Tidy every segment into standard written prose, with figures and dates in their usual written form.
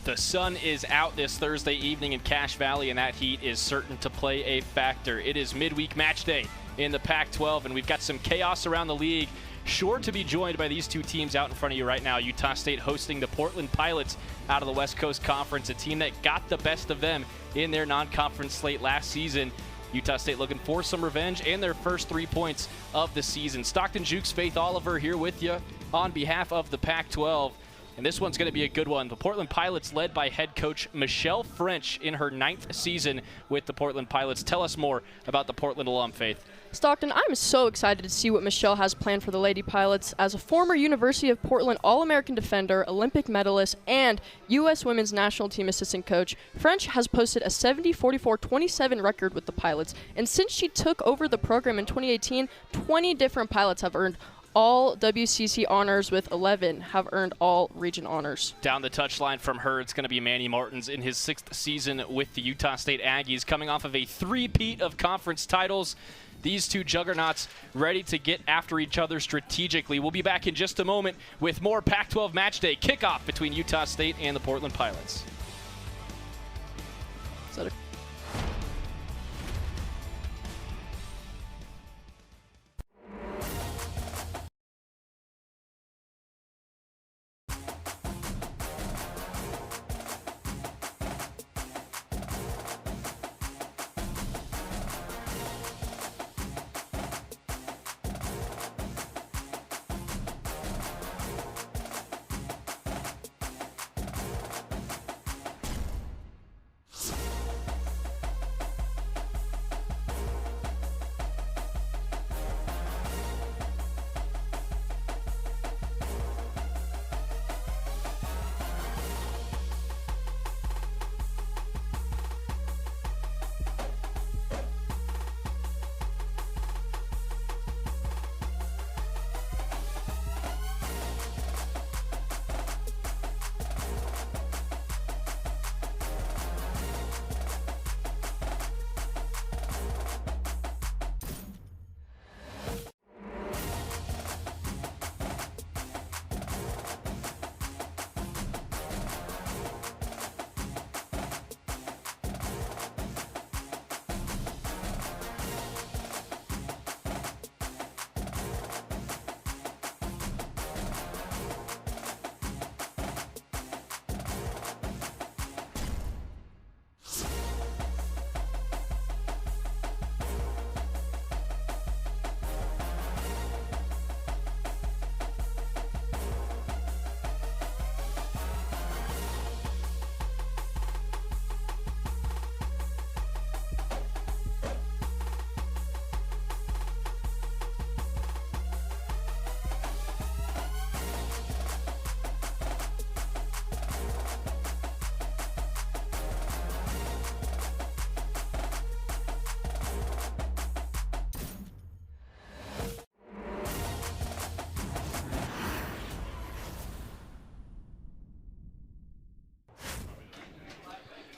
The sun is out this Thursday evening in Cache Valley, and that heat is certain to play a factor. It is midweek match day in the Pac-12, and we've got some chaos around the league. Sure to be joined by these two teams out in front of you right now. Utah State hosting the Portland Pilots out of the West Coast Conference, a team that got the best of them in their non-conference slate last season. Utah State looking for some revenge and their first 3 points of the season. Stockton Jukes, Faith Oliver here with you on behalf of the Pac-12. And this one's going to be a good one. The Portland Pilots led by head coach Michelle French in her 9th season with the Portland Pilots. Tell us more about the Portland alum, Faith. Stockton, I'm so excited to see what Michelle has planned for the Lady Pilots. As a former University of Portland All-American defender, Olympic medalist, and U.S. Women's National Team assistant coach, French has posted a 70-44-27 record with the Pilots. And since she took over the program in 2018, 20 different pilots have earned all WCC honors, with 11 have earned all region honors. Down the touchline from her, it's going to be Manny Martins in his 6th season with the Utah State Aggies, coming off of a three-peat of conference titles. These two juggernauts ready to get after each other strategically. We'll be back in just a moment with more Pac-12 Match Day kickoff between Utah State and the Portland Pilots.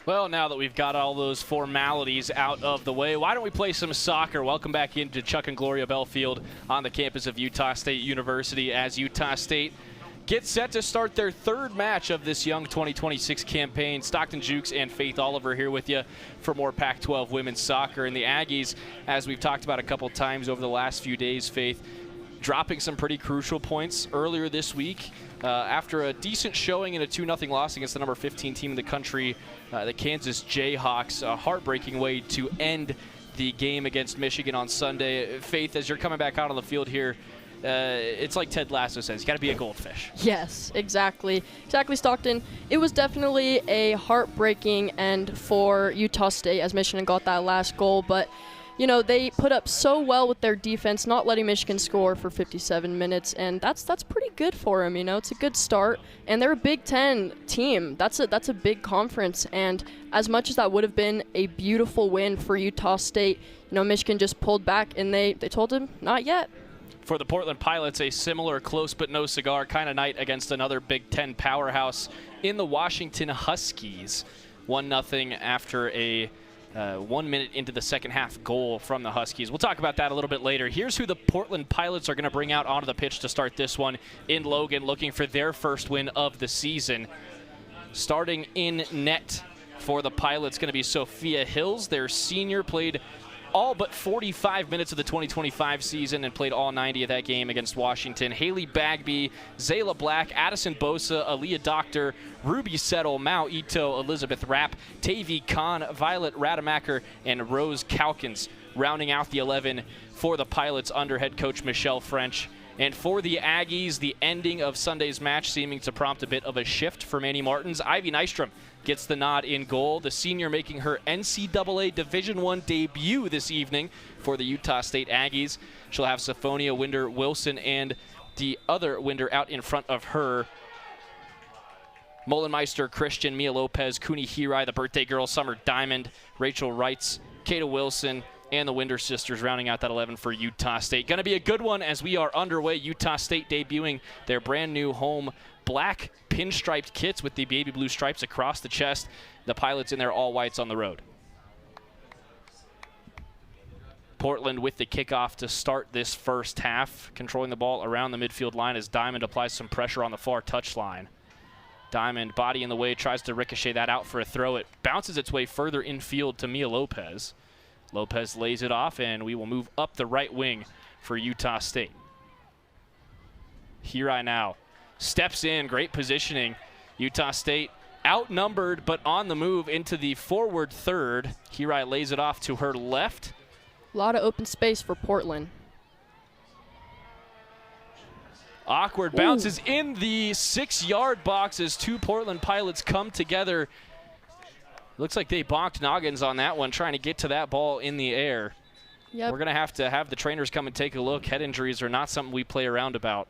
Well, now that we've got all those formalities out of the way, why don't we play some soccer? Welcome back into Chuck and Gloria Bell Field on the campus of Utah State University as Utah State gets set to start their 3rd match of this young 2026 campaign. Stockton Jukes and Faith Oliver here with you for more Pac-12 women's soccer. And the Aggies, as we've talked about a couple times over the last few days, Faith, dropping some pretty crucial points earlier this week. After a decent showing in a 2-0 loss against the number 15 team in the country, the Kansas Jayhawks, a heartbreaking way to end the game against Michigan on Sunday. Faith, as you're coming back out on the field here, it's like Ted Lasso says, you got to be a goldfish. Yes, exactly. Exactly, Stockton. It was definitely a heartbreaking end for Utah State as Michigan got that last goal, but you know, they put up so well with their defense, not letting Michigan score for 57 minutes, and that's pretty good for them. You know, it's a good start, and they're a Big Ten team. That's a big conference, and as much as that would have been a beautiful win for Utah State, you know, Michigan just pulled back, and they told them not yet. For the Portland Pilots, a similar close but no cigar kind of night against another Big Ten powerhouse in the Washington Huskies. 1-0 after a 1 minute into the second half goal from the Huskies. We'll talk about that a little bit later. Here's who the Portland Pilots are going to bring out onto the pitch to start this one in Logan, looking for their first win of the season. Starting in net for the Pilots going to be Sophia Hills. Their senior played all but 45 minutes of the 2025 season and played all 90 of that game against Washington. Haley Bagby, Zayla Black, Addison Bosa, Aaliyah Doctor, Ruby Settle, Mao Ito, Elizabeth Rapp, Tavy Khan, Violet Rademacher, and Rose Calkins rounding out the 11 for the Pilots under head coach Michelle French. And for the Aggies, the ending of Sunday's match seeming to prompt a bit of a shift for Manny Martins. Ivy Nystrom gets the nod in goal. The senior making her NCAA Division I debut this evening for the Utah State Aggies. She'll have Syphonia Winder Wilson and the other Winder out in front of her. Mullenmeister, Christian, Mia Lopez, Kuni Hirai, the birthday girl, Summer Diamond, Rachel Wrights, Kata Wilson, and the Winder sisters rounding out that 11 for Utah State. Going to be a good one as we are underway. Utah State debuting their brand new home black pinstriped kits with the baby blue stripes across the chest. The Pilots in their all whites on the road. Portland with the kickoff to start this first half, controlling the ball around the midfield line as Diamond applies some pressure on the far touchline. Diamond, body in the way, tries to ricochet that out for a throw. It bounces its way further infield to Mia Lopez. Lopez lays it off, and we will move up the right wing for Utah State. Hirai now steps in, great positioning. Utah State outnumbered, but on the move into the forward third. Hirai lays it off to her left. A lot of open space for Portland. Awkward bounces in the 6-yard box as two Portland Pilots come together. Looks like they bonked noggins on that one, trying to get to that ball in the air. Yep. We're going to have the trainers come and take a look. Head injuries are not something we play around about.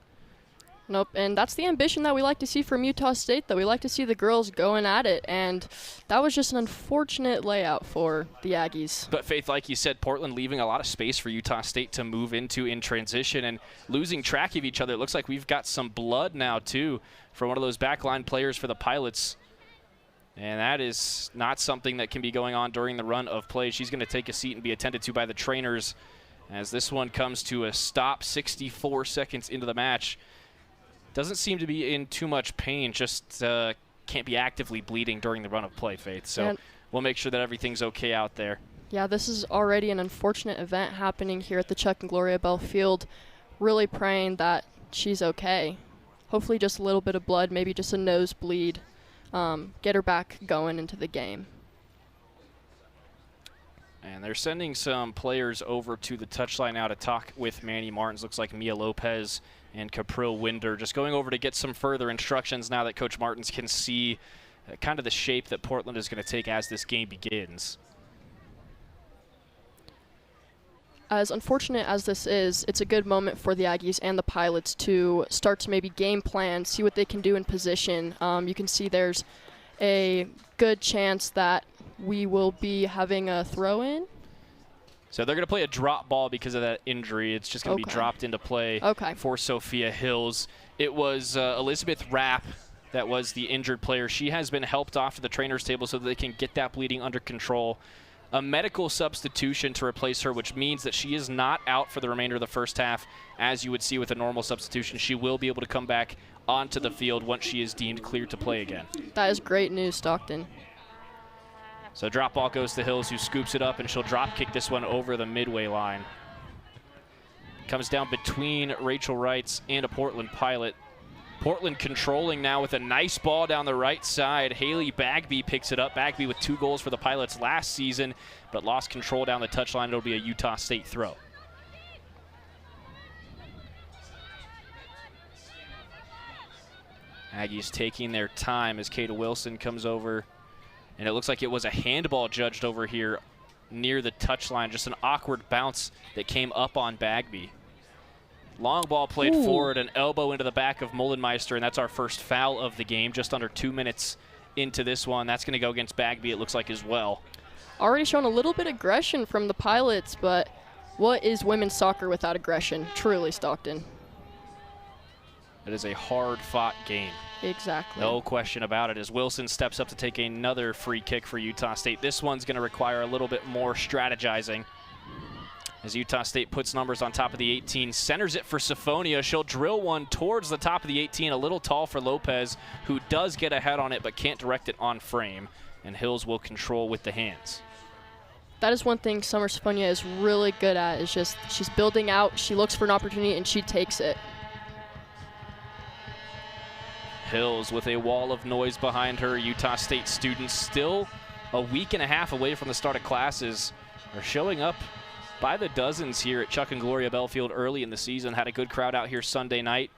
Nope, and that's the ambition that we like to see from Utah State, though. We like to see the girls going at it, and that was just an unfortunate layout for the Aggies. But, Faith, like you said, Portland leaving a lot of space for Utah State to move into in transition and losing track of each other. It looks like we've got some blood now, too, for one of those backline players for the Pilots. And that is not something that can be going on during the run of play. She's going to take a seat and be attended to by the trainers as this one comes to a stop 64 seconds into the match. Doesn't seem to be in too much pain, just can't be actively bleeding during the run of play, Faith. So we'll make sure that everything's okay out there. Yeah, this is already an unfortunate event happening here at the Chuck and Gloria Bell Field. Really praying that she's okay. Hopefully just a little bit of blood, maybe just a nosebleed. Get her back going into the game. And they're sending some players over to the touchline now to talk with Manny Martins. Looks like Mia Lopez and Capril Winder just going over to get some further instructions now that Coach Martins can see kind of the shape that Portland is going to take as this game begins. As unfortunate as this is, it's a good moment for the Aggies and the Pilots to start to maybe game plan, see what they can do in position. You can see there's a good chance that we will be having a throw-in. So they're going to play a drop ball because of that injury. It's just going to be dropped into play for Sophia Hills. It was Elizabeth Rapp that was the injured player. She has been helped off to the trainer's table so that they can get that bleeding under control. A medical substitution to replace her, which means that she is not out for the remainder of the first half, as you would see with a normal substitution. She will be able to come back onto the field once she is deemed cleared to play again. That is great news, Stockton. So drop ball goes to Hills, who scoops it up, and she'll drop kick this one over the midway line. Comes down between Rachel Wrights and a Portland Pilot. Portland controlling now with a nice ball down the right side. Haley Bagby picks it up. Bagby with 2 goals for the Pilots last season, but lost control down the touchline. It'll be a Utah State throw. Aggies taking their time as Kata Wilson comes over. And it looks like it was a handball judged over here near the touchline. Just an awkward bounce that came up on Bagby. Long ball played forward, an elbow into the back of Mullenmeister, and that's our first foul of the game. Just under 2 minutes into this one. That's going to go against Bagby, it looks like, as well. Already shown a little bit of aggression from the Pilots, but what is women's soccer without aggression? Truly, Stockton. It is a hard-fought game. Exactly. No question about it, as Wilson steps up to take another free kick for Utah State. This one's going to require a little bit more strategizing. as Utah State puts numbers on top of the 18, centers it for Siphonia. She'll drill one towards the top of the 18, a little tall for Lopez, who does get ahead on it but can't direct it on frame, and Hills will control with the hands. That is one thing Summer Siphonia is really good at, is just she's building out, she looks for an opportunity, and she takes it. Hills with a wall of noise behind her. Utah State students still a week and a half away from the start of classes are showing up by the dozens here at Chuck and Gloria Belfield early in the season. Had a good crowd out here Sunday night.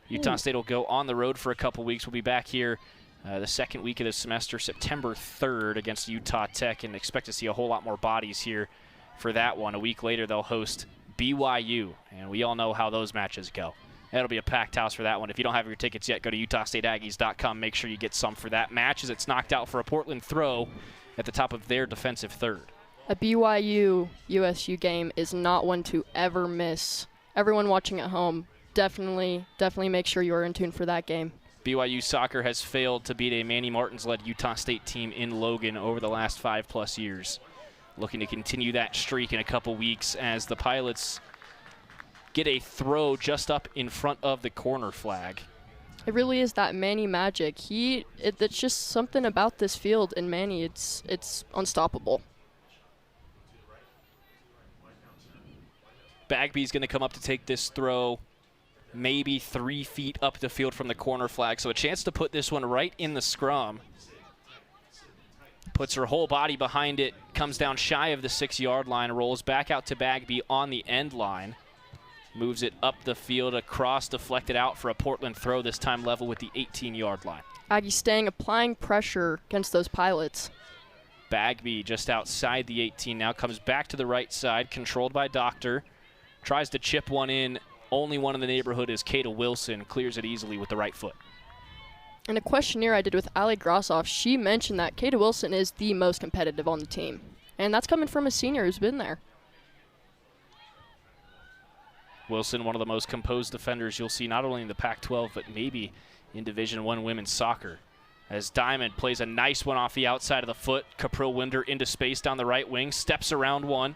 Utah State will go on the road for a couple weeks. We'll be back here the second week of the semester, September 3rd, against Utah Tech, and expect to see a whole lot more bodies here for that one. A week later, they'll host BYU, and we all know how those matches go. That'll be a packed house for that one. If you don't have your tickets yet, go to UtahStateAggies.com. Make sure you get some for that match, as it's knocked out for a Portland throw at the top of their defensive third. A BYU-USU game is not one to ever miss. Everyone watching at home, definitely make sure you are in tune for that game. BYU soccer has failed to beat a Manny Martins-led Utah State team in Logan over the last 5+ years. Looking to continue that streak in a couple weeks as the Pilots get a throw just up in front of the corner flag. It really is that Manny magic. It's just something about this field, and Manny, it's unstoppable. Bagby's going to come up to take this throw maybe 3 feet up the field from the corner flag, so a chance to put this one right in the scrum. Puts her whole body behind it, comes down shy of the 6-yard line, rolls back out to Bagby on the end line. Moves it up the field, across, deflected out for a Portland throw, this time level with the 18-yard line. Aggie applying pressure against those Pilots. Bagby just outside the 18 now, comes back to the right side, controlled by Doctor. Tries to chip one in. Only one in the neighborhood is Kata Wilson. Clears it easily with the right foot. In a questionnaire I did with Ali Grossoff, she mentioned that Kata Wilson is the most competitive on the team. And that's coming from a senior who's been there. Wilson, one of the most composed defenders you'll see not only in the Pac-12, but maybe in Division I women's soccer. As Diamond plays a nice one off the outside of the foot. Capril Winder into space down the right wing, steps around one.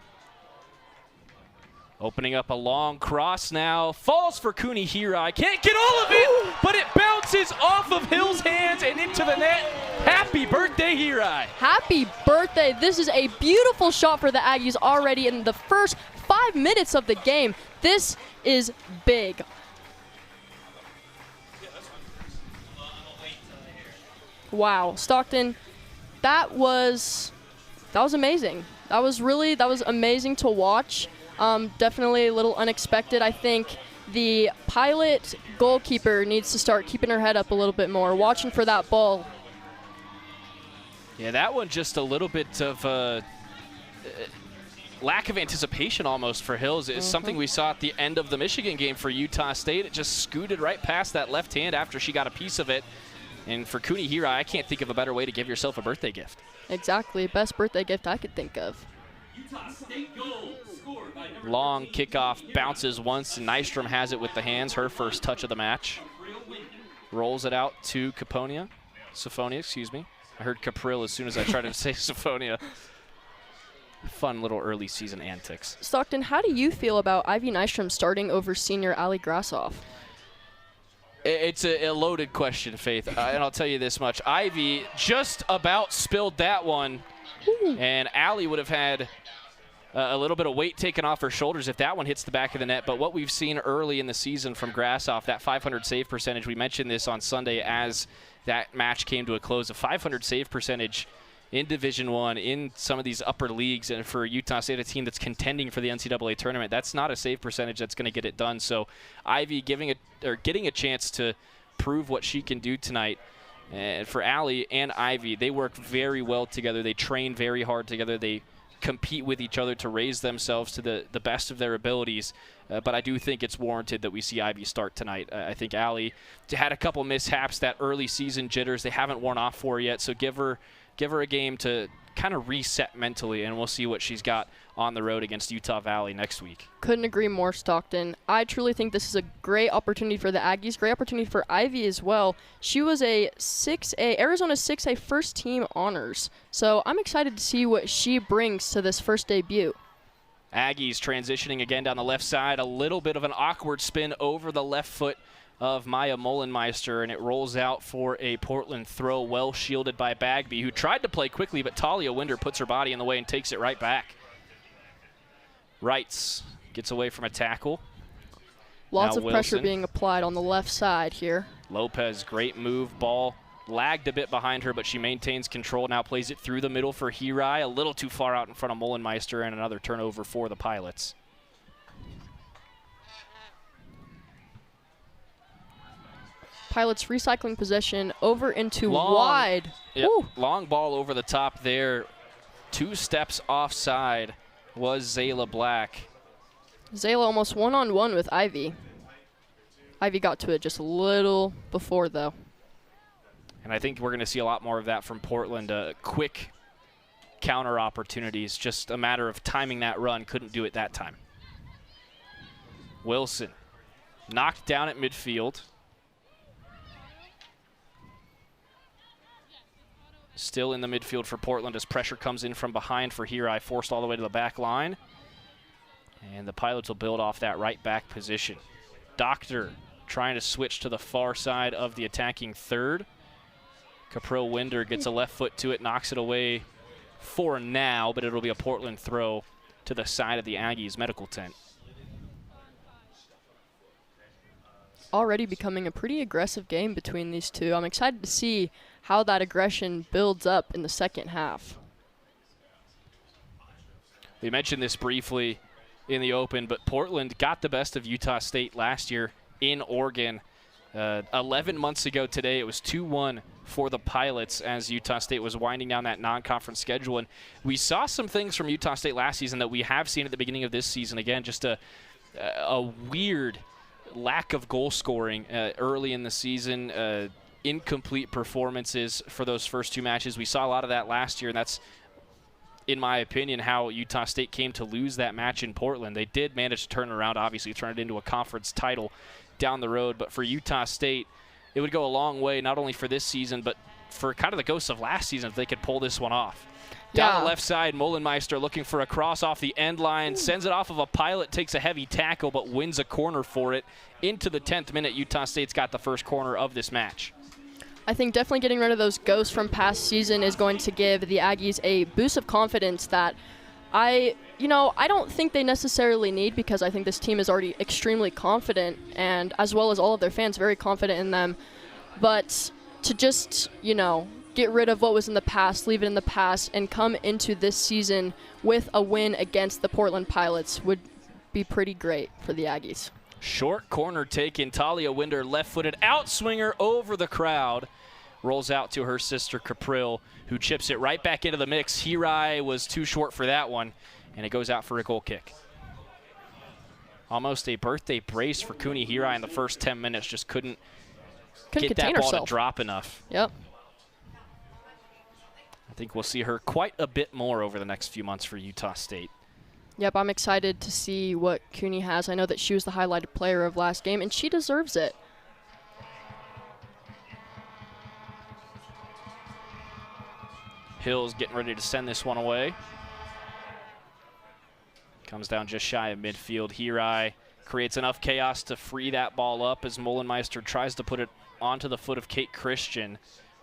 Opening up a long cross now. Falls for Cooney Hirai. Can't get all of it, but it bounces off of Hill's hands and into the net. Happy birthday, Hirai. Happy birthday. This is a beautiful shot for the Aggies already in the first 5 minutes of the game. This is big. Wow, Stockton, that was amazing. That was amazing to watch. Definitely a little unexpected. I think the Pilot goalkeeper needs to start keeping her head up a little bit more, watching for that ball. Yeah, that one just a little bit of lack of anticipation almost for Hills. Is something we saw at the end of the Michigan game for Utah State. It just scooted right past that left hand after she got a piece of it. And for Cooney Hirai, I can't think of a better way to give yourself a birthday gift. Exactly, best birthday gift I could think of. Utah State goal scored by Long kickoff, bounces once, and Nystrom has it with the hands, her first touch of the match. Rolls it out to Siphonia, excuse me. I heard Capril as soon as I tried to say Siphonia. Fun little early season antics. Stockton, how do you feel about Ivy Nystrom starting over senior Ali Grossoff? It's a loaded question, Faith, and I'll tell you this much. Ivy just about spilled that one, and Ali would have had a little bit of weight taken off her shoulders if that one hits the back of the net. But what we've seen early in the season from Grossoff, that 500 save percentage, we mentioned this on Sunday as that match came to a close, a 500 save percentage in Division I, in some of these upper leagues, and for Utah State, a team that's contending for the NCAA tournament, that's not a save percentage that's going to get it done. So Ivy getting a chance to prove what she can do tonight. And for Ali and Ivy, they work very well together. They train very hard together. They compete with each other to raise themselves to the best of their abilities. But I do think it's warranted that we see Ivy start tonight. I think Ali had a couple mishaps, that early season jitters. They haven't worn off for her yet, so give her a game to kind of reset mentally, and we'll see what she's got on the road against Utah Valley next week. Couldn't agree more, Stockton. I truly think this is a great opportunity for the Aggies, great opportunity for Ivy as well. She was a Arizona 6A first team honors, so I'm excited to see what she brings to this first debut. Aggies transitioning again down the left side. A little bit of an awkward spin over the left foot of Maya Mullenmeister, and it rolls out for a Portland throw, well shielded by Bagby, who tried to play quickly, but Talia Winder puts her body in the way and takes it right back. Wrights gets away from a tackle. Lots Now of pressure Wilson. being applied on the left side here. Lopez, great move. Ball lagged a bit behind her, but she maintains control. Now plays it through the middle for Hirai. A little too far out in front of Mullenmeister, and another turnover for the Pilots. Pilots recycling possession over into Long. wide. Yep. Woo. Long ball over the top there. 2 steps offside was Zayla Black. Zayla almost one-on-one with Ivy. Ivy got to it just a little before, though. And I think we're going to see a lot more of that from Portland. Quick counter opportunities, just a matter of timing that run. Couldn't do it that time. Wilson knocked down at midfield. Still in the midfield for Portland as pressure comes in from behind for Hirai, forced all the way to the back line. And the Pilots will build off that right back position. Doctor trying to switch to the far side of the attacking third. Capril Winder gets a left foot to it, knocks it away for now, but it'll be a Portland throw to the side of the Aggies medical tent. Already becoming a pretty aggressive game between these two. I'm excited to see how that aggression builds up in the second half. We mentioned this briefly in the open, but Portland got the best of Utah State last year in Oregon. 11 months ago today, it was 2-1 for the Pilots as Utah State was winding down that non-conference schedule. And we saw some things from Utah State last season that we have seen at the beginning of this season. Again, just a weird lack of goal scoring early in the season, incomplete performances for those first 2 matches. We saw a lot of that last year, and that's, in my opinion, how Utah State came to lose that match in Portland. They did manage to turn it around, obviously turn it into a conference title down the road, but for Utah State, it would go a long way, not only for this season, but for kind of the ghosts of last season if they could pull this one off. Down the left side, Mullenmeister looking for a cross off the end line, sends it off of a Pilot, takes a heavy tackle, but wins a corner for it. Into the 10th minute, Utah State's got the first corner of this match. I think definitely getting rid of those ghosts from past season is going to give the Aggies a boost of confidence that I don't think they necessarily need, because I think this team is already extremely confident, and as well as all of their fans very confident in them. But to just, get rid of what was in the past, leave it in the past, and come into this season with a win against the Portland Pilots would be pretty great for the Aggies. Short corner taken. Talia Winder, left-footed outswinger over the crowd. Rolls out to her sister Capril, who chips it right back into the mix. Hirai was too short for that one, and it goes out for a goal kick. Almost a birthday brace for Kuni Hirai in the first 10 minutes. Just couldn't get that ball to drop enough. Yep. I think we'll see her quite a bit more over the next few months for Utah State. Yep, I'm excited to see what Kuni has. I know that she was the highlighted player of last game, and she deserves it. Hills getting ready to send this one away. Comes down just shy of midfield. Hirai creates enough chaos to free that ball up as Mullenmeister tries to put it onto the foot of Kate Christian.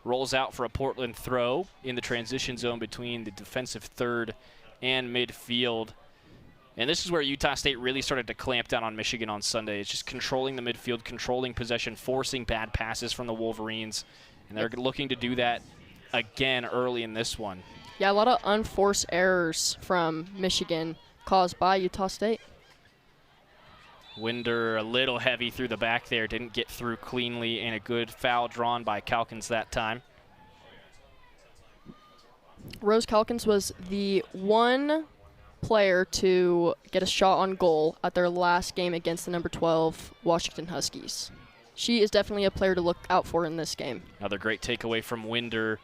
Rolls out for a Portland throw in the transition zone between the defensive third and midfield. And this is where Utah State really started to clamp down on Michigan on Sunday. It's just controlling the midfield, controlling possession, forcing bad passes from the Wolverines. And they're looking to do that again early in this one. Yeah, a lot of unforced errors from Michigan caused by Utah State. Winder a little heavy through the back there, didn't get through cleanly, and a good foul drawn by Calkins that time. Rose Calkins was the one player to get a shot on goal at their last game against the number 12 Washington Huskies. She is definitely a player to look out for in this game. Another great takeaway from Winder.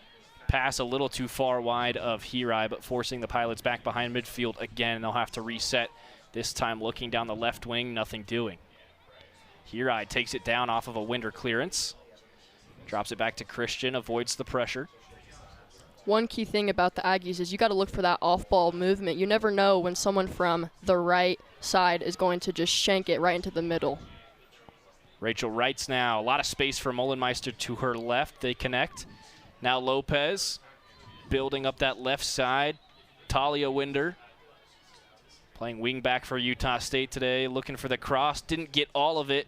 Pass a little too far wide of Hirai, but forcing the Pilots back behind midfield again. They'll have to reset. This time looking down the left wing, nothing doing. Hirai takes it down off of a Winder clearance. Drops it back to Christian, avoids the pressure. One key thing about the Aggies is you got to look for that off-ball movement. You never know when someone from the right side is going to just shank it right into the middle. Rachel Wrights now. A lot of space for Mullenmeister to her left. They connect. Now Lopez building up that left side. Talia Winder playing wing back for Utah State today. Looking for the cross. Didn't get all of it.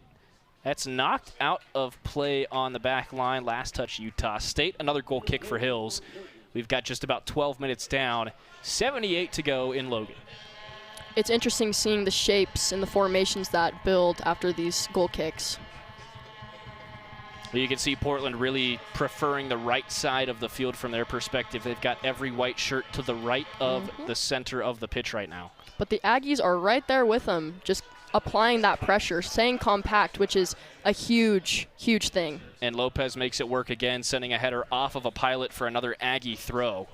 That's knocked out of play on the back line. Last touch Utah State. Another goal kick for Hills. We've got just about 12 minutes down. 78 to go in Logan. It's interesting seeing the shapes and the formations that build after these goal kicks. You can see Portland really preferring the right side of the field from their perspective. They've got every white shirt to the right of the center of the pitch right now. But the Aggies are right there with them, just applying that pressure, staying compact, which is a huge, huge thing. And Lopez makes it work again, sending a header off of a pilot for another Aggie throw.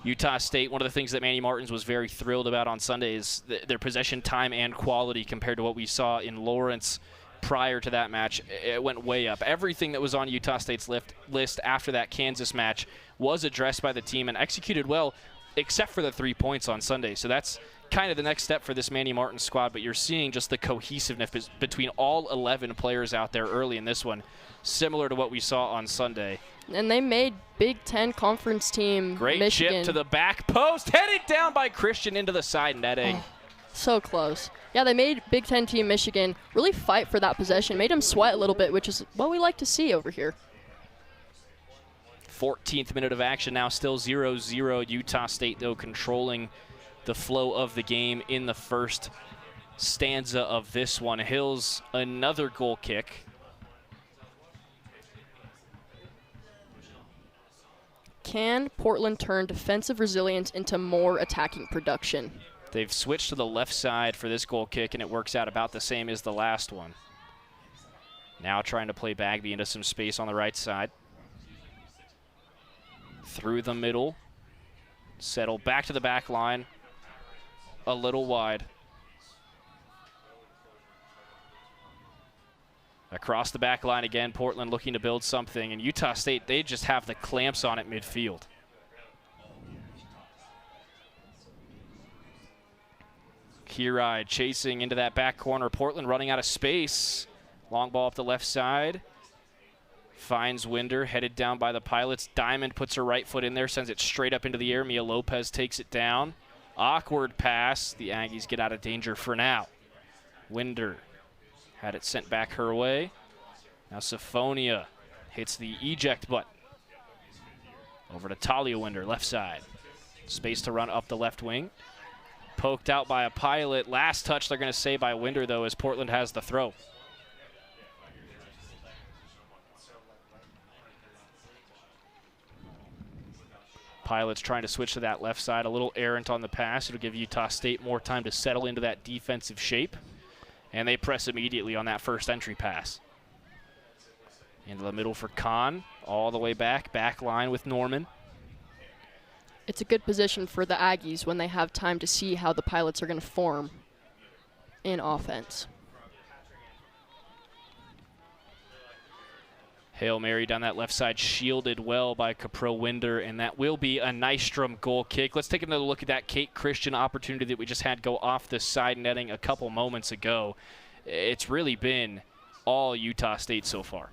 Utah State, one of the things that Manny Martins was very thrilled about on Sunday is their possession time and quality compared to what we saw in Lawrence prior to that match. It went way up. Everything that was on Utah State's list after that Kansas match was addressed by the team and executed well, except for the 3 points on Sunday. So that's kind of the next step for this Manny Martins squad, but you're seeing just the cohesiveness between all 11 players out there early in this one, similar to what we saw on Sunday. And they made Big Ten Conference team Great Michigan. chip to the back post, headed down by Christian into the side netting. Oh, so close. Yeah, they made Big Ten team Michigan really fight for that possession, made them sweat a little bit, which is what we like to see over here. 14th minute of action now, still 0-0. Utah State, though, controlling the flow of the game in the first stanza of this one. Hills, another goal kick. Can Portland turn defensive resilience into more attacking production? They've switched to the left side for this goal kick, and it works out about the same as the last one. Now trying to play Bagby into some space on the right side. Through the middle. Settle back to the back line. A little wide. Across the back line again, Portland looking to build something, and Utah State, they just have the clamps on at midfield. Kirai chasing into that back corner. Portland running out of space. Long ball up the left side. Finds Winder, headed down by the Pilots. Diamond puts her right foot in there, sends it straight up into the air. Mia Lopez takes it down. Awkward pass. The Aggies get out of danger for now. Winder had it sent back her way. Now Syphonia hits the eject button. Over to Talia Winder, left side. Space to run up the left wing. Poked out by a Pilot. Last touch they're going to say by Winder, though, as Portland has the throw. Pilots trying to switch to that left side. A little errant on the pass. It'll give Utah State more time to settle into that defensive shape. And they press immediately on that first entry pass. Into the middle for Kahn. All the way back line with Norman. It's a good position for the Aggies when they have time to see how the Pilots are going to form in offense. Hail Mary down that left side, shielded well by Capro Winder, and that will be a Nystrom goal kick. Let's take another look at that Kate Christian opportunity that we just had go off the side netting a couple moments ago. It's really been all Utah State so far.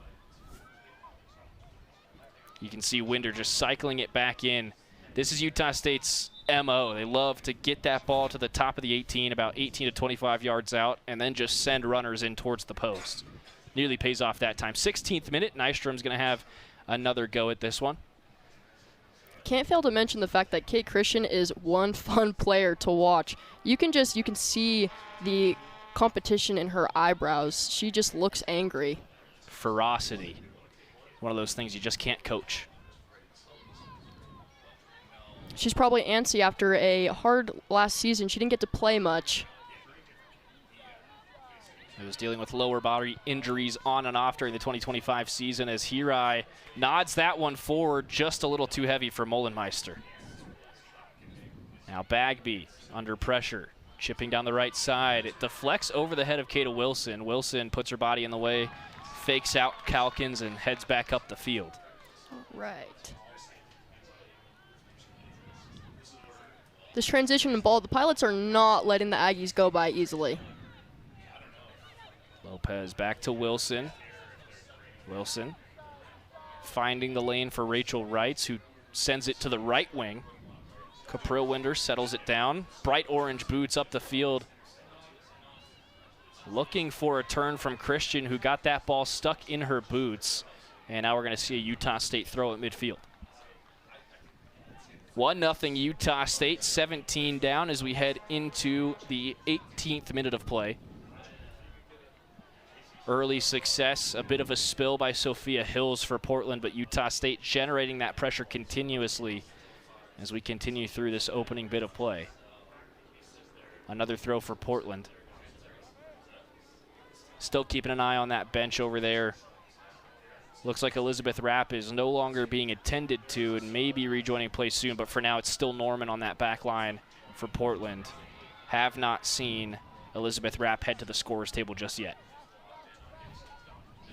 You can see Winder just cycling it back in. This is Utah State's MO. They love to get that ball to the top of the 18, about 18 to 25 yards out, and then just send runners in towards the post. Nearly pays off that time. 16th minute, Nystrom's going to have another go at this one. Can't fail to mention the fact that Kate Christian is one fun player to watch. You can see the competition in her eyebrows. She just looks angry. Ferocity. One of those things you just can't coach. She's probably antsy after a hard last season. She didn't get to play much. He was dealing with lower body injuries on and off during the 2025 season as Hirai nods that one forward, just a little too heavy for Mullenmeister. Now Bagby under pressure, chipping down the right side. It deflects over the head of Kata Wilson. Wilson puts her body in the way, fakes out Calkins, and heads back up the field. Right. This transition and ball, the Pilots are not letting the Aggies go by easily. Lopez back to Wilson. Wilson finding the lane for Rachel Wrights, who sends it to the right wing. Caprill-Winder settles it down. Bright orange boots up the field. Looking for a turn from Christian, who got that ball stuck in her boots. And now we're going to see a Utah State throw at midfield. 1-0 Utah State, 17 down as we head into the 18th minute of play. Early success, a bit of a spill by Sophia Hills for Portland, but Utah State generating that pressure continuously as we continue through this opening bit of play. Another throw for Portland. Still keeping an eye on that bench over there. Looks like Elizabeth Rapp is no longer being attended to and may be rejoining play soon, but for now it's still Norman on that back line for Portland. Have not seen Elizabeth Rapp head to the scorer's table just yet,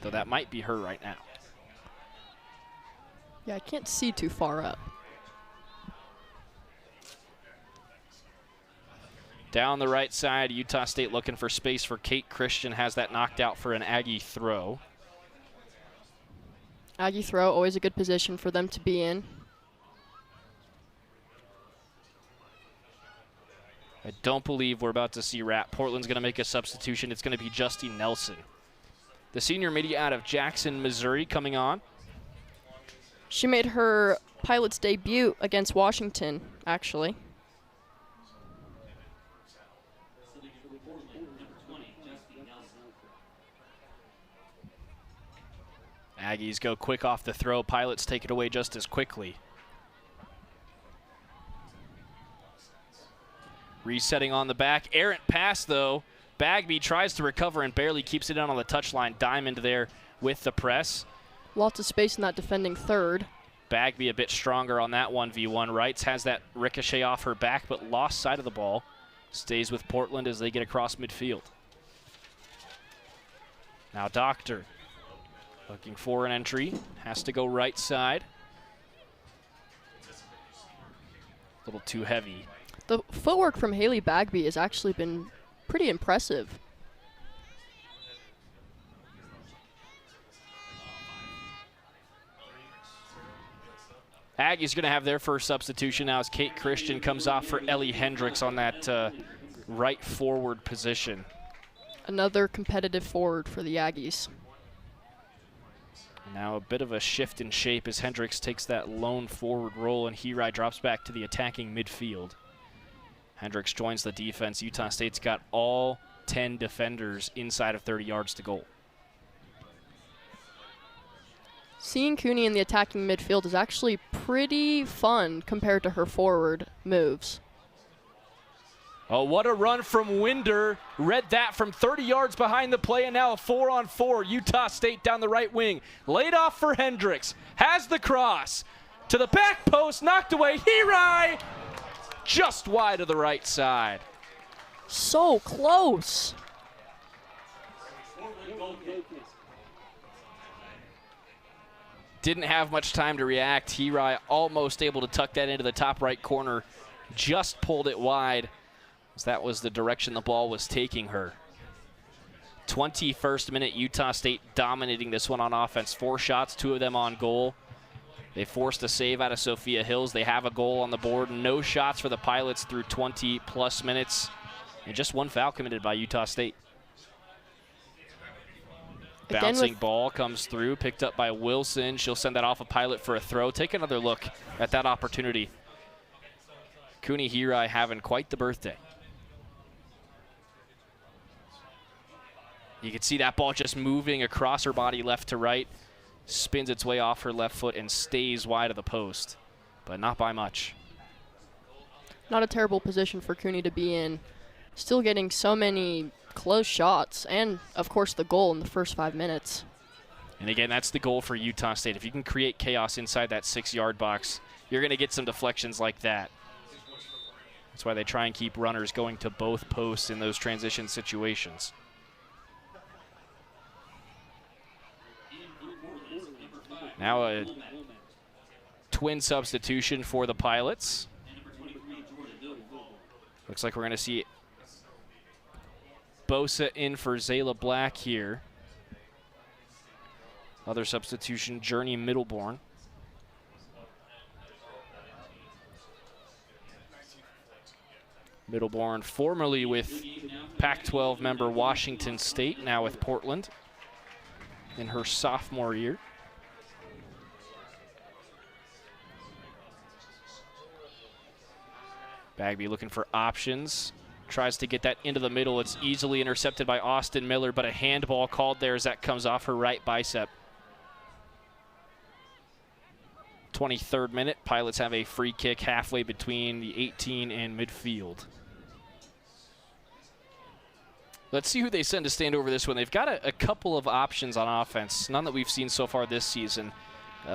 though that might be her right now. Yeah, I can't see too far up. Down the right side, Utah State looking for space for Kate Christian, has that knocked out for an Aggie throw. Aggie throw, always a good position for them to be in. I don't believe we're about to see Rapp. Portland's going to make a substitution. It's going to be Justine Nelson. The senior media out of Jackson, Missouri coming on. She made her Pilots debut against Washington, actually. Aggies go quick off the throw. Pilots take it away just as quickly. Resetting on the back. Errant pass, though. Bagby tries to recover and barely keeps it in on the touchline. Diamond there with the press. Lots of space in that defending third. Bagby a bit stronger on that 1v1. Wrights has that ricochet off her back, but lost sight of the ball. Stays with Portland as they get across midfield. Now Doctor looking for an entry. Has to go right side. A little too heavy. The footwork from Haley Bagby has actually been pretty impressive. Aggies going to have their first substitution now as Kate Christian comes off for Ellie Hendricks on that right forward position. Another competitive forward for the Aggies. Now a bit of a shift in shape as Hendricks takes that lone forward role and Hirai drops back to the attacking midfield. Hendricks joins the defense. Utah State's got all 10 defenders inside of 30 yards to goal. Seeing Cooney in the attacking midfield is actually pretty fun compared to her forward moves. Oh, what a run from Winder. Read that from 30 yards behind the play, and now a 4-on-4. Utah State down the right wing. Laid off for Hendricks. Has the cross. To the back post, knocked away. Hirai just wide of the right side. So close. Didn't have much time to react. Hirai almost able to tuck that into the top right corner. Just pulled it wide, as that was the direction the ball was taking her. 21st minute, Utah State dominating this one on offense. 4 shots, 2 of them on goal. They forced a save out of Sophia Hills. They have a goal on the board. No shots for the Pilots through 20-plus minutes. And just 1 foul committed by Utah State. Bouncing ball comes through, picked up by Wilson. She'll send that off a Pilot for a throw. Take another look at that opportunity. Cooney Hirai having quite the birthday. You can see that ball just moving across her body left to right. Spins its way off her left foot and stays wide of the post, but not by much. Not a terrible position for Cooney to be in. Still getting so many close shots, and of course the goal in the first 5 minutes. And again, that's the goal for Utah State. If you can create chaos inside that 6-yard box, you're going to get some deflections like that. That's why they try and keep runners going to both posts in those transition situations. Now a twin substitution for the Pilots. Looks like we're going to see Bosa in for Zayla Black here. Other substitution, Journey Middleborn. Middleborn formerly with Pac-12 member Washington State, now with Portland in her sophomore year. Bagby looking for options. Tries to get that into the middle. It's easily intercepted by Austin Miller, but a handball called there as that comes off her right bicep. 23rd minute, Pilots have a free kick halfway between the 18 and midfield. Let's see who they send to stand over this one. They've got a couple of options on offense, none that we've seen so far this season,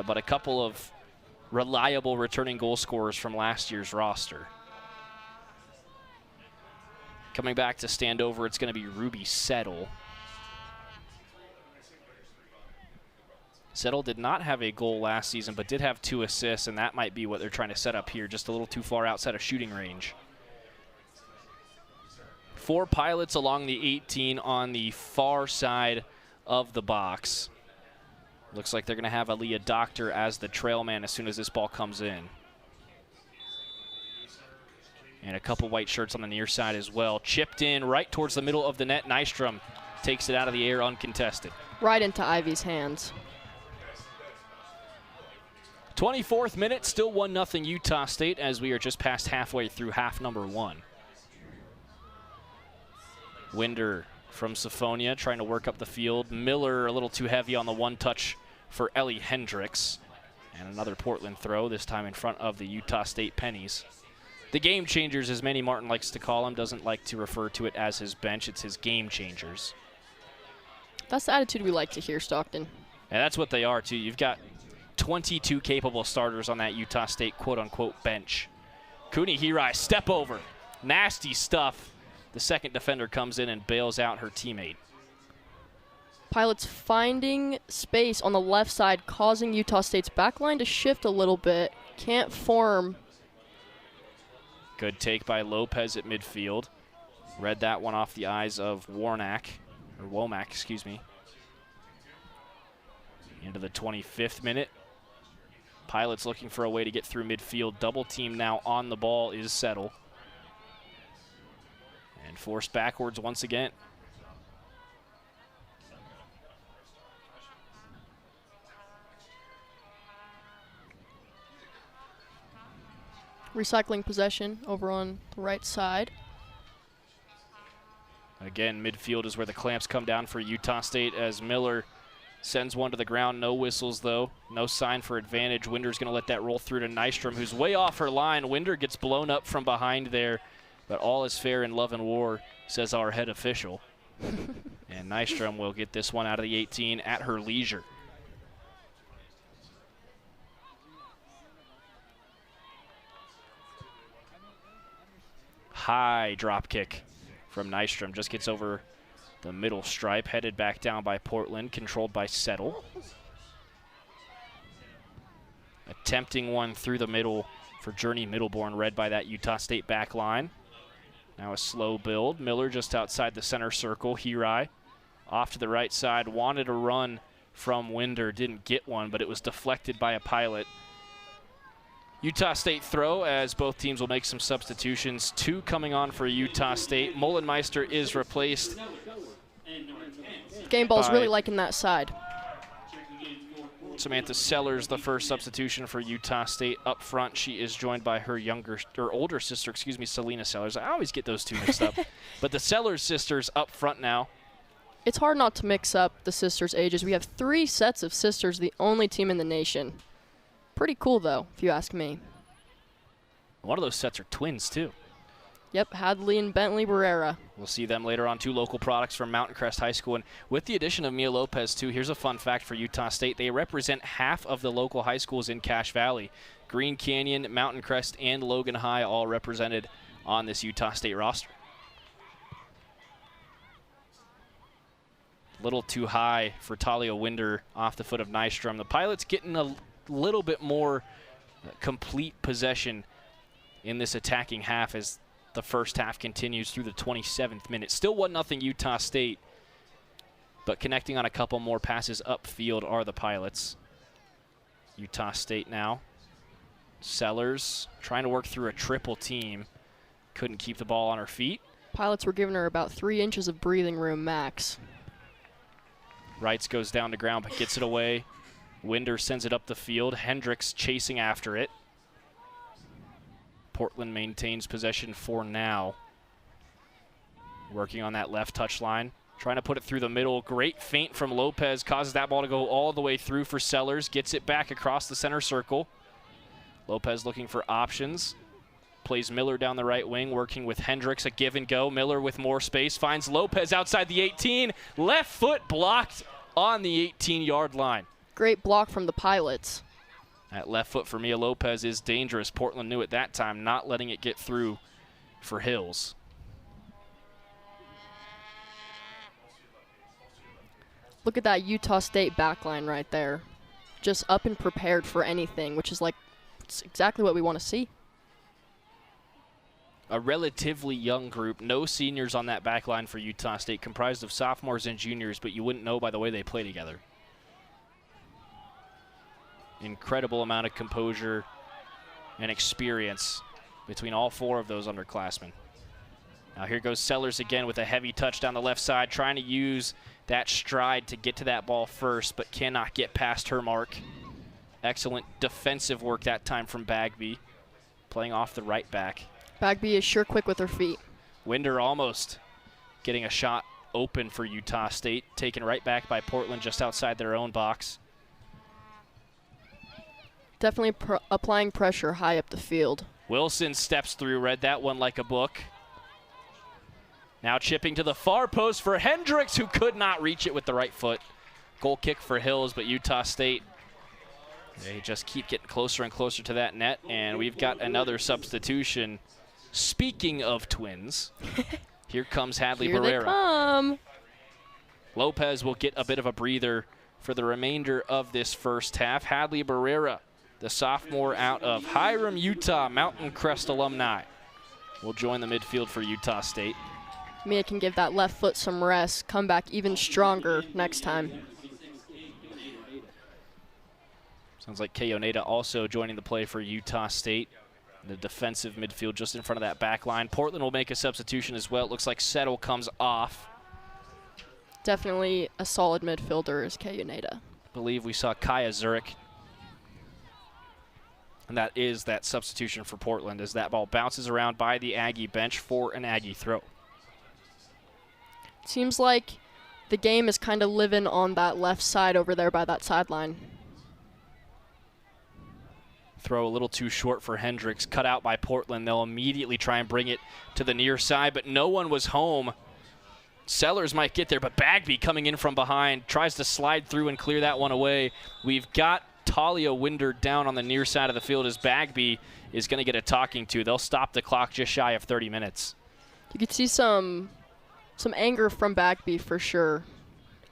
but a couple of reliable returning goal scorers from last year's roster. Coming back to stand over, it's going to be Ruby Settle. Settle did not have a goal last season, but did have 2 assists, and that might be what they're trying to set up here, just a little too far outside of shooting range. 4 Pilots along the 18 on the far side of the box. Looks like they're going to have Aaliyah Doctor as the trail man as soon as this ball comes in. And a couple white shirts on the near side as well. Chipped in right towards the middle of the net. Nystrom takes it out of the air uncontested. Right into Ivy's hands. 24th minute, still 1-0 Utah State as we are just past halfway through half number 1. Winder from Siphonia trying to work up the field. Miller a little too heavy on the one touch for Ellie Hendricks. And another Portland throw, this time in front of the Utah State Pennies. The game changers, as Manny Martin likes to call them, doesn't like to refer to it as his bench. It's his game changers. That's the attitude we like to hear, Stockton. And that's what they are, too. You've got 22 capable starters on that Utah State quote-unquote bench. Kuni Hirai, step over. Nasty stuff. The second defender comes in and bails out her teammate. Pilots finding space on the left side, causing Utah State's backline to shift a little bit. Can't form. Good take by Lopez at midfield. Read that one off the eyes of Womack, excuse me. Into the 25th minute. Pilots looking for a way to get through midfield. Double team now on the ball is Settle. And forced backwards once again. Recycling possession over on the right side. Again, midfield is where the clamps come down for Utah State as Miller sends one to the ground. No whistles, though. No sign for advantage. Winder's going to let that roll through to Nystrom, who's way off her line. Winder gets blown up from behind there, but all is fair in love and war, says our head official. And Nystrom will get this one out of the 18 at her leisure. High drop kick from Nystrom. Just gets over the middle stripe, headed back down by Portland, controlled by Settle. Attempting one through the middle for Journey Middleborn, read by that Utah State back line. Now a slow build. Miller just outside the center circle. Hirai off to the right side. Wanted a run from Winder. Didn't get one, but it was deflected by a Pilot. Utah State throw as both teams will make some substitutions. 2 coming on for Utah State. Mullenmeister is replaced. Game ball's really liking that side. Samantha Sellers, the first substitution for Utah State up front. She is joined by her older sister, Selena Sellers. I always get those two mixed up. But the Sellers sisters up front now. It's hard not to mix up the sisters' ages. We have 3 sets of sisters, the only team in the nation. Pretty cool, though, if you ask me. One of those sets are twins, too. Yep, Hadley and Bentley Barrera. We'll see them later on. 2 local products from Mountain Crest High School. And with the addition of Mia Lopez, too, here's a fun fact for Utah State. They represent half of the local high schools in Cache Valley. Green Canyon, Mountain Crest, and Logan High all represented on this Utah State roster. A little too high for Talia Winder off the foot of Nystrom. The Pilots getting a little bit more complete possession in this attacking half as the first half continues through the 27th minute. Still 1-0 Utah State, but connecting on a couple more passes upfield are the Pilots. Utah State now. Sellers trying to work through a triple team. Couldn't keep the ball on her feet. Pilots were giving her about 3 inches of breathing room max. Wrights goes down to ground but gets it away. Winder sends it up the field. Hendricks chasing after it. Portland maintains possession for now. Working on that left touch line. Trying to put it through the middle. Great feint from Lopez. Causes that ball to go all the way through for Sellers. Gets it back across the center circle. Lopez looking for options. Plays Miller down the right wing, working with Hendricks. A give and go. Miller with more space. Finds Lopez outside the 18. Left foot blocked on the 18-yard line. Great block from the Pilots. That left foot for Mia Lopez is dangerous. Portland knew at that time, not letting it get through for Hills. Look at that Utah State backline right there. Just up and prepared for anything, which is like it's exactly what we want to see. A relatively young group. No seniors on that backline for Utah State, comprised of sophomores and juniors, but you wouldn't know by the way they play together. Incredible amount of composure and experience between all 4 of those underclassmen. Now here goes Sellers again with a heavy touch down the left side, trying to use that stride to get to that ball first, but cannot get past her mark. Excellent defensive work that time from Bagby, playing off the right back. Bagby is sure quick with her feet. Winder almost getting a shot open for Utah State, taken right back by Portland just outside their own box. Definitely applying pressure high up the field. Wilson steps through, read that one like a book. Now chipping to the far post for Hendricks, who could not reach it with the right foot. Goal kick for Hills, but Utah State, they just keep getting closer and closer to that net, and we've got another substitution. Speaking of twins, here comes Hadley Here Barrera. they come. Lopez will get a bit of a breather for the remainder of this first half. Hadley Barrera, the sophomore out of Hiram, Utah, Mountain Crest alumni, will join the midfield for Utah State. Mia can give that left foot some rest, come back even stronger next time. Sounds like Kay Oneda also joining the play for Utah State. The defensive midfield just in front of that back line. Portland will make a substitution as well. It looks like Settle comes off. Definitely a solid midfielder is Kay Oneda. I believe we saw Kaya Zurich. And that is that substitution for Portland as that ball bounces around by the Aggie bench for an Aggie throw. Seems like the game is kind of living on that left side over there by that sideline. Throw a little too short for Hendricks, cut out by Portland. They'll immediately try and bring it to the near side, but no one was home. Sellers might get there, but Bagby coming in from behind tries to slide through and clear that one away. We've got Talia Winder down on the near side of the field as Bagby is going to get a talking to. They'll stop the clock just shy of 30 minutes. You could see some anger from Bagby for sure.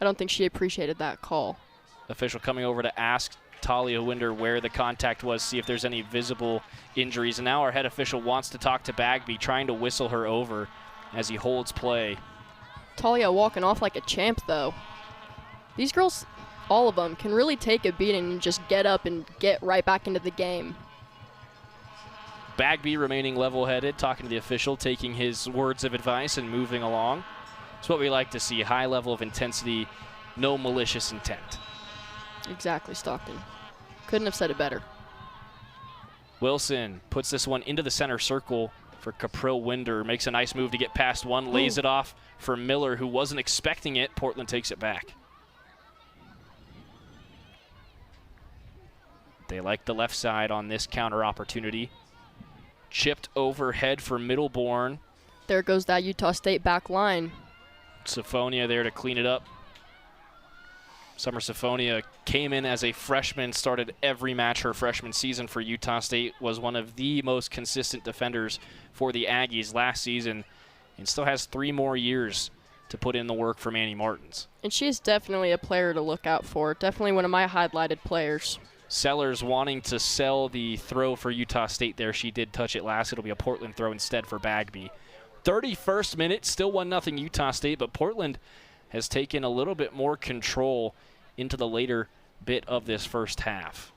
I don't think she appreciated that call. Official coming over to ask Talia Winder where the contact was, see if there's any visible injuries. And now our head official wants to talk to Bagby, trying to whistle her over as he holds play. Talia walking off like a champ, though. These girls, all of them, can really take a beating and just get up and get right back into the game. Bagby remaining level-headed, talking to the official, taking his words of advice and moving along. It's what we like to see, high level of intensity, no malicious intent. Exactly, Stockton. Couldn't have said it better. Wilson puts this one into the center circle for Capril Winder. Makes a nice move to get past one, lays it off for Miller, who wasn't expecting it. Portland takes it back. They like the left side on this counter opportunity. Chipped overhead for Middleborn. There goes that Utah State back line. Siphonia there to clean it up. Summer Siphonia came in as a freshman, started every match her freshman season for Utah State, was one of the most consistent defenders for the Aggies last season, and still has 3 more years to put in the work for Manny Martins. And she is definitely a player to look out for. Definitely one of my highlighted players. Sellers wanting to sell the throw for Utah State there. She did touch it last. It'll be a Portland throw instead for Bagby. 31st minute, still 1-0 Utah State, but Portland has taken a little bit more control into the later bit of this first half.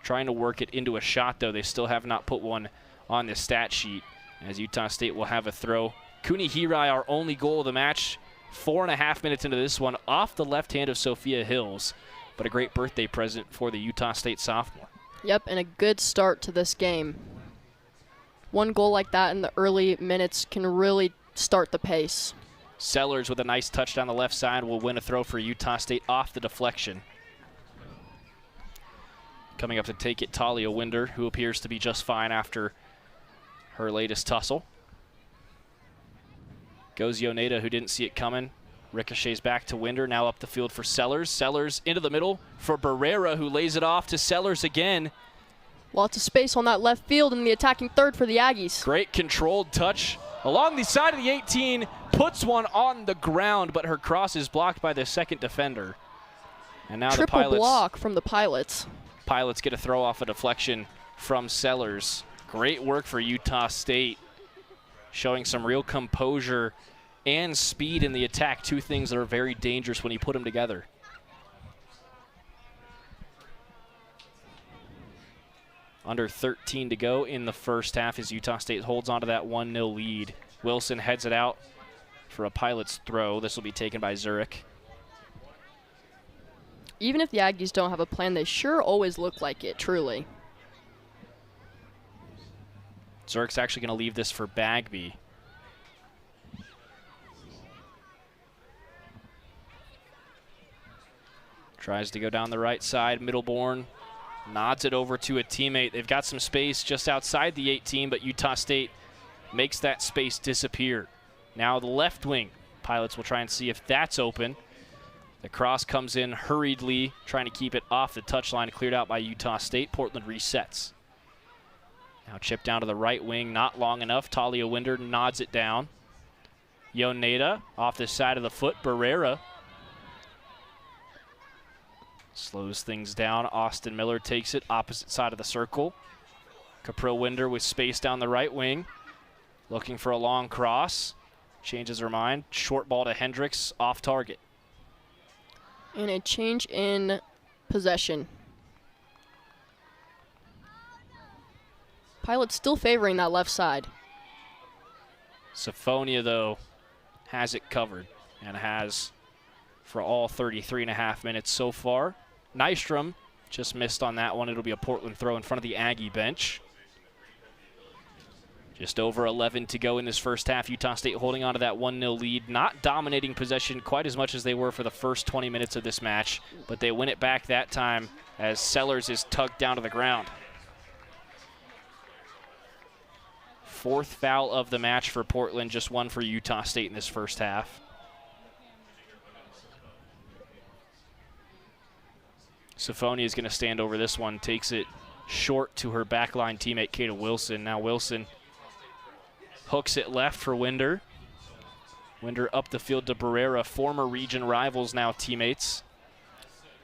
Trying to work it into a shot, though. They still have not put one on the stat sheet, as Utah State will have a throw. Kuni Hirai, our only goal of the match, 4.5 minutes into this one, off the left hand of Sophia Hills. But a great birthday present for the Utah State sophomore. Yep, and a good start to this game. One goal like that in the early minutes can really start the pace. Sellers with a nice touch down the left side will win a throw for Utah State off the deflection. Coming up to take it, Talia Winder, who appears to be just fine after her latest tussle. Goes Yoneda, who didn't see it coming. Ricochets back to Winder, now up the field for Sellers. Sellers into the middle for Barrera, who lays it off to Sellers again. Lots of space on that left field in the attacking third for the Aggies. Great controlled touch along the side of the 18, puts one on the ground, but her cross is blocked by the second defender. And now Triple the Pilots, block from the Pilots. Pilots get a throw off a deflection from Sellers. Great work for Utah State, showing some real composure and speed in the attack, two things that are very dangerous when you put them together. Under 13 to go in the first half as Utah State holds on to that 1-0 lead. Wilson heads it out for a Pilots throw. This will be taken by Zurich. Even if the Aggies don't have a plan, they sure always look like it, truly. Zurich's actually going to leave this for Bagby. Tries to go down the right side. Middleborn nods it over to a teammate. They've got some space just outside the 18, but Utah State makes that space disappear. Now the left wing. Pilots will try and see if that's open. The cross comes in hurriedly, trying to keep it off the touchline, cleared out by Utah State. Portland resets. Now chip down to the right wing, not long enough. Talia Winder nods it down. Yoneda off the side of the foot. Barrera slows things down. Austin Miller takes it opposite side of the circle. Capril Winder with space down the right wing. Looking for a long cross. Changes her mind. Short ball to Hendricks, off target. And a change in possession. Pilots still favoring that left side. Syphonia, though, has it covered and has for all 33.5 minutes so far. Nystrom just missed on that one. It'll be a Portland throw in front of the Aggie bench. Just over 11 to go in this first half. Utah State holding on to that 1-0 lead. Not dominating possession quite as much as they were for the first 20 minutes of this match, but they win it back that time as Sellers is tugged down to the ground. Fourth foul of the match for Portland, just one for Utah State in this first half. Syphonia is going to stand over this one, takes it short to her backline teammate, Kata Wilson. Now Wilson hooks it left for Winder. Winder up the field to Barrera, former region rivals, now teammates.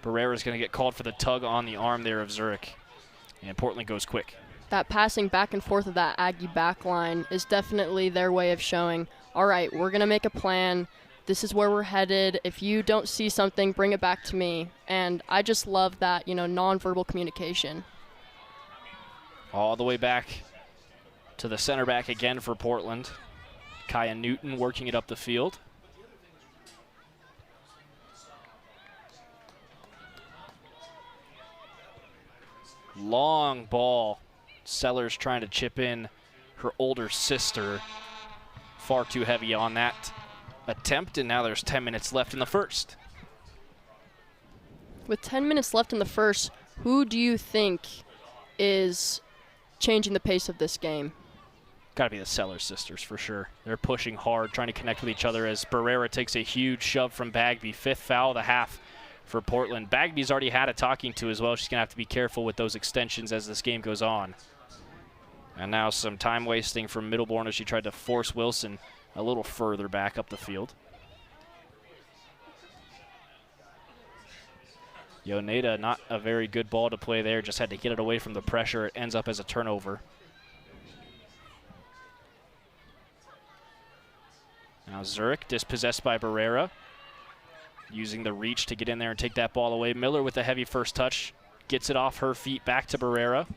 Barrera's going to get called for the tug on the arm there of Zurich. And Portland goes quick. That passing back and forth of that Aggie backline is definitely their way of showing, all right, we're going to make a plan. This is where we're headed. If you don't see something, bring it back to me. And I just love that, nonverbal communication. All the way back to the center back again for Portland. Kaya Newton working it up the field. Long ball. Sellers trying to chip in her older sister. Far too heavy on that attempt, and now there's 10 minutes left in the first. With 10 minutes left in the first, who do you think is changing the pace of this game? Got to be the Sellers sisters for sure. They're pushing hard, trying to connect with each other as Barrera takes a huge shove from Bagby. Fifth foul of the half for Portland. Bagby's already had a talking to as well. She's going to have to be careful with those extensions as this game goes on. And now some time wasting from Middleborn as she tried to force Wilson a little further back up the field. Yoneda, not a very good ball to play there, just had to get it away from the pressure. It ends up as a turnover. Now Zurich dispossessed by Barrera, using the reach to get in there and take that ball away. Miller with a heavy first touch, gets it off her feet back to Barrera.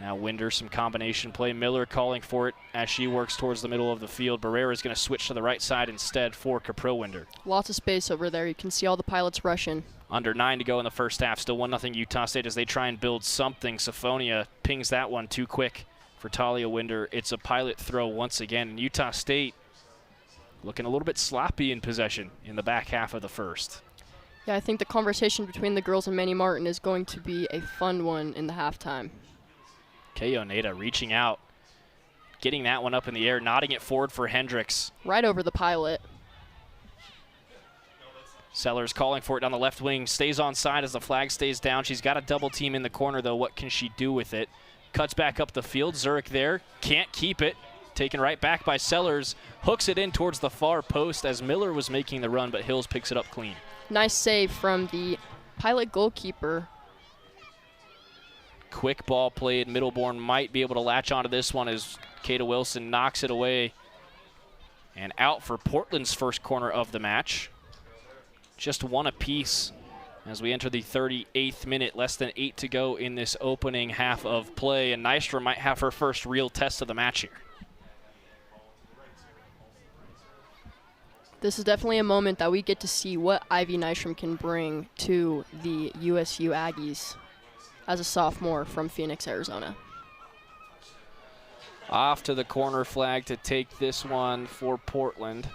Now Winder, some combination play. Miller calling for it as she works towards the middle of the field. Barrera is going to switch to the right side instead for Caprill-Winder. Lots of space over there. You can see all the pilots rushing. Under 9 to go in the first half. Still 1-0 Utah State as they try and build something. Syphonia pings that one too quick for Talia Winder. It's a pilot throw once again. And Utah State looking a little bit sloppy in possession in the back half of the first. Yeah, I think the conversation between the girls and Manny Martin is going to be a fun one in the halftime. Yoneda reaching out, getting that one up in the air, nodding it forward for Hendricks. Right over the pilot. Sellers calling for it down the left wing, stays on side as the flag stays down. She's got a double team in the corner, though. What can she do with it? Cuts back up the field. Zurich there, can't keep it. Taken right back by Sellers, hooks it in towards the far post as Miller was making the run, but Hills picks it up clean. Nice save from the pilot goalkeeper. Quick ball played. Middlebourne might be able to latch onto this one as Kata Wilson knocks it away. And out for Portland's first corner of the match. Just one apiece as we enter the 38th minute. Less than 8 to go in this opening half of play. And Nystrom might have her first real test of the match here. This is definitely a moment that we get to see what Ivy Nystrom can bring to the USU Aggies as a sophomore from Phoenix, Arizona. Off to the corner flag to take this one for Portland.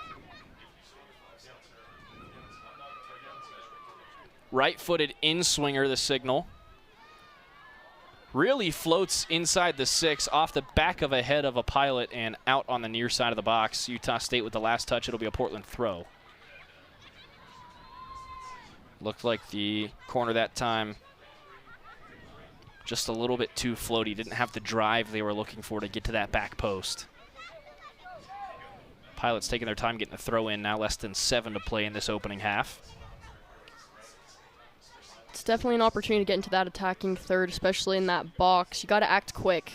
Right-footed in-swinger, the signal. Really floats inside the 6, off the back of a head of a pilot and out on the near side of the box. Utah State with the last touch. It'll be a Portland throw. Looked like the corner that time just a little bit too floaty. Didn't have the drive they were looking for to get to that back post. Pilots taking their time getting the throw in. Now less than 7 to play in this opening half. It's definitely an opportunity to get into that attacking third, especially in that box. You got to act quick.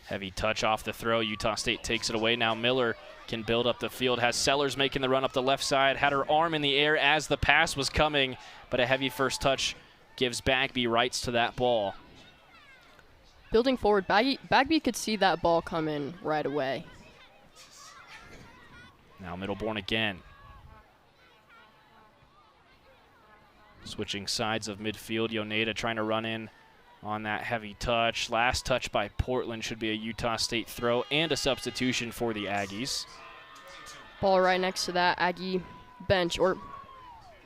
Heavy touch off the throw. Utah State takes it away. Now Miller can build up the field. Has Sellers making the run up the left side. Had her arm in the air as the pass was coming, but a heavy first touch gives Bagby rights to that ball. Building forward, Bagby could see that ball come in right away. Now Middlebourne again. Switching sides of midfield. Yoneda trying to run in on that heavy touch. Last touch by Portland should be a Utah State throw and a substitution for the Aggies. Ball right next to that Aggie bench, or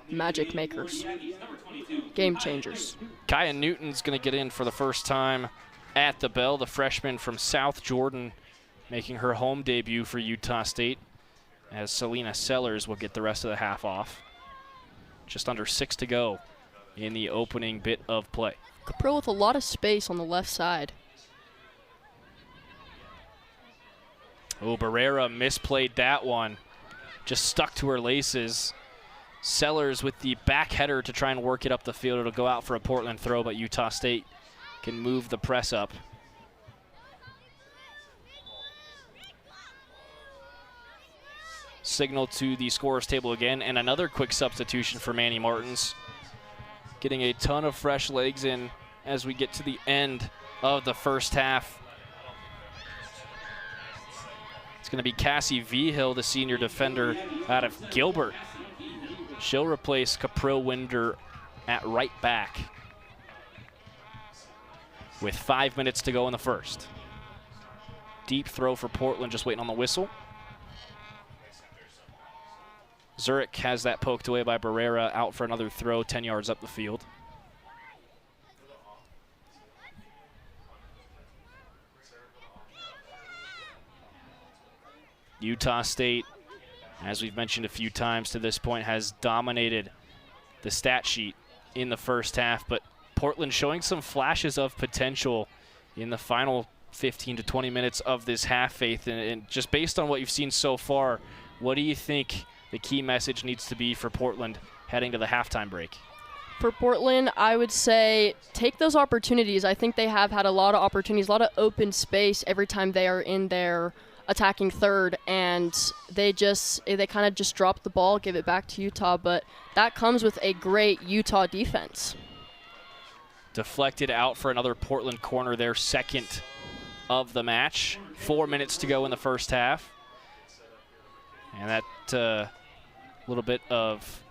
magic makers. Game changers. Kaya Newton's going to get in for the first time at the bell. The freshman from South Jordan making her home debut for Utah State, as Selena Sellers will get the rest of the half off. Just under 6 to go in the opening bit of play. Caprill with a lot of space on the left side. Oh, Barrera misplayed that one. Just stuck to her laces. Sellers with the back header to try and work it up the field. It'll go out for a Portland throw, but Utah State can move the press up. Signal to the scorer's table again, and another quick substitution for Manny Martins. Getting a ton of fresh legs in as we get to the end of the first half. It's going to be Cassie Vigil, the senior defender out of Gilbert. She'll replace Caprill-Winder at right back with 5 minutes to go in the first. Deep throw for Portland, just waiting on the whistle. Zurich has that poked away by Barrera, out for another throw 10 yards up the field. Utah State, as we've mentioned a few times to this point, has dominated the stat sheet in the first half, but Portland showing some flashes of potential in the final 15 to 20 minutes of this half, Faith. And just based on what you've seen so far, what do you think the key message needs to be for Portland heading to the halftime break? For Portland, I would say take those opportunities. I think they have had a lot of opportunities, a lot of open space every time they are in their attacking third, and they kind of just drop the ball, give it back to Utah, but that comes with a great Utah defense. Deflected out for another Portland corner, their second of the match. 4 minutes to go in the first half. And that little bit of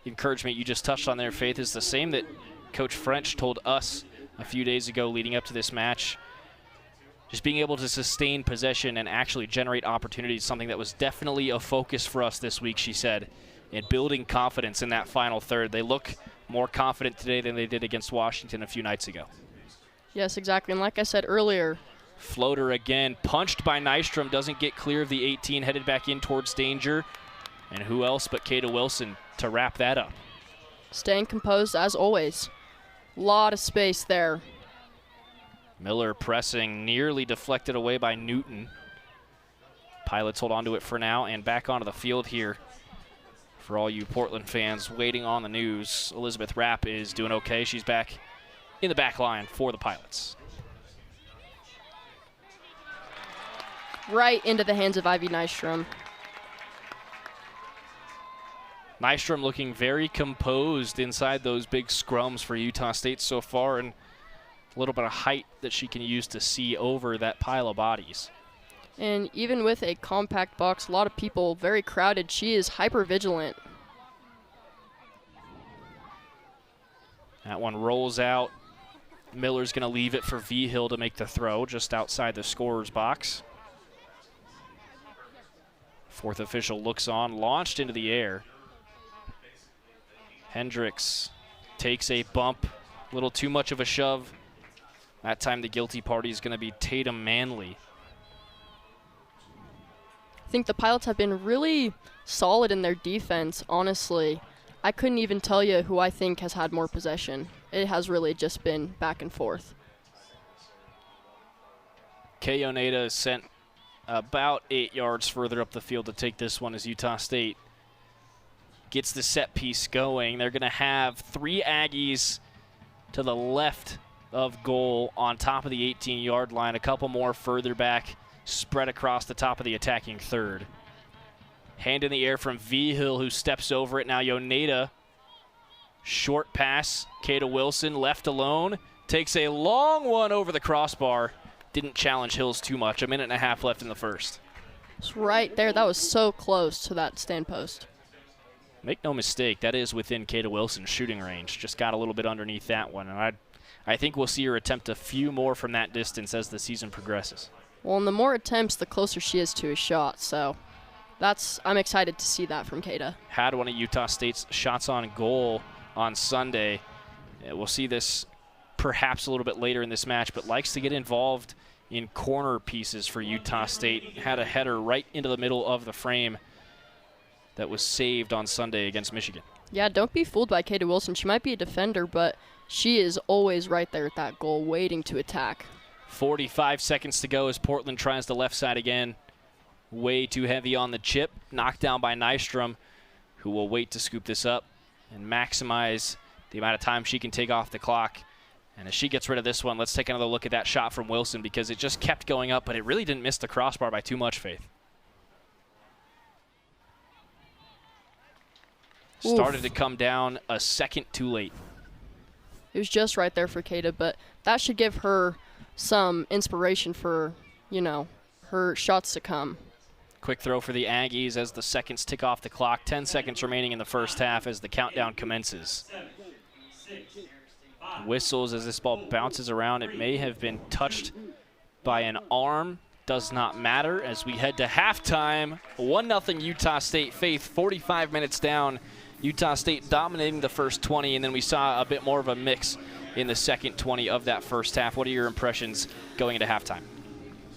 encouragement you just touched on there, Faith, is the same that Coach French told us a few days ago leading up to this match. Just being able to sustain possession and actually generate opportunities, something that was definitely a focus for us this week, she said, in building confidence in that final third. They look more confident today than they did against Washington a few nights ago. Yes, exactly. And like I said earlier, floater again, punched by Nystrom, doesn't get clear of the 18, headed back in towards danger. And who else but Kata Wilson to wrap that up. Staying composed as always. Lot of space there. Miller pressing, nearly deflected away by Newton. Pilots hold on to it for now and back onto the field here. For all you Portland fans waiting on the news, Elizabeth Rapp is doing okay. She's back in the back line for the Pilots. Right into the hands of Ivy Nystrom. Nystrom looking very composed inside those big scrums for Utah State so far, and a little bit of height that she can use to see over that pile of bodies. And even with a compact box, a lot of people, very crowded, she is hyper vigilant. That one rolls out. Miller's going to leave it for Vigil to make the throw just outside the scorer's box. Fourth official looks on, launched into the air. Hendricks takes a bump, a little too much of a shove. That time the guilty party is going to be Tatum Manley. I think the Pilots have been really solid in their defense, honestly. I couldn't even tell you who I think has had more possession. It has really just been back and forth. Kay Oneda is sent about 8 yards further up the field to take this one as Utah State gets the set piece going. They're going to have 3 Aggies to the left of goal on top of the 18-yard line, a couple more further back, spread across the top of the attacking third. Hand in the air from Vigil, who steps over it. Now Oneda, short pass. Kata Wilson left alone, takes a long one over the crossbar. Didn't challenge Hills too much. A minute and a half left in the first. It's right there. That was so close to that stand post. Make no mistake, that is within Kata Wilson's shooting range. Just got a little bit underneath that one. And I think we'll see her attempt a few more from that distance as the season progresses. Well, and the more attempts, the closer she is to a shot. So I'm excited to see that from Kata. Had one of Utah State's shots on goal on Sunday. We'll see this perhaps a little bit later in this match, but likes to get involved in corner pieces for Utah State. Had a header right into the middle of the frame that was saved on Sunday against Michigan. Yeah, don't be fooled by Kata Wilson. She might be a defender, but she is always right there at that goal, waiting to attack. 45 seconds to go as Portland tries the left side again. Way too heavy on the chip. Knocked down by Nystrom, who will wait to scoop this up and maximize the amount of time she can take off the clock. And as she gets rid of this one, let's take another look at that shot from Wilson, because it just kept going up, but it really didn't miss the crossbar by too much, Faith. Started to come down a second too late. It was just right there for Kata, but that should give her some inspiration for, her shots to come. Quick throw for the Aggies as the seconds tick off the clock. 10 seconds remaining in the first half as the countdown commences. Whistles as this ball bounces around. It may have been touched by an arm. Does not matter as we head to halftime. 1-0 Utah State. Faith, 45 minutes down. Utah State dominating the first 20, and then we saw a bit more of a mix in the second 20 of that first half. What are your impressions going into halftime?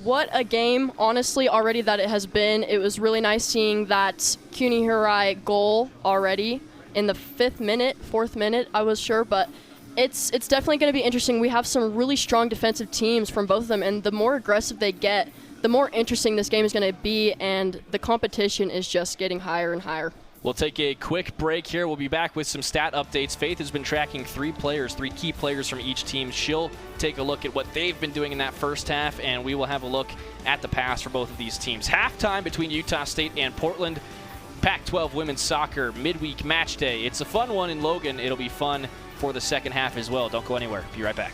What a game, honestly, already that it has been. It was really nice seeing that Kunihirai goal already in the fourth minute, I was sure, but it's definitely going to be interesting. We have some really strong defensive teams from both of them, and the more aggressive they get, the more interesting this game is going to be, and the competition is just getting higher and higher. We'll take a quick break here. We'll be back with some stat updates. Faith has been tracking three key players from each team. She'll take a look at what they've been doing in that first half, and we will have a look at the past for both of these teams. Halftime between Utah State and Portland. Pac-12 women's soccer midweek match day. It's a fun one in Logan. It'll be fun for the second half as well. Don't go anywhere. Be right back.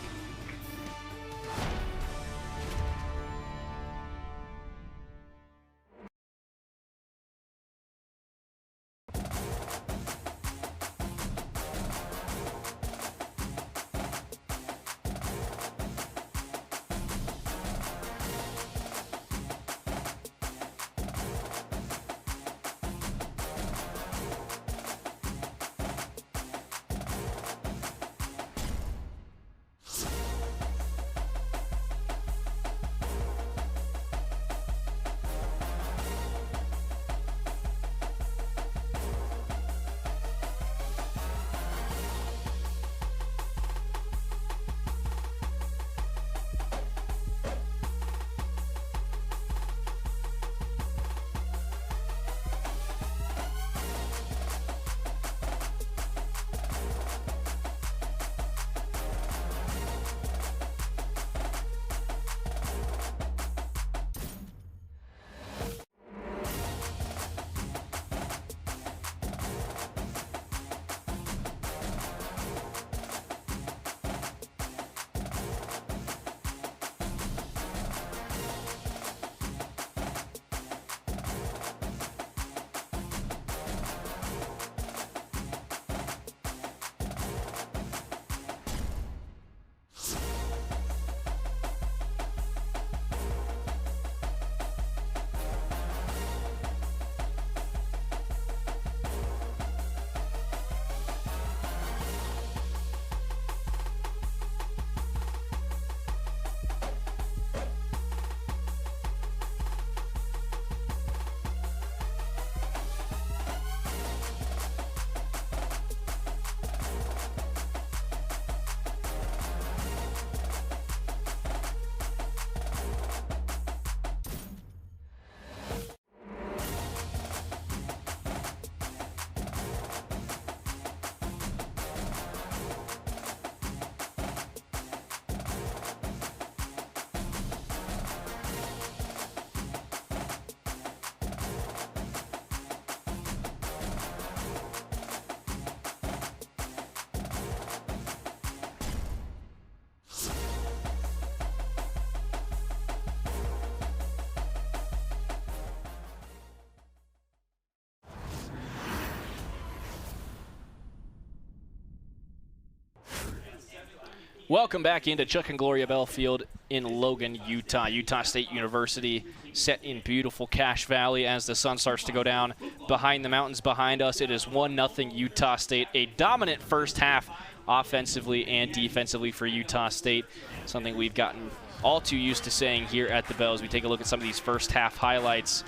Welcome back into Chuck and Gloria Bell Field in Logan, Utah. Utah State University set in beautiful Cache Valley as the sun starts to go down behind the mountains behind us. It is 1-0 Utah State. A dominant first half offensively and defensively for Utah State, something we've gotten all too used to saying here at the Bell as we take a look at some of these first half highlights.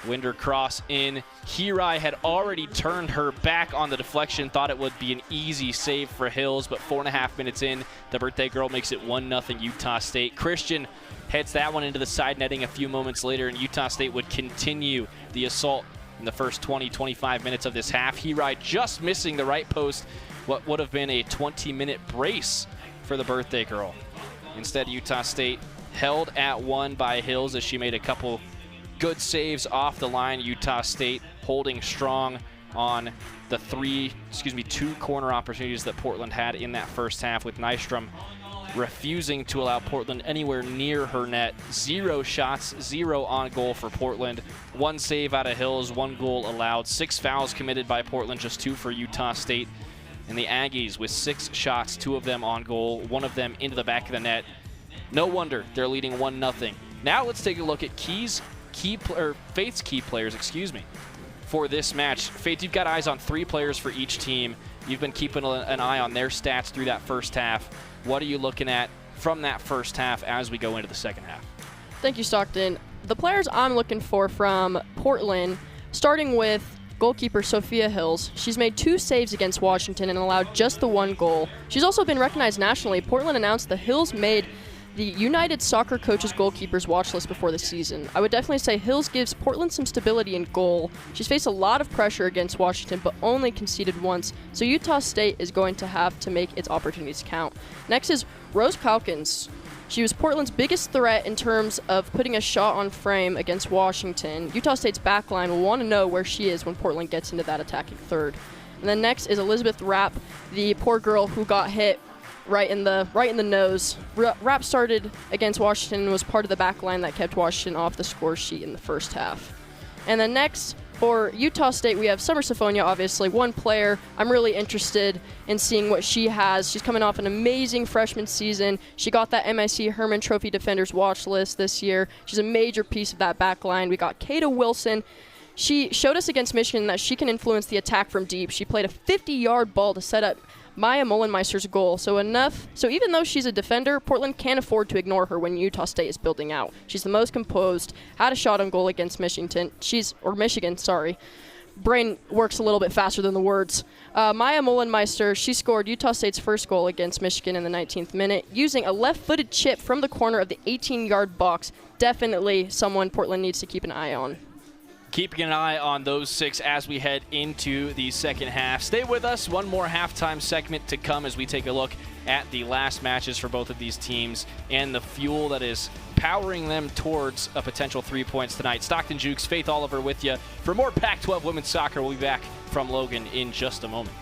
Winder cross in. Hirai had already turned her back on the deflection, thought it would be an easy save for Hills, but 4.5 minutes in, the birthday girl makes it 1-0 Utah State. Christian heads that one into the side netting a few moments later, and Utah State would continue the assault in the first 20-25 minutes of this half. Hirai just missing the right post, what would have been a 20-minute brace for the birthday girl. Instead, Utah State held at one by Hills as she made a couple good saves off the line. Utah State holding strong on the two corner opportunities that Portland had in that first half, with Nystrom refusing to allow Portland anywhere near her net. 0 shots, 0 on goal for Portland. 1 save out of Hills, 1 goal allowed. 6 fouls committed by Portland, just 2 for Utah State. And the Aggies with 6 shots, 2 of them on goal, 1 of them into the back of the net. No wonder they're leading 1-0. Now let's take a look at Faith's key players, for this match. Faith, you've got eyes on 3 players for each team. You've been keeping an eye on their stats through that first half. What are you looking at from that first half as we go into the second half? Thank you, Stockton. The players I'm looking for from Portland, starting with goalkeeper Sophia Hills. She's made 2 saves against Washington and allowed just the 1 goal. She's also been recognized nationally. Portland announced the Hills made the United Soccer Coaches Goalkeepers watch list before the season. I would definitely say Hills gives Portland some stability in goal. She's faced a lot of pressure against Washington, but only conceded once, so Utah State is going to have to make its opportunities count. Next is Rose Calkins. She was Portland's biggest threat in terms of putting a shot on frame against Washington. Utah State's backline will want to know where she is when Portland gets into that attacking third. And then next is Elizabeth Rapp, the poor girl who got hit right in the nose. Rapp started against Washington and was part of the back line that kept Washington off the score sheet in the first half. And then next, for Utah State, we have Summer Sifonia, obviously, one player I'm really interested in seeing what she has. She's coming off an amazing freshman season. She got that MIC Herman Trophy Defenders watch list this year. She's a major piece of that back line. We got Kata Wilson. She showed us against Michigan that she can influence the attack from deep. She played a 50-yard ball to set up Maya Mullenmeister's goal. So even though she's a defender, Portland can't afford to ignore her when Utah State is building out. She's the most composed, had a shot on goal against Michigan. Brain works a little bit faster than the words. Maya Mullenmeister, she scored Utah State's first goal against Michigan in the 19th minute using a left-footed chip from the corner of the 18-yard box. Definitely someone Portland needs to keep an eye on. Keeping an eye on those 6 as we head into the second half. Stay with us. One more halftime segment to come as we take a look at the last matches for both of these teams and the fuel that is powering them towards a potential 3 points tonight. Stockton Jukes, Faith Oliver with you for more Pac-12 women's soccer. We'll be back from Logan in just a moment.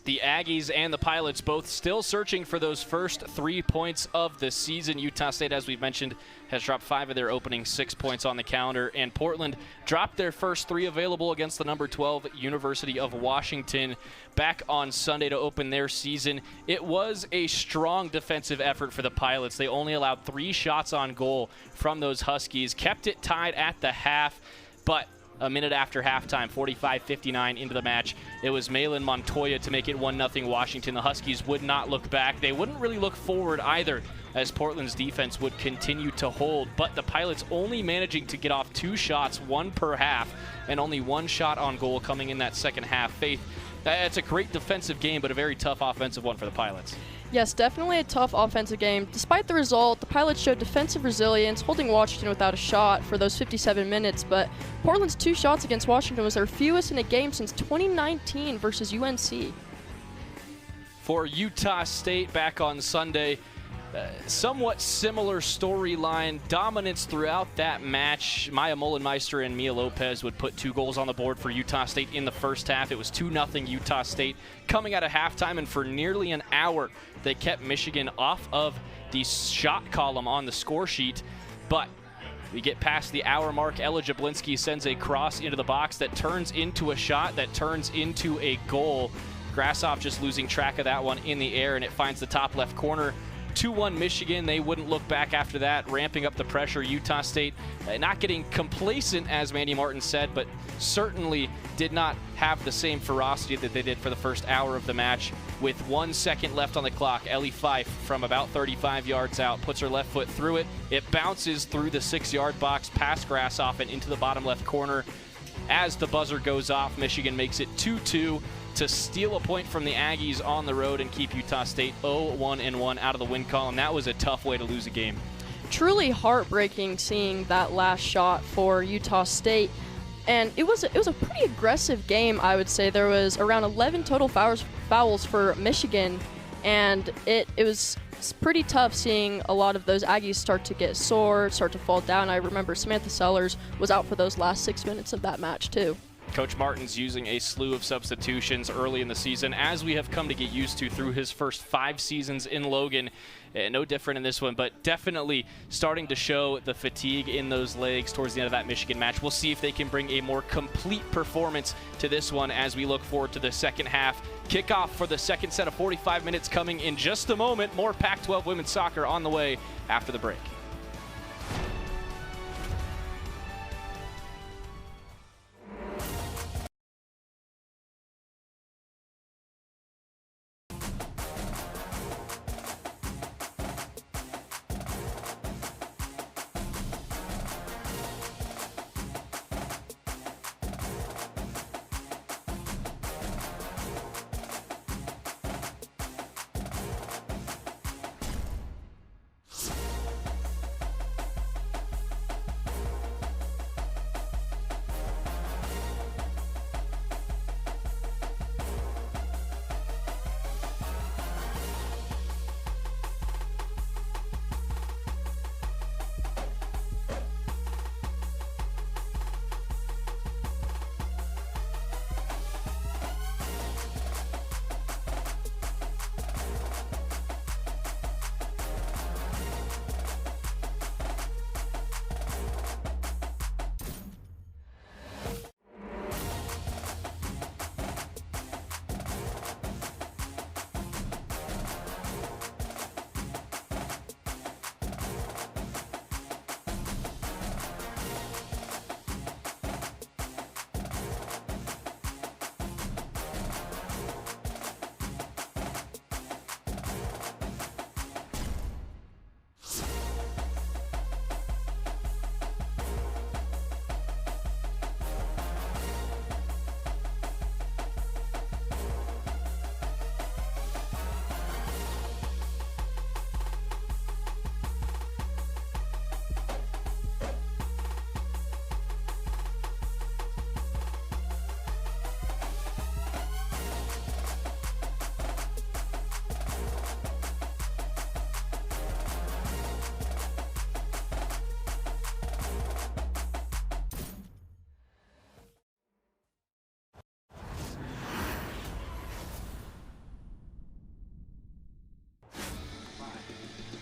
The Aggies and the Pilots both still searching for those first 3 points of the season. Utah State, as we've mentioned, has dropped 5 of their opening 6 points on the calendar, and Portland dropped their first 3 available against the number 12 University of Washington back on Sunday to open their season. It was a strong defensive effort for the Pilots. They only allowed 3 shots on goal from those Huskies, kept it tied at the half, but a minute after halftime, 45-59 into the match, it was Malin Montoya to make it 1-0 Washington. The Huskies would not look back. They wouldn't really look forward either, as Portland's defense would continue to hold. But the Pilots only managing to get off 2 shots, 1 per half, and only 1 shot on goal coming in that second half. Faith, it's a great defensive game, but a very tough offensive one for the Pilots. Yes, definitely a tough offensive game. Despite the result, the Pilots showed defensive resilience, holding Washington without a shot for those 57 minutes, but Portland's 2 shots against Washington was their fewest in a game since 2019 versus UNC. For Utah State back on Sunday, somewhat similar storyline, dominance throughout that match. Maya Mullenmeister and Mia Lopez would put 2 goals on the board for Utah State in the first half. It was 2-0 Utah State coming out of halftime, and for nearly an hour, they kept Michigan off of the shot column on the score sheet. But we get past the hour mark. Ella Jablinski sends a cross into the box that turns into a shot, that turns into a goal. Grassoff just losing track of that one in the air, and it finds the top left corner. 2-1 Michigan. They wouldn't look back after that, ramping up the pressure. Utah State not getting complacent, as Mandy Martin said, but certainly did not have the same ferocity that they did for the first hour of the match. With 1 second left on the clock, Ellie Fife from about 35 yards out puts her left foot through it. It bounces through the 6-yard box, past Grassoff and into the bottom left corner. As the buzzer goes off, Michigan makes it 2-2. To steal a point from the Aggies on the road and keep Utah State 0-1-1 out of the win column. That was a tough way to lose a game. Truly heartbreaking seeing that last shot for Utah State. And it was a pretty aggressive game, I would say. There was around 11 total fouls for Michigan, and it's pretty tough seeing a lot of those Aggies start to get sore, start to fall down. I remember Samantha Sellers was out for those last 6 minutes of that match too. Coach Martin's using a slew of substitutions early in the season, as we have come to get used to through his first 5 seasons in Logan. No different in this one, but definitely starting to show the fatigue in those legs towards the end of that Michigan match. We'll see if they can bring a more complete performance to this one as we look forward to the second half. Kickoff for the second set of 45 minutes coming in just a moment. More Pac-12 women's soccer on the way after the break.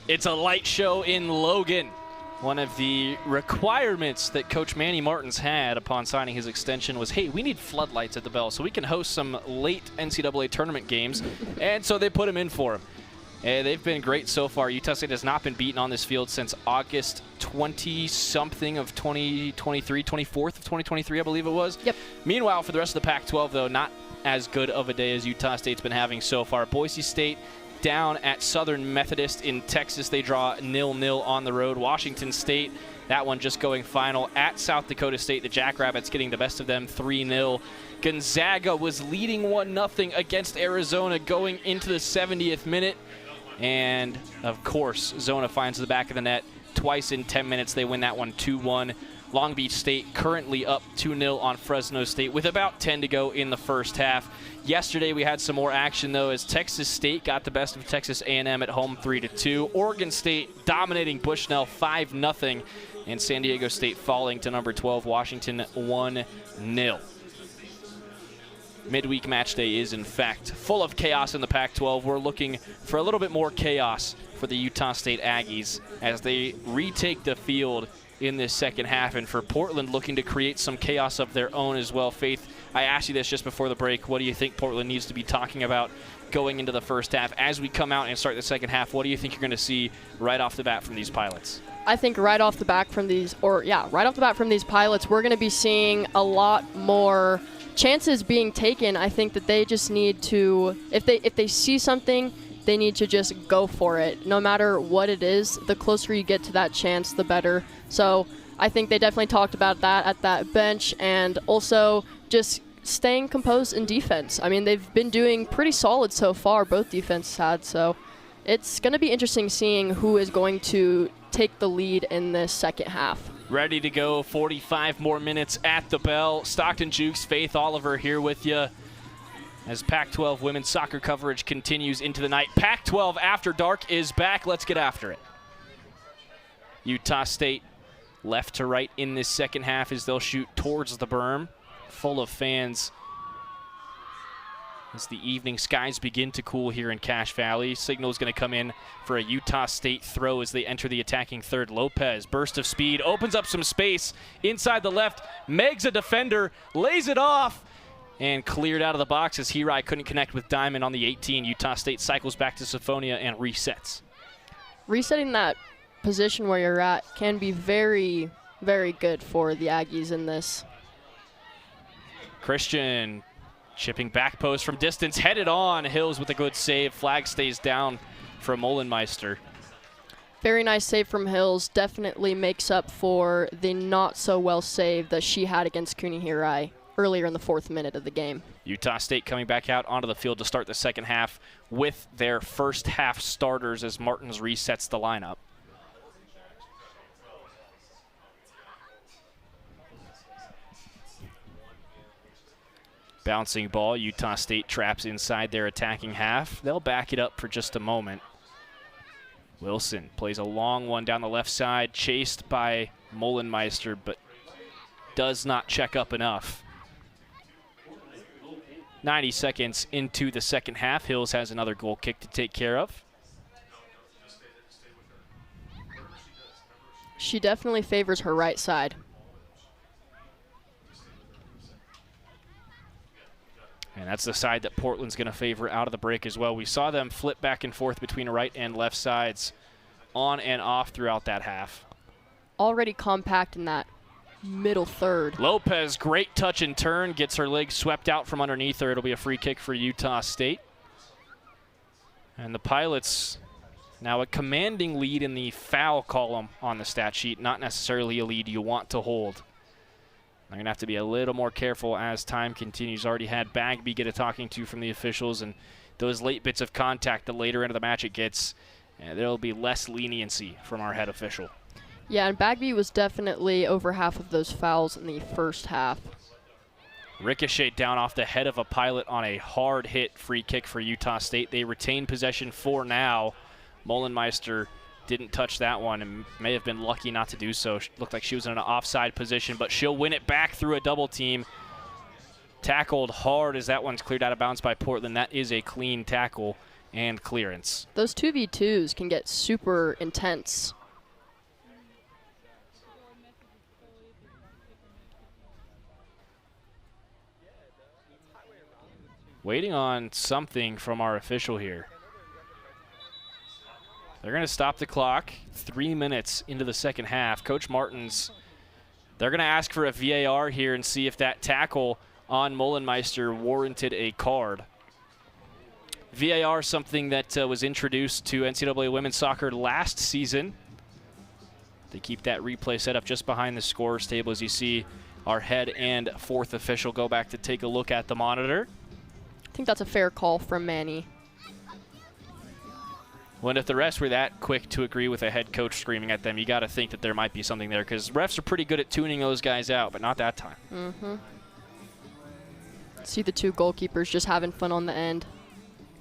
It's a light show in Logan. One of the requirements that Coach Manny Martins had upon signing his extension was, hey, we need floodlights at the Bell so we can host some late NCAA tournament games. And so they put him in for him. And they've been great so far. Utah State has not been beaten on this field since August 20-something of 2023, 24th of 2023, I believe it was. Yep. Meanwhile, for the rest of the Pac-12, though, not as good of a day as Utah State's been having so far. Boise State down at Southern Methodist in Texas. They draw 0-0 on the road. Washington State, that one just going final at South Dakota State. The Jackrabbits getting the best of them 3-0. Gonzaga was leading 1-0 against Arizona going into the 70th minute. And, of course, Zona finds the back of the net twice in 10 minutes. They win that one 2-1. Long Beach State currently up 2-0 on Fresno State with about 10 to go in the first half. Yesterday we had some more action, though, as Texas State got the best of Texas A&M at home 3-2. Oregon State dominating Bushnell 5-0. And San Diego State falling to number 12, Washington 1-0. Midweek match day is, in fact, full of chaos in the Pac-12. We're looking for a little bit more chaos for the Utah State Aggies as they retake the field in this second half, and for Portland looking to create some chaos of their own as well. Faith, I asked you this just before the break. What do you think Portland needs to be talking about going into the first half? As we come out and start the second half, what do you think you're going to see right off the bat from these pilots? I think right off the bat from these pilots, we're going to be seeing a lot more chances being taken. I think that they just need to, if they see something, they need to just go for it. No matter what it is, the closer you get to that chance, the better. So I think they definitely talked about that at that bench, and also just staying composed in defense. I mean, they've been doing pretty solid so far, both defenses had. So it's going to be interesting seeing who is going to take the lead in this second half. Ready to go, 45 more minutes at the Bell. Stockton Jukes, Faith Oliver here with you as Pac-12 women's soccer coverage continues into the night. Pac-12 After Dark is back. Let's get after it. Utah State left to right in this second half as they'll shoot towards the berm, full of fans as the evening skies begin to cool here in Cache Valley. Signal is going to come in for a Utah State throw as they enter the attacking third. Lopez, burst of speed, opens up some space inside the left. Meg's a defender, lays it off, and cleared out of the box as Hirai couldn't connect with Diamond on the 18. Utah State cycles back to Syphonia and resets. Resetting that position where you're at can be very, very good for the Aggies in this. Christian chipping back post from distance, headed on. Hills with a good save. Flag stays down for Molenmeister. Very nice save from Hills. Definitely makes up for the not so well save that she had against Kuni Hirai earlier in the 4th minute of the game. Utah State coming back out onto the field to start the second half with their first half starters as Martins resets the lineup. Bouncing ball, Utah State traps inside their attacking half. They'll back it up for just a moment. Wilson plays a long one down the left side, chased by Molenmeister, but does not check up enough. 90 seconds into the second half, Hills has another goal kick to take care of. She definitely favors her right side. And that's the side that Portland's going to favor out of the break as well. We saw them flip back and forth between right and left sides on and off throughout that half. Already compact in that middle third. Lopez, great touch and turn, gets her leg swept out from underneath her. It'll be a free kick for Utah State. And the Pilots now a commanding lead in the foul column on the stat sheet, not necessarily a lead you want to hold. They're going to have to be a little more careful as time continues. Already had Bagby get a talking to from the officials, and those late bits of contact, the later into the match it gets, there'll be less leniency from our head official. Yeah, and Bagby was definitely over half of those fouls in the first half. Ricochet down off the head of a Pilot on a hard hit free kick for Utah State. They retain possession for now. Molenmeister didn't touch that one and may have been lucky not to do so. Looked like she was in an offside position, but she'll win it back through a double team. Tackled hard as that one's cleared out of bounds by Portland. That is a clean tackle, and clearance. Those 2v2s can get super intense. Waiting on something from our official here. They're going to stop the clock 3 minutes into the second half. Coach Martins, they're going to ask for a VAR here and see if that tackle on Mullenmeister warranted a card. VAR, something that was introduced to NCAA women's soccer last season. They keep that replay set up just behind the scorer's table as you see our head and fourth official go back to take a look at the monitor. I think that's a fair call from Manny. When if the refs were that quick to agree with a head coach screaming at them, you got to think that there might be something there because refs are pretty good at tuning those guys out, but not that time. Mm-hmm. See the two goalkeepers just having fun on the end.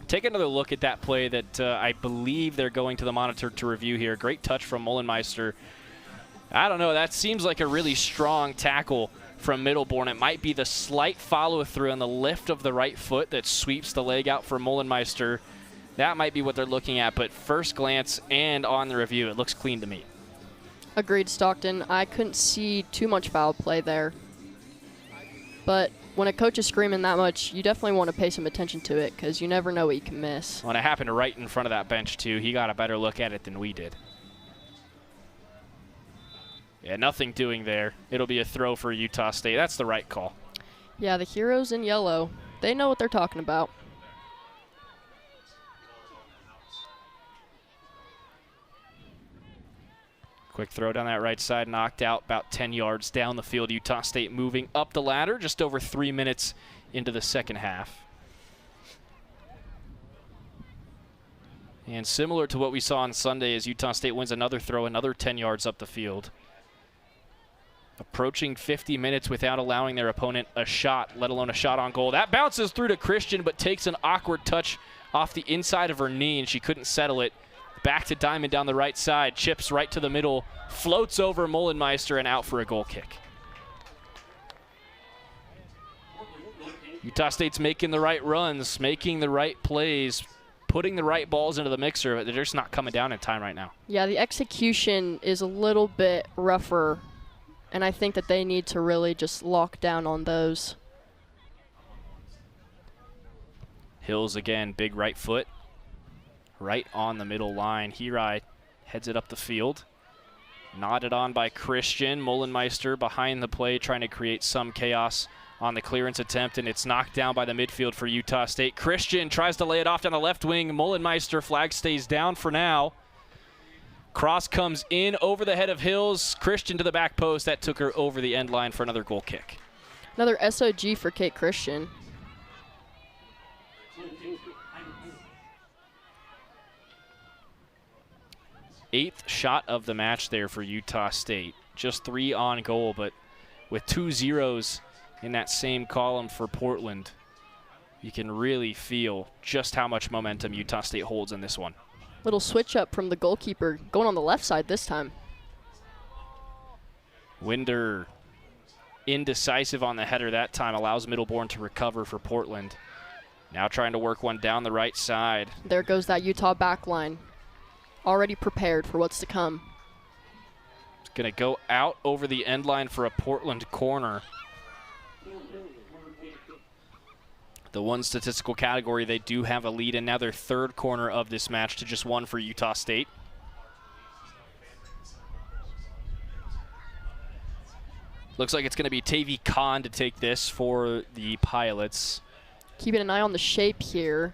Take another look at that play that I believe they're going to the monitor to review here. Great touch from Mullenmeister. I don't know, that seems like a really strong tackle from Middleborn. It might be the slight follow-through on the lift of the right foot that sweeps the leg out for Mullenmeister. That might be what they're looking at, but first glance and on the review, it looks clean to me. Agreed, Stockton. I couldn't see too much foul play there. But when a coach is screaming that much, you definitely want to pay some attention to it because you never know what you can miss. When it happened right in front of that bench, too, he got a better look at it than we did. Yeah, nothing doing there. It'll be a throw for Utah State. That's the right call. Yeah, the heroes in yellow, they know what they're talking about. Quick throw down that right side, knocked out about 10 yards down the field. Utah State moving up the ladder just over 3 minutes into the second half. And similar to what we saw on Sunday as Utah State wins another throw, another 10 yards up the field. Approaching 50 minutes without allowing their opponent a shot, let alone a shot on goal. That bounces through to Christian, but takes an awkward touch off the inside of her knee, and she couldn't settle it. Back to Diamond down the right side, chips right to the middle, floats over Mullenmeister and out for a goal kick. Utah State's making the right runs, making the right plays, putting the right balls into the mixer, but they're just not coming down in time right now. Yeah, the execution is a little bit rougher, and I think that they need to really just lock down on those. Hills again, big right foot. Right on the middle line. Hirai heads it up the field. Nodded on by Christian. Mullenmeister behind the play trying to create some chaos on the clearance attempt, and it's knocked down by the midfield for Utah State. Christian tries to lay it off down the left wing. Mullenmeister flag stays down for now. Cross comes in over the head of Hills. Christian to the back post. That took her over the end line for another goal kick. Another SOG for Kate Christian. Eighth shot of the match there for Utah State. Just 3 on goal, but with 2 zeros in that same column for Portland, you can really feel just how much momentum Utah State holds in this one. Little switch up from the goalkeeper, going on the left side this time. Winder indecisive on the header that time, allows Middleborn to recover for Portland. Now trying to work one down the right side. There goes that Utah back line. Already prepared for what's to come. It's going to go out over the end line for a Portland corner. The one statistical category they do have a lead in. Now their third corner of this match to just 1 for Utah State. Looks like it's going to be Tavy Khan to take this for the Pilots. Keeping an eye on the shape here.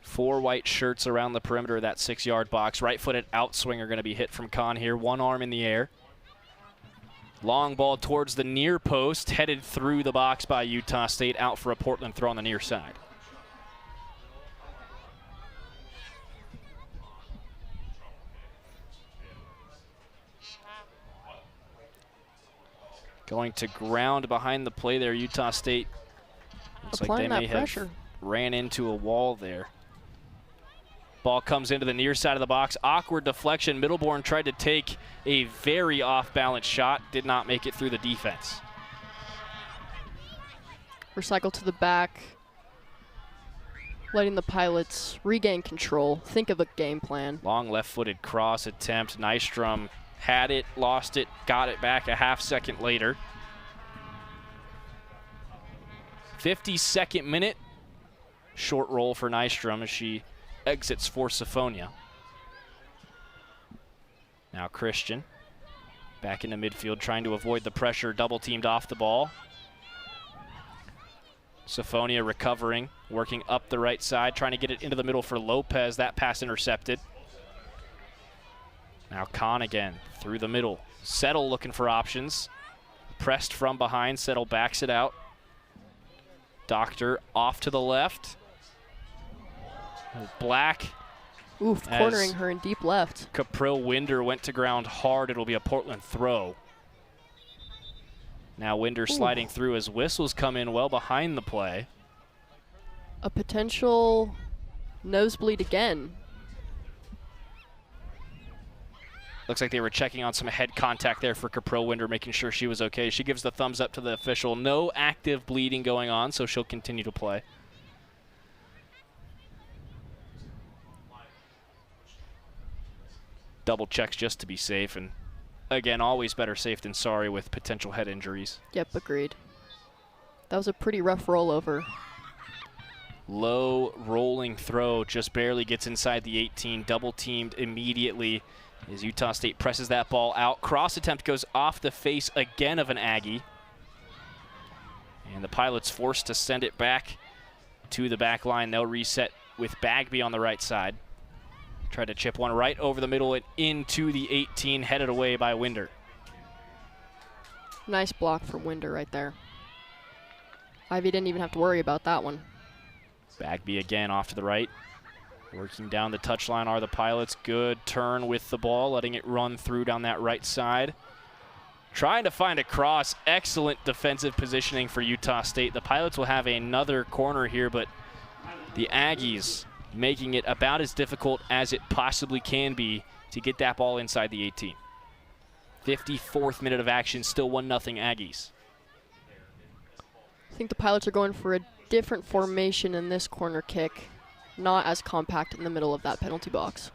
4 white shirts around the perimeter of that 6-yard box. Right-footed outswinger going to be hit from Khan here. One arm in the air. Long ball towards the near post, headed through the box by Utah State, out for a Portland throw on the near side. Going to ground behind the play there, Utah State. Looks Applying like they may that pressure. have ran into a wall there. Ball comes into the near side of the box. Awkward deflection. Middleborn tried to take a very off-balance shot. Did not make it through the defense. Recycle to the back. Letting the Pilots regain control. Think of a game plan. Long left-footed cross attempt. Nystrom had it, lost it, got it back a half second later. 52nd minute. Short roll for Nystrom as she exits for Siphonia. Now Christian back into midfield trying to avoid the pressure, double teamed off the ball. Siphonia recovering, working up the right side, trying to get it into the middle for Lopez. That pass intercepted. Now Kahn again through the middle. Settle looking for options. Pressed from behind, Settle backs it out. Doctor off to the left. Black. Oof, cornering her in deep left. Caprill Winder went to ground hard. It'll be a Portland throw. Now Winder sliding through as whistles come in well behind the play. A potential nosebleed again. Looks like they were checking on some head contact there for Caprill Winder, making sure she was okay. She gives the thumbs up to the official. No active bleeding going on, so she'll continue to play. Double checks just to be safe, and again, always better safe than sorry with potential head injuries. Yep, agreed. That was a pretty rough rollover. Low rolling throw, just barely gets inside the 18, double teamed immediately as Utah State presses that ball out. Cross attempt goes off the face again of an Aggie. And the Pilots forced to send it back to the back line. They'll reset with Bagby on the right side. Tried to chip one right over the middle and into the 18, headed away by Winder. Nice block from Winder right there. Ivy didn't even have to worry about that one. Bagby again off to the right. Working down the touchline are the Pilots. Good turn with the ball, letting it run through down that right side. Trying to find a cross. Excellent defensive positioning for Utah State. The Pilots will have another corner here, but the Aggies making it about as difficult as it possibly can be to get that ball inside the 18. 54th minute of action, still 1-0 Aggies. I think the Pilots are going for a different formation in this corner kick. Not as compact in the middle of that penalty box.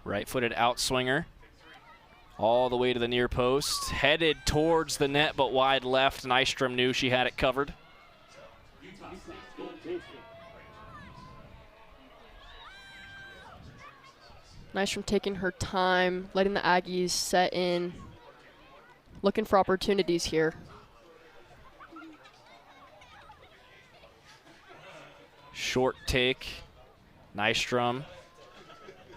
Right-footed outswinger. All the way to the near post. Headed towards the net, but wide left. Nystrom knew she had it covered. Nystrom taking her time, letting the Aggies set in. Looking for opportunities here. Short take. Nystrom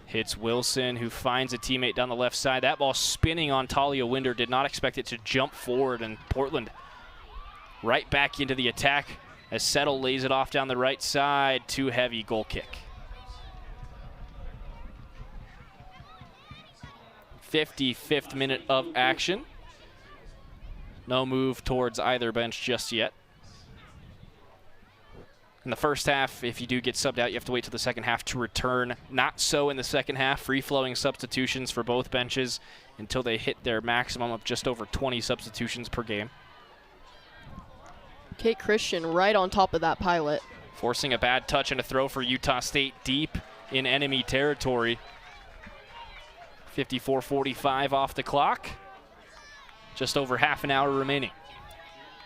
hits Wilson, who finds a teammate down the left side. That ball spinning on Talia Winder. Did not expect it to jump forward, and Portland right back into the attack as Settle lays it off down the right side. Too heavy, goal kick. 55th minute of action. No move towards either bench just yet. In the first half, if you do get subbed out, you have to wait till the second half to return. Not so in the second half. Free-flowing substitutions for both benches until they hit their maximum of just over 20 substitutions per game. Kate Christian right on top of that Pilot. Forcing a bad touch and a throw for Utah State deep in enemy territory. 54:45 off the clock. Just over half an hour remaining.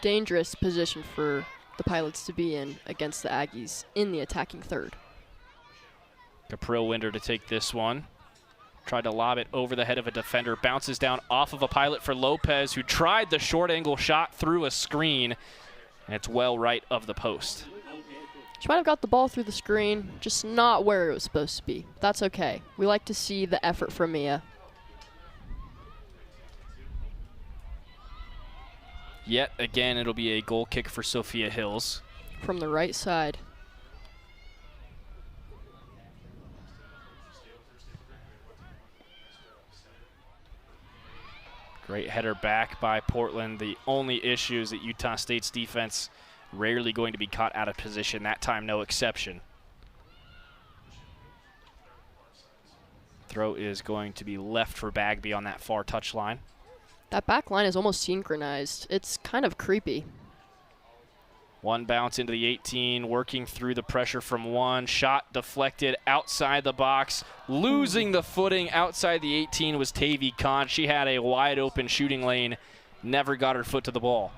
Dangerous position for the Pilots to be in against the Aggies in the attacking third. Caprill Winder to take this one. Tried to lob it over the head of a defender. Bounces down off of a Pilot for Lopez, who tried the short angle shot through a screen. And it's well right of the post. She might have got the ball through the screen, just not where it was supposed to be. That's okay. We like to see the effort from Mia. Yet again, it'll be a goal kick for Sophia Hills. From the right side. Great header back by Portland. The only issue is that Utah State's defense rarely going to be caught out of position. That time, no exception. Throw is going to be left for Bagby on that far touchline. That back line is almost synchronized. It's kind of creepy. One bounce into the 18, working through the pressure from one. Shot deflected outside the box. Losing the footing outside the 18 was Tavy Kahn. She had a wide open shooting lane, never got her foot to the ball.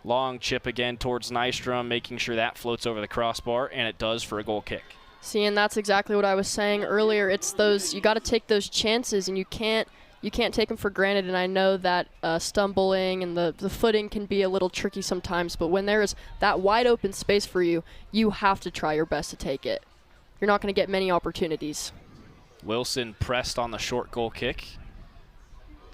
Long chip again towards Nystrom, making sure that floats over the crossbar, and it does for a goal kick. See, and that's exactly what I was saying earlier. It's those, you got to take those chances, and you can't take them for granted. And I know that stumbling and the footing can be a little tricky sometimes, but when there is that wide open space for you, you have to try your best to take it. You're not going to get many opportunities. Wilson pressed on the short goal kick.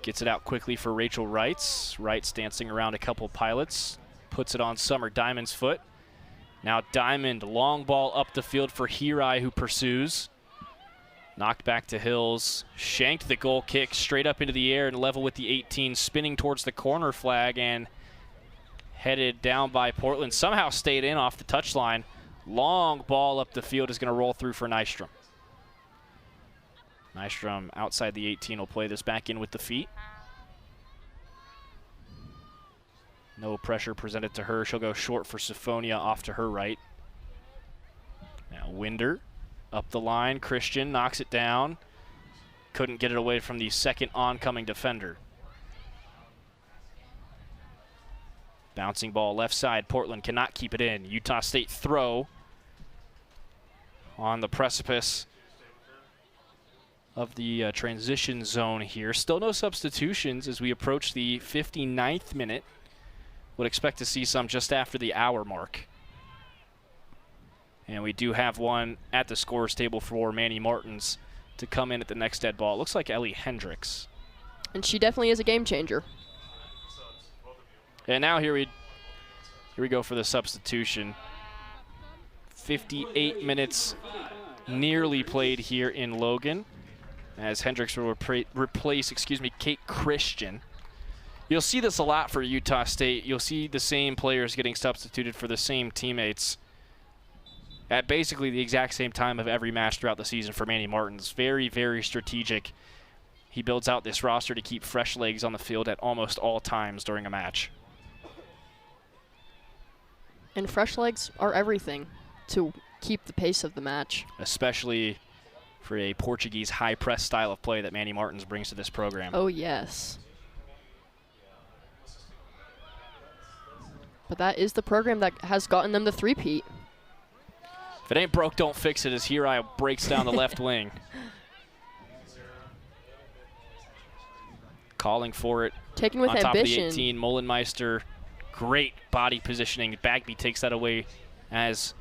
Gets it out quickly for Rachel Wrights. Wrights dancing around a couple pilots. Puts it on Summer Diamond's foot. Now Diamond, long ball up the field for Hirai, who pursues. Knocked back to Hills. Shanked the goal kick straight up into the air and level with the 18, spinning towards the corner flag and headed down by Portland. Somehow stayed in off the touchline. Long ball up the field is going to roll through for Nystrom. Nystrom outside the 18 will play this back in with the feet. No pressure presented to her. She'll go short for Syphonia off to her right. Now Winder up the line. Christian knocks it down. Couldn't get it away from the second oncoming defender. Bouncing ball left side. Portland cannot keep it in. Utah State throw on the precipice of the transition zone here. Still no substitutions as we approach the 59th minute. Would expect to see some just after the hour mark. And we do have one at the scorer's table for Manny Martins to come in at the next dead ball. It looks like Ellie Hendricks. And she definitely is a game changer. And now here we go for the substitution. 58 minutes nearly played here in Logan, as Hendricks will replace Kate Christian. You'll see this a lot for Utah State. You'll see the same players getting substituted for the same teammates at basically the exact same time of every match throughout the season for Manny Martins. Very, very strategic. He builds out this roster to keep fresh legs on the field at almost all times during a match. And fresh legs are everything to keep the pace of the match. Especially for a Portuguese high press style of play that Manny Martins brings to this program. Oh, yes. But that is the program that has gotten them the three-peat. If it ain't broke, don't fix it, as Hirai breaks down the left wing. Calling for it. Taken with on ambition. Top of the 18, Mullenmeister, great body positioning. Bagby takes that away as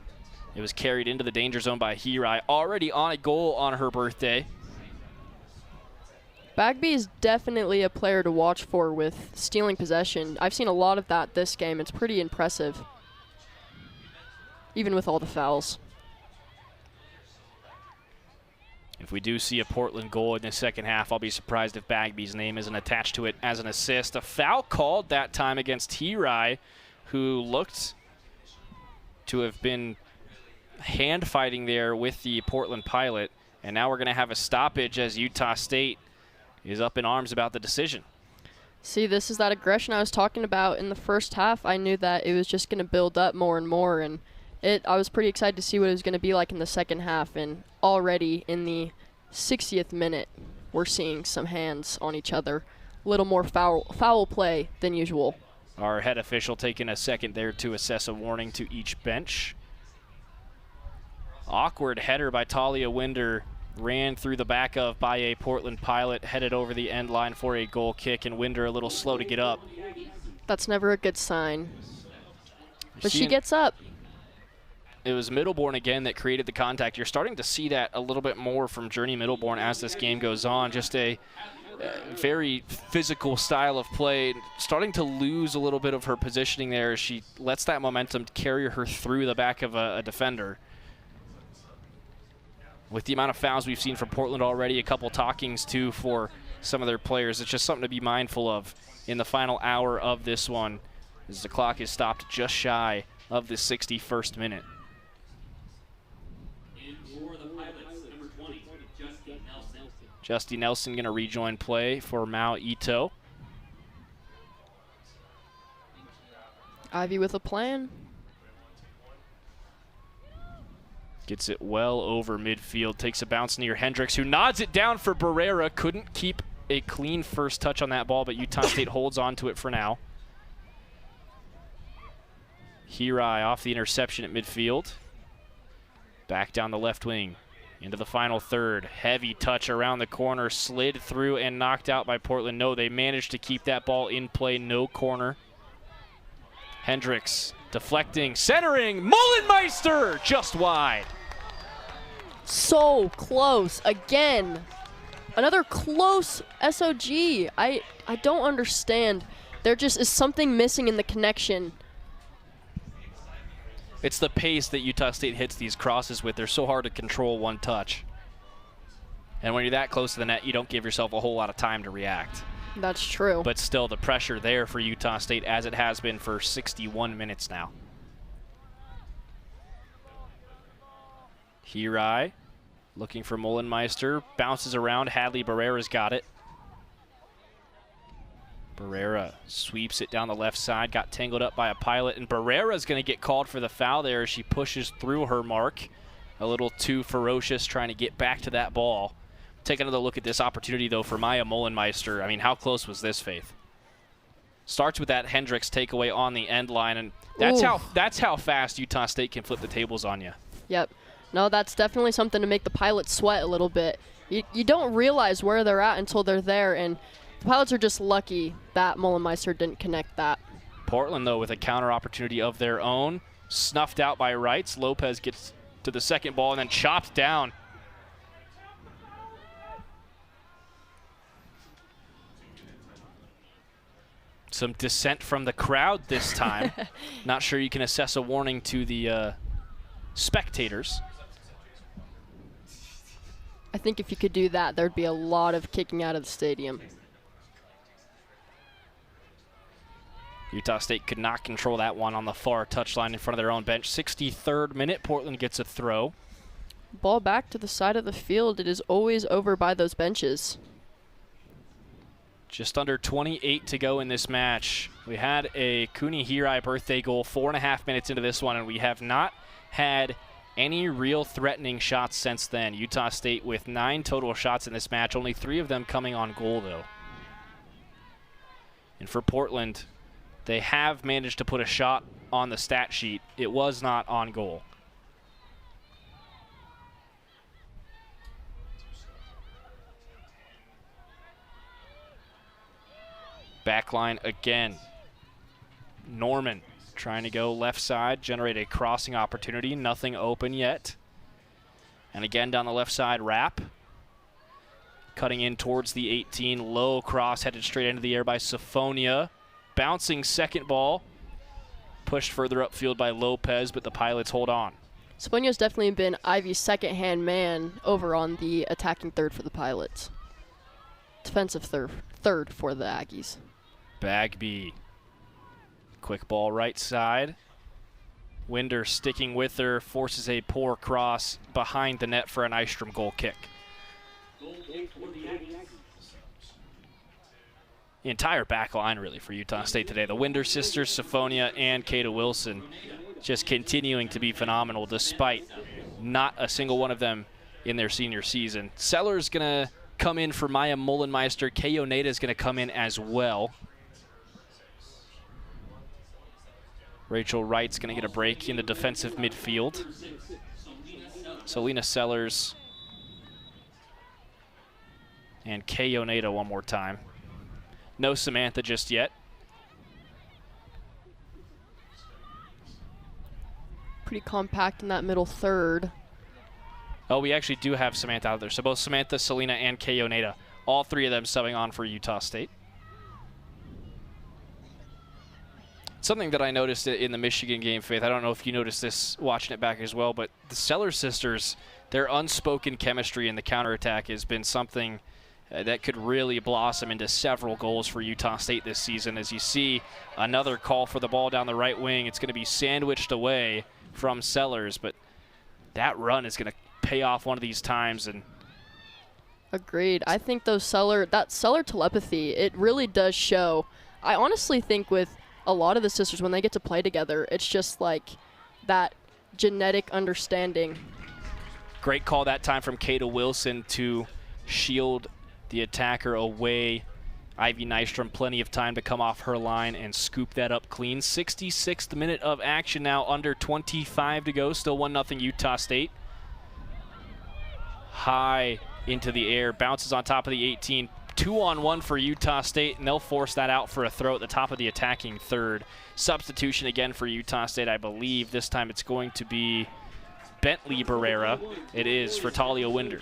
it was carried into the danger zone by Hirai. Already on a goal on her birthday. Bagby is definitely a player to watch for with stealing possession. I've seen a lot of that this game. It's pretty impressive, even with all the fouls. If we do see a Portland goal in the second half, I'll be surprised if Bagby's name isn't attached to it as an assist. A foul called that time against Hirai, who looked to have been hand fighting there with the Portland Pilot. And now we're going to have a stoppage as Utah State is up in arms about the decision. See, this is that aggression I was talking about in the first half. I knew that it was just going to build up more and more, and I was pretty excited to see what it was going to be like in the second half. And already in the 60th minute, we're seeing some hands on each other. A little more foul play than usual. Our head official taking a second there to assess a warning to each bench. Awkward header by Talia Winder. Ran through the back of by a Portland Pilot, headed over the end line for a goal kick, and Winder a little slow to get up. That's never a good sign. But she gets up. It was Middleborn again that created the contact. You're starting to see that a little bit more from Journey Middleborn as this game goes on. Just a very physical style of play. Starting to lose a little bit of her positioning there as she lets that momentum carry her through the back of a defender. With the amount of fouls we've seen from Portland already, a couple talkings too for some of their players. It's just something to be mindful of in the final hour of this one, as the clock is stopped just shy of the 61st minute. In for the Pilots, number 20, Justin Nelson. Justin Nelson going to rejoin play for Mao Ito. Ivy with a plan. Gets it well over midfield, takes a bounce near Hendricks, who nods it down for Barrera. Couldn't keep a clean first touch on that ball, but Utah State holds on to it for now. Hirai off the interception at midfield. Back down the left wing into the final third. Heavy touch around the corner, slid through and knocked out by Portland. No, they managed to keep that ball in play, no corner. Hendricks deflecting, centering, Mullenmeister just wide. So close again. Another close SOG. I don't understand. There just is something missing in the connection. It's the pace that Utah State hits these crosses with. They're so hard to control one touch. And when you're that close to the net, you don't give yourself a whole lot of time to react. That's true. But still, the pressure there for Utah State, as it has been for 61 minutes now. Hirai looking for Mullenmeister. Bounces around. Hadley Barrera's got it. Barrera sweeps it down the left side. Got tangled up by a Pilot. And Barrera's going to get called for the foul there as she pushes through her mark. A little too ferocious trying to get back to that ball. Take another look at this opportunity, though, for Maya Mullenmeister. I mean, how close was this, Faith? Starts with that Hendricks takeaway on the end line, and that's how fast Utah State can flip the tables on you. Yep. No, that's definitely something to make the Pilots sweat a little bit. You don't realize where they're at until they're there, and the Pilots are just lucky that Mullenmeister didn't connect that. Portland, though, with a counter opportunity of their own. Snuffed out by Wrights. Lopez gets to the second ball and then chopped down. Some dissent from the crowd this time. Not sure you can assess a warning to the spectators. I think if you could do that, there'd be a lot of kicking out of the stadium. Utah State could not control that one on the far touchline in front of their own bench. 63rd minute, Portland gets a throw. Ball back to the side of the field. It is always over by those benches. Just under 28 to go in this match. We had a Kuni Hirai birthday goal 4.5 minutes into this one, and we have not had any real threatening shots since then. Utah State with 9 total shots in this match, only 3 of them coming on goal, though. And for Portland, they have managed to put a shot on the stat sheet. It was not on goal. Backline again. Norman trying to go left side, generate a crossing opportunity. Nothing open yet. And again down the left side, Rapp. Cutting in towards the 18. Low cross headed straight into the air by Siphonia. Bouncing second ball. Pushed further upfield by Lopez, but the Pilots hold on. Siphonia's definitely been Ivy's second-hand man over on the attacking third for the Pilots. Defensive third for the Aggies. Bagby. Quick ball right side. Winder sticking with her, forces a poor cross behind the net for an Nystrom goal kick. The entire back line, really, for Utah State today. The Winder sisters, Siphonia and Kata Wilson, just continuing to be phenomenal despite not a single one of them in their senior season. Sellers going to come in for Maya Mullenmeister. Kei Oneda is going to come in as well. Rachel Wright's going to get a break in the defensive midfield. Selena Sellers and Kei Oneda one more time. No Samantha just yet. Pretty compact in that middle third. Oh, we actually do have Samantha out there. So both Samantha, Selena, and Kei Oneda, all 3 of them subbing on for Utah State. Something that I noticed in the Michigan game, Faith, I don't know if you noticed this watching it back as well, but the Sellers sisters, their unspoken chemistry in the counterattack has been something that could really blossom into several goals for Utah State this season. As you see another call for the ball down the right wing, it's going to be sandwiched away from Sellers, but that run is going to pay off one of these times. And agreed. I think that Seller telepathy, it really does show. I honestly think with a lot of the sisters, when they get to play together, it's just like that genetic understanding. Great call that time from Kata Wilson to shield the attacker away. Ivy Nystrom, plenty of time to come off her line and scoop that up clean. 66th minute of action now, under 25 to go. Still 1-0 Utah State. High into the air, bounces on top of the 18. 2-on-1 for Utah State, and they'll force that out for a throw at the top of the attacking third. Substitution again for Utah State, I believe. This time it's going to be Bentley Barrera. It is for Talia Winder.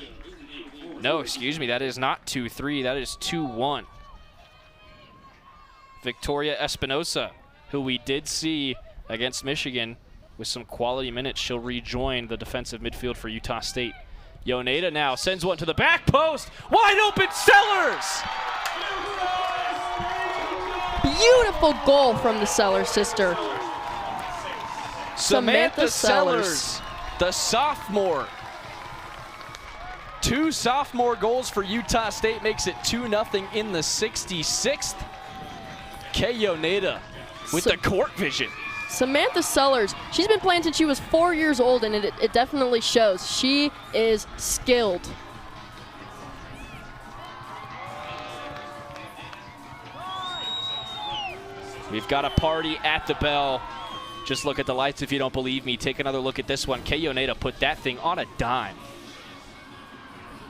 No, excuse me, that is not 2-3, that is 2-1. Victoria Espinosa, who we did see against Michigan with some quality minutes, she'll rejoin the defensive midfield for Utah State. Yoneda now sends one to the back post. Wide open, Sellers! Beautiful goal from the Sellers sister. Samantha Sellers, the sophomore. 2 sophomore goals for Utah State makes it 2-0 in the 66th. Kay Yoneda with the court vision. Samantha Sellers, she's been playing since she was 4 years old, and it definitely shows. She is skilled. We've got a party at the bell. Just look at the lights if you don't believe me. Take another look at this one. Kay Yoneda put that thing on a dime.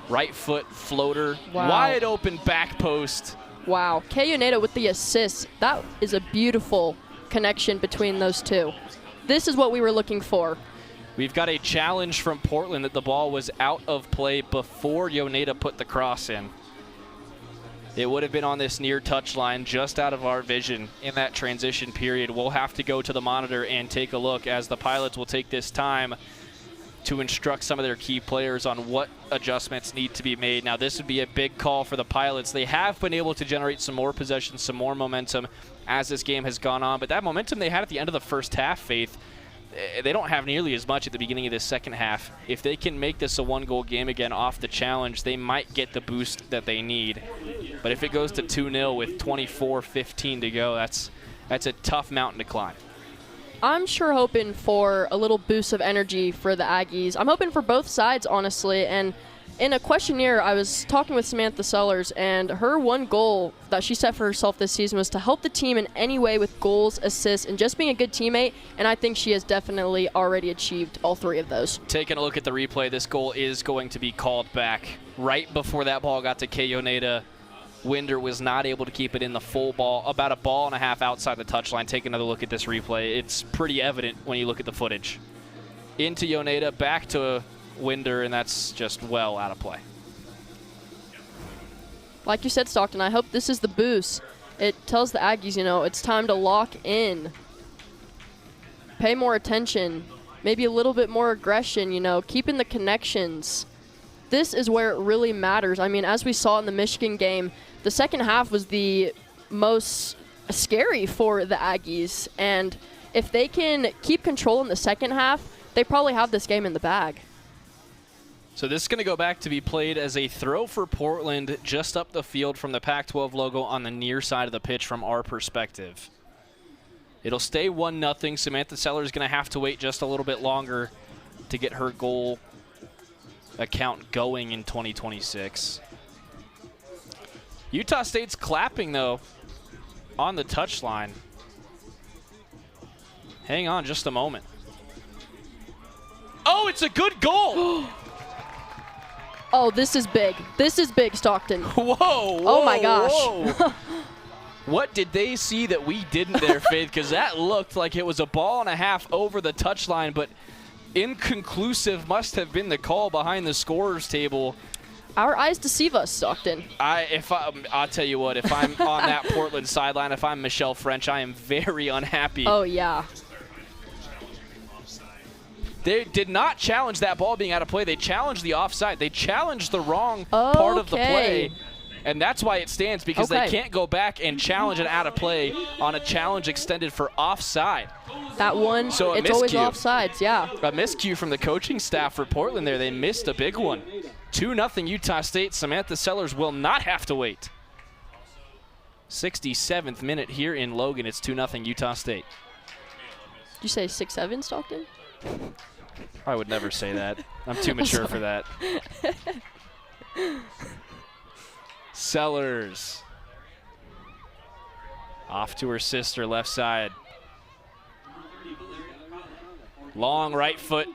Right foot floater, wow. Wide open back post. Wow, Kay Yoneda with the assist. That is a beautiful connection between those two. This is what we were looking for. We've got a challenge from Portland that the ball was out of play before Yoneda put the cross in. It would have been on this near touchline, just out of our vision in that transition period. We'll have to go to the monitor and take a look, as the Pilots will take this time to instruct some of their key players on what adjustments need to be made. Now, this would be a big call for the Pilots. They have been able to generate some more possession, some more momentum as this game has gone on, but that momentum they had at the end of the first half, Faith, they don't have nearly as much at the beginning of this second half. If they can make this a 1-goal game again off the challenge, they might get the boost that they need. But if it goes to 2-0 with 24:15 to go, that's a tough mountain to climb. I'm sure hoping for a little boost of energy for the Aggies. I'm hoping for both sides, honestly. And in a questionnaire, I was talking with Samantha Sellers, and her one goal that she set for herself this season was to help the team in any way with goals, assists, and just being a good teammate. And I think she has definitely already achieved all 3 of those. Taking a look at the replay, this goal is going to be called back. Right before that ball got to Kay Yoneda, Winder was not able to keep it in the full ball, about a ball and a half outside the touchline. Take another look at this replay. It's pretty evident when you look at the footage. Into Yoneda, back to Winder, and that's just well out of play. Like you said, Stockton, I hope this is the boost. It tells the Aggies, it's time to lock in. Pay more attention. Maybe a little bit more aggression, keeping the connections. This is where it really matters. I mean, as we saw in the Michigan game, the second half was the most scary for the Aggies. And if they can keep control in the second half, they probably have this game in the bag. So this is going to go back to be played as a throw for Portland just up the field from the Pac-12 logo on the near side of the pitch from our perspective. It'll stay 1-0. Samantha Sellers is going to have to wait just a little bit longer to get her goal account going in 2026. Utah State's clapping, though, on the touchline. Hang on just a moment. Oh, it's a good goal! Oh, this is big. This is big, Stockton. Whoa, whoa, oh my gosh. Whoa. What did they see that we didn't there, Faith? Because that looked like it was a ball and a half over the touchline, but inconclusive must have been the call behind the scorer's table. Our eyes deceive us, Stockton. I'll tell you what, if I'm on that Portland sideline, if I'm Michelle French, I am very unhappy. Oh, yeah. They did not challenge that ball being out of play. They challenged the offside. They challenged the wrong part of the play. And that's why it stands, because they can't go back and challenge an out of play on a challenge extended for offside. That one, so it's always offsides, yeah. A miscue from the coaching staff for Portland there. They missed a big one. 2-0 Utah State. Samantha Sellers will not have to wait. 67th minute here in Logan. It's 2-0 Utah State. Did you say 6-7, Stockton? I would never say that. I'm too mature for that. Sellers. Off to her sister, left side. Long right foot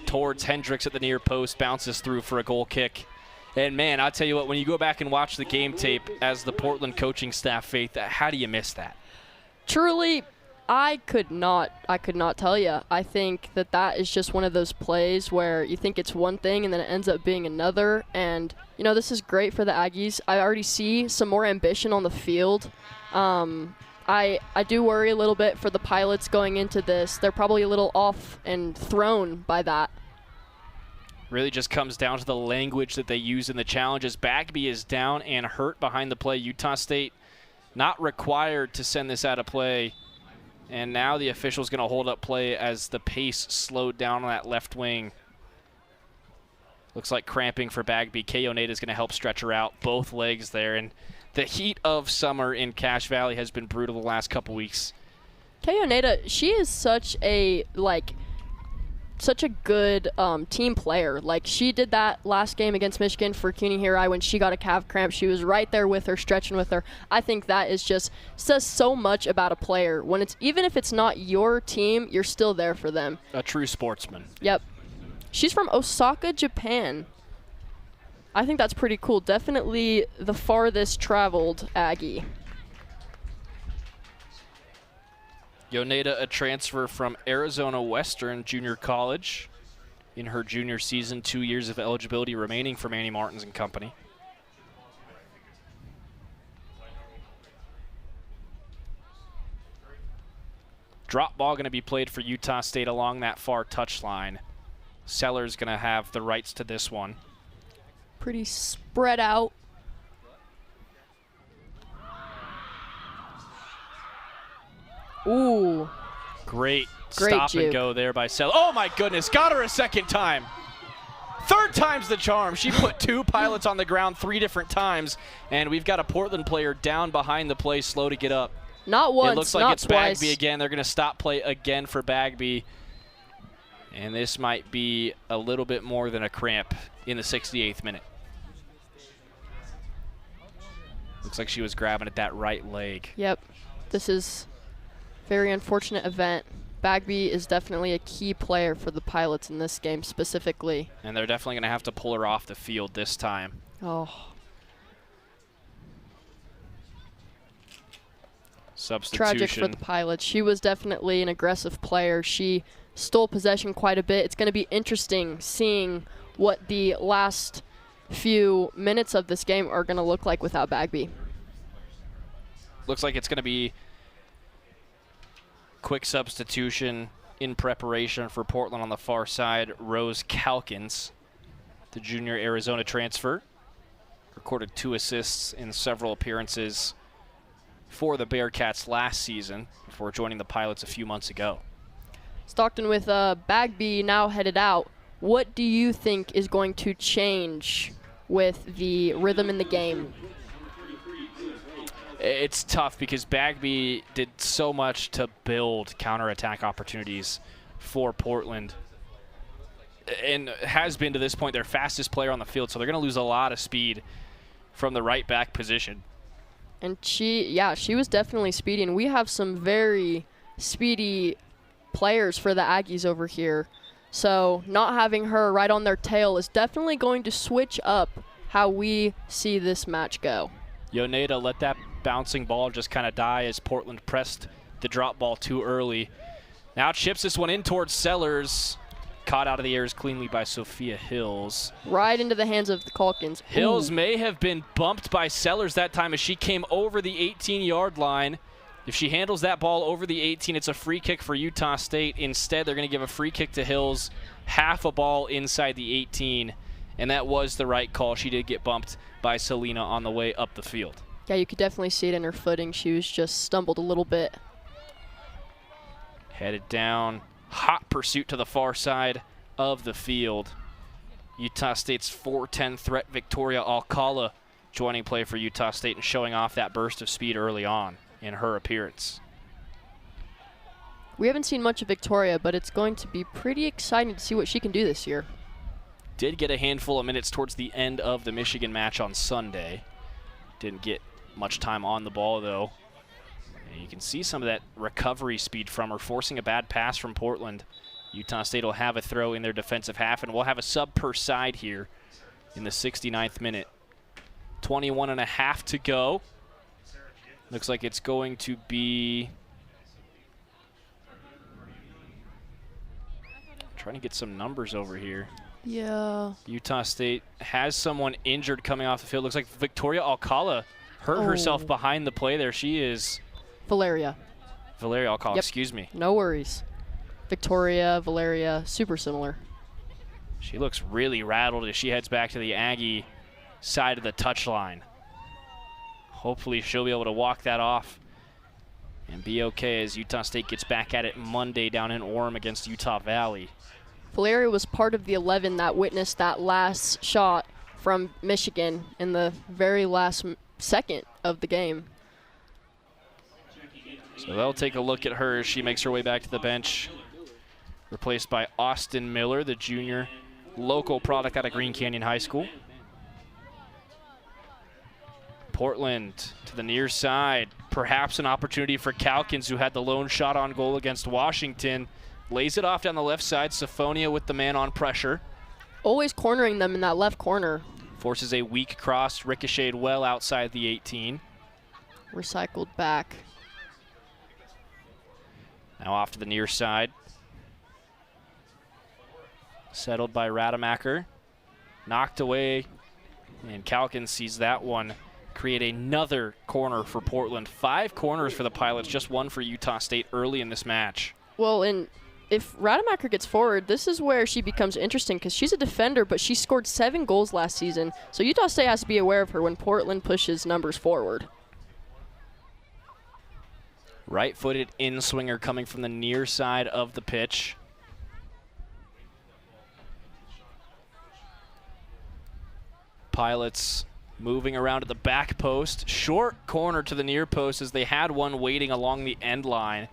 towards Hendricks at the near post. Bounces through for a goal kick. And, man, I'll tell you what, when you go back and watch the game tape as the Portland coaching staff, Faith, how do you miss that? Truly, I could not tell you. I think that is just one of those plays where you think it's one thing and then it ends up being another. And, this is great for the Aggies. I already see some more ambition on the field. I do worry a little bit for the Pilots going into this. They're probably a little off and thrown by that. Really just comes down to the language that they use in the challenges. Bagby is down and hurt behind the play. Utah State not required to send this out of play. And now the official's going to hold up play as the pace slowed down on that left wing. Looks like cramping for Bagby. Kay Oneida is going to help stretch her out. Both legs there. And the heat of summer in Cache Valley has been brutal the last couple weeks. Kay Oneida, she is such a good team player. Like, she did that last game against Michigan for CUNY Hirai when she got a calf cramp. She was right there with her, stretching with her. I think that is just says so much about a player. When even if it's not your team, you're still there for them. A true sportsman. Yep. She's from Osaka, Japan. I think that's pretty cool. Definitely the farthest traveled Aggie. Yoneda, a transfer from Arizona Western Junior College in her junior season, 2 years of eligibility remaining for Manny Martins and company. Drop ball going to be played for Utah State along that far touchline. Sellers going to have the rights to this one. Pretty spread out. Ooh. Great stop juke. and go there by Sellers. Oh, my goodness. Got her a second time. Third time's the charm. She put two Pilots on the ground 3 different times, and we've got a Portland player down behind the play, slow to get up. Not once, it looks like not it's twice. Bagby again. They're going to stop play again for Bagby. And this might be a little bit more than a cramp in the 68th minute. Looks like she was grabbing at that right leg. Yep. This is a very unfortunate event. Bagby is definitely a key player for the Pilots in this game specifically. And they're definitely going to have to pull her off the field this time. Oh. Substitution. Tragic for the Pilots. She was definitely an aggressive player. She stole possession quite a bit. It's going to be interesting seeing what the last few minutes of this game are going to look like without Bagby. Looks like it's going to be quick substitution in preparation for Portland on the far side. Rose Calkins, the junior Arizona transfer, recorded 2 assists in several appearances for the Bearcats last season before joining the Pilots a few months ago. Stockton, with Bagby now headed out, what do you think is going to change with the rhythm in the game? It's tough because Bagby did so much to build counterattack opportunities for Portland and has been to this point their fastest player on the field, so they're going to lose a lot of speed from the right back position. And she was definitely speedy, and we have some very speedy players for the Aggies over here. So not having her right on their tail is definitely going to switch up how we see this match go. Yoneda let that bouncing ball just kind of die as Portland pressed the drop ball too early. Now chips this one in towards Sellers. Caught out of the airs cleanly by Sophia Hills. Right into the hands of the Calkins. Hills Ooh. may have been bumped by Sellers that time as she came over the 18-yard line. If she handles that ball over the 18, it's a free kick for Utah State. Instead, they're going to give a free kick to Hills, half a ball inside the 18, and that was the right call. She did get bumped by Selena on the way up the field. Yeah, you could definitely see it in her footing. She was just stumbled a little bit. Headed down. Hot pursuit to the far side of the field. Utah State's 4'10 threat Victoria Alcala joining play for Utah State and showing off that burst of speed early on in her appearance. We haven't seen much of Victoria, but it's going to be pretty exciting to see what she can do this year. Did get a handful of minutes towards the end of the Michigan match on Sunday. Didn't get much time on the ball, though. And you can see some of that recovery speed from her, forcing a bad pass from Portland. Utah State will have a throw in their defensive half, and we'll have a sub per side here in the 69th minute. 21 and a half to go. Looks like it's going to be... Trying to get some numbers over here. Yeah. Utah State has someone injured coming off the field. Looks like Victoria Alcala hurt herself behind the play there. She is... Valeria Alcala, Yep. excuse me. No worries. Victoria, Valeria, super similar. She looks really rattled as she heads back to the Aggie side of the touchline. Hopefully she'll be able to walk that off and be okay as Utah State gets back at it Monday down in Orem against Utah Valley. Valeria was part of the 11 that witnessed that last shot from Michigan in the very last second of the game. So they'll take a look at her as she makes her way back to the bench. Replaced by Austin Miller, the junior local product out of Green Canyon High School. Portland to the near side. Perhaps an opportunity for Calkins, who had the lone shot on goal against Washington. Lays it off down the left side. Syphonia with the man on pressure. Always cornering them in that left corner. Forces a weak cross, ricocheted well outside the 18. Recycled back. Now off to the near side. Settled by Rademacher. Knocked away. And Calkins sees that one create another corner for Portland. 5 corners for the Pilots, just 1 for Utah State early in this match. Well, and if Rademacher gets forward, this is where she becomes interesting because she's a defender, but she scored 7 goals last season. So Utah State has to be aware of her when Portland pushes numbers forward. Right-footed in-swinger coming from the near side of the pitch. Pilots moving around to the back post. Short corner to the near post as they had one waiting along the end line.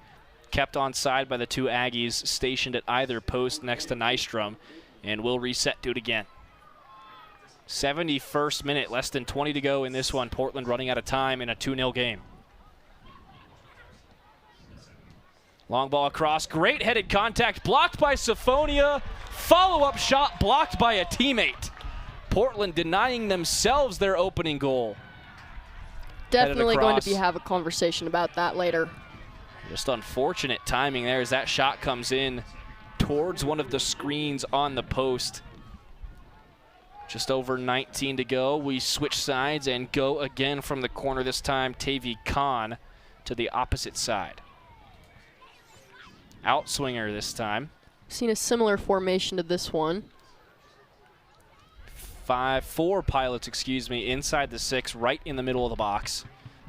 Kept on side by the 2 Aggies stationed at either post next to Nystrom. And will reset to it again. 71st minute, less than 20 to go in this one. Portland running out of time in a 2-0 game. Long ball across, great headed contact, blocked by Syphonia. Follow-up shot blocked by a teammate. Portland denying themselves their opening goal. Definitely going to have a conversation about that later. Just unfortunate timing there as that shot comes in towards one of the screens on the post. Just over 19 to go. We switch sides and go again from the corner this time. Tavy Khan to the opposite side. Outswinger this time. Seen a similar formation to this one. 4 Pilots, inside the 6, right in the middle of the box.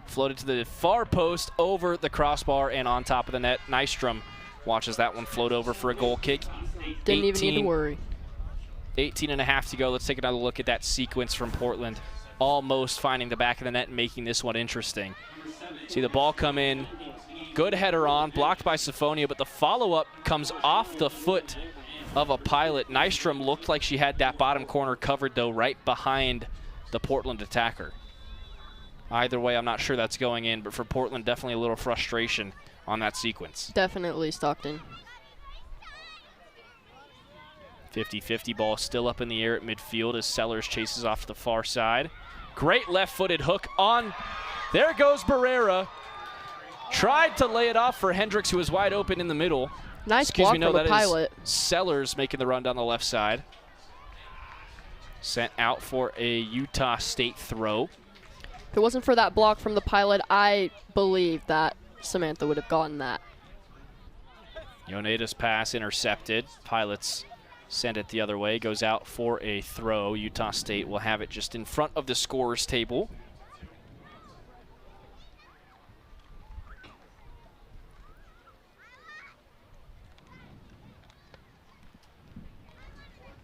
Floated to the far post, over the crossbar, and on top of the net. Nystrom watches that one float over for a goal kick. Didn't even need to worry. 18 and a half to go. Let's take another look at that sequence from Portland. Almost finding the back of the net and making this one interesting. See the ball come in. Good header on, blocked by Syphonia, but the follow-up comes off the foot of a Pilot. Nystrom looked like she had that bottom corner covered, though, right behind the Portland attacker. Either way, I'm not sure that's going in, but for Portland, definitely a little frustration on that sequence. Definitely, Stockton. 50-50 ball still up in the air at midfield as Sellers chases off to the far side. Great left-footed hook on. There goes Barrera. Tried to lay it off for Hendricks, who was wide open in the middle. Nice block from the Pilot. Sellers making the run down the left side. Sent out for a Utah State throw. If it wasn't for that block from the Pilot, I believe that Samantha would have gotten that. Yoneda's pass intercepted. Pilots send it the other way. Goes out for a throw. Utah State will have it just in front of the scorer's table.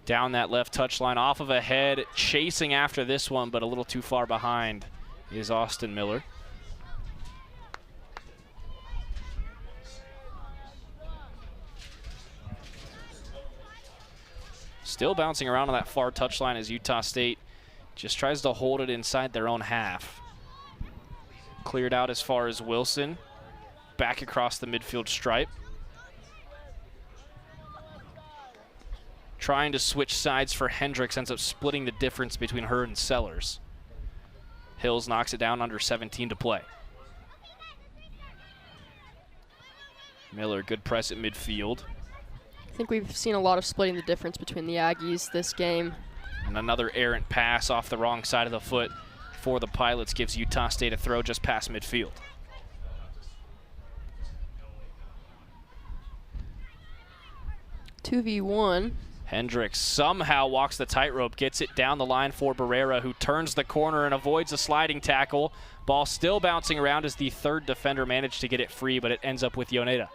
Down that left touchline, off of a head, chasing after this one, but a little too far behind is Austin Miller. Still bouncing around on that far touchline as Utah State just tries to hold it inside their own half. Cleared out as far as Wilson. Back across the midfield stripe. Trying to switch sides for Hendricks, ends up splitting the difference between her and Sellers. Hills knocks it down, under 17 to play. Miller, good press at midfield. I think we've seen a lot of splitting the difference between the Aggies this game. And another errant pass off the wrong side of the foot for the Pilots gives Utah State a throw just past midfield. (2v1). Hendricks somehow walks the tightrope, gets it down the line for Barrera, who turns the corner and avoids a sliding tackle. Ball still bouncing around as the third defender managed to get it free, but it ends up with Yoneda.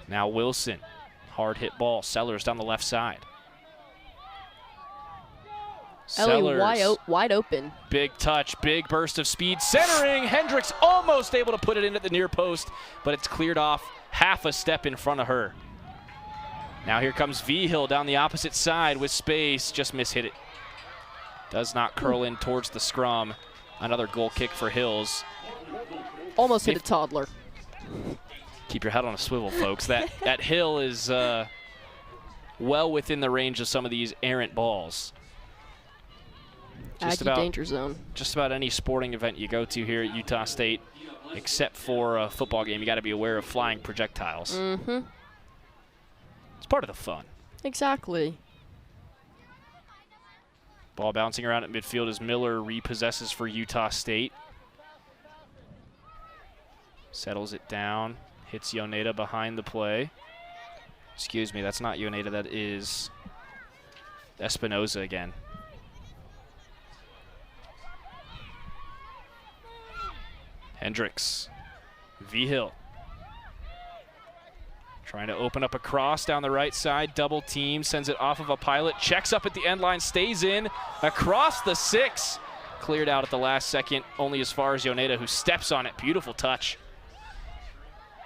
Now Wilson, hard hit ball. Sellers down the left side. Ellie wide open. Big touch, big burst of speed, centering. Hendricks almost able to put it in at the near post, but it's cleared off half a step in front of her. Now here comes Vigil down the opposite side with space, just mishit it. Does not curl in towards the scrum. Another goal kick for Hills. Almost hit a toddler. Keep your head on a swivel, folks. That hill is well within the range of some of these errant balls. Aggie danger zone. Just about any sporting event you go to here at Utah State, except for a football game, you got to be aware of flying projectiles. Mm-hmm. It's part of the fun. Exactly. Ball bouncing around at midfield as Miller repossesses for Utah State. Settles it down. Hits Yoneda behind the play. Excuse me, that's not Yoneda, that is Espinoza again. Hendricks. Vigil. Trying to open up a cross down the right side. Double team. Sends it off of a Pilot. Checks up at the end line. Stays in. Across the 6. Cleared out at the last second. Only as far as Yoneda, who steps on it. Beautiful touch.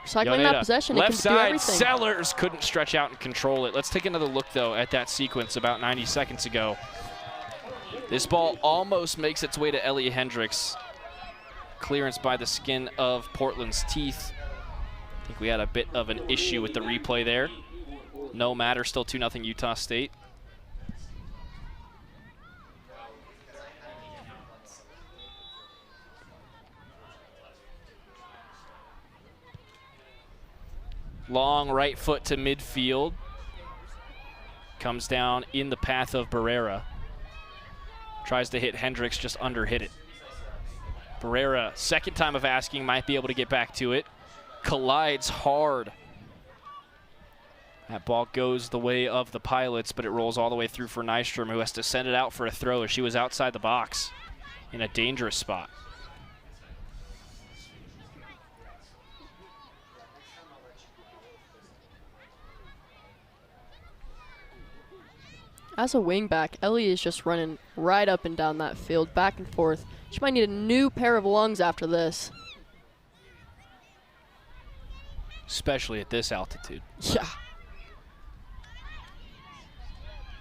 Cycling that possession, left it can side, do everything. Sellers couldn't stretch out and control it. Let's take another look, though, at that sequence about 90 seconds ago. This ball almost makes its way to Ellie Hendricks. Clearance by the skin of Portland's teeth. I think we had a bit of an issue with the replay there. No matter, still 2-0 Utah State. Long right foot to midfield. Comes down in the path of Barrera. Tries to hit Hendricks, just under hit it. Barrera, second time of asking, might be able to get back to it. Collides hard. That ball goes the way of the Pilots, but it rolls all the way through for Nystrom, who has to send it out for a throw as she was outside the box in a dangerous spot. As a wingback, Ellie is just running right up and down that field, back and forth. She might need a new pair of lungs after this. Especially at this altitude. Yeah.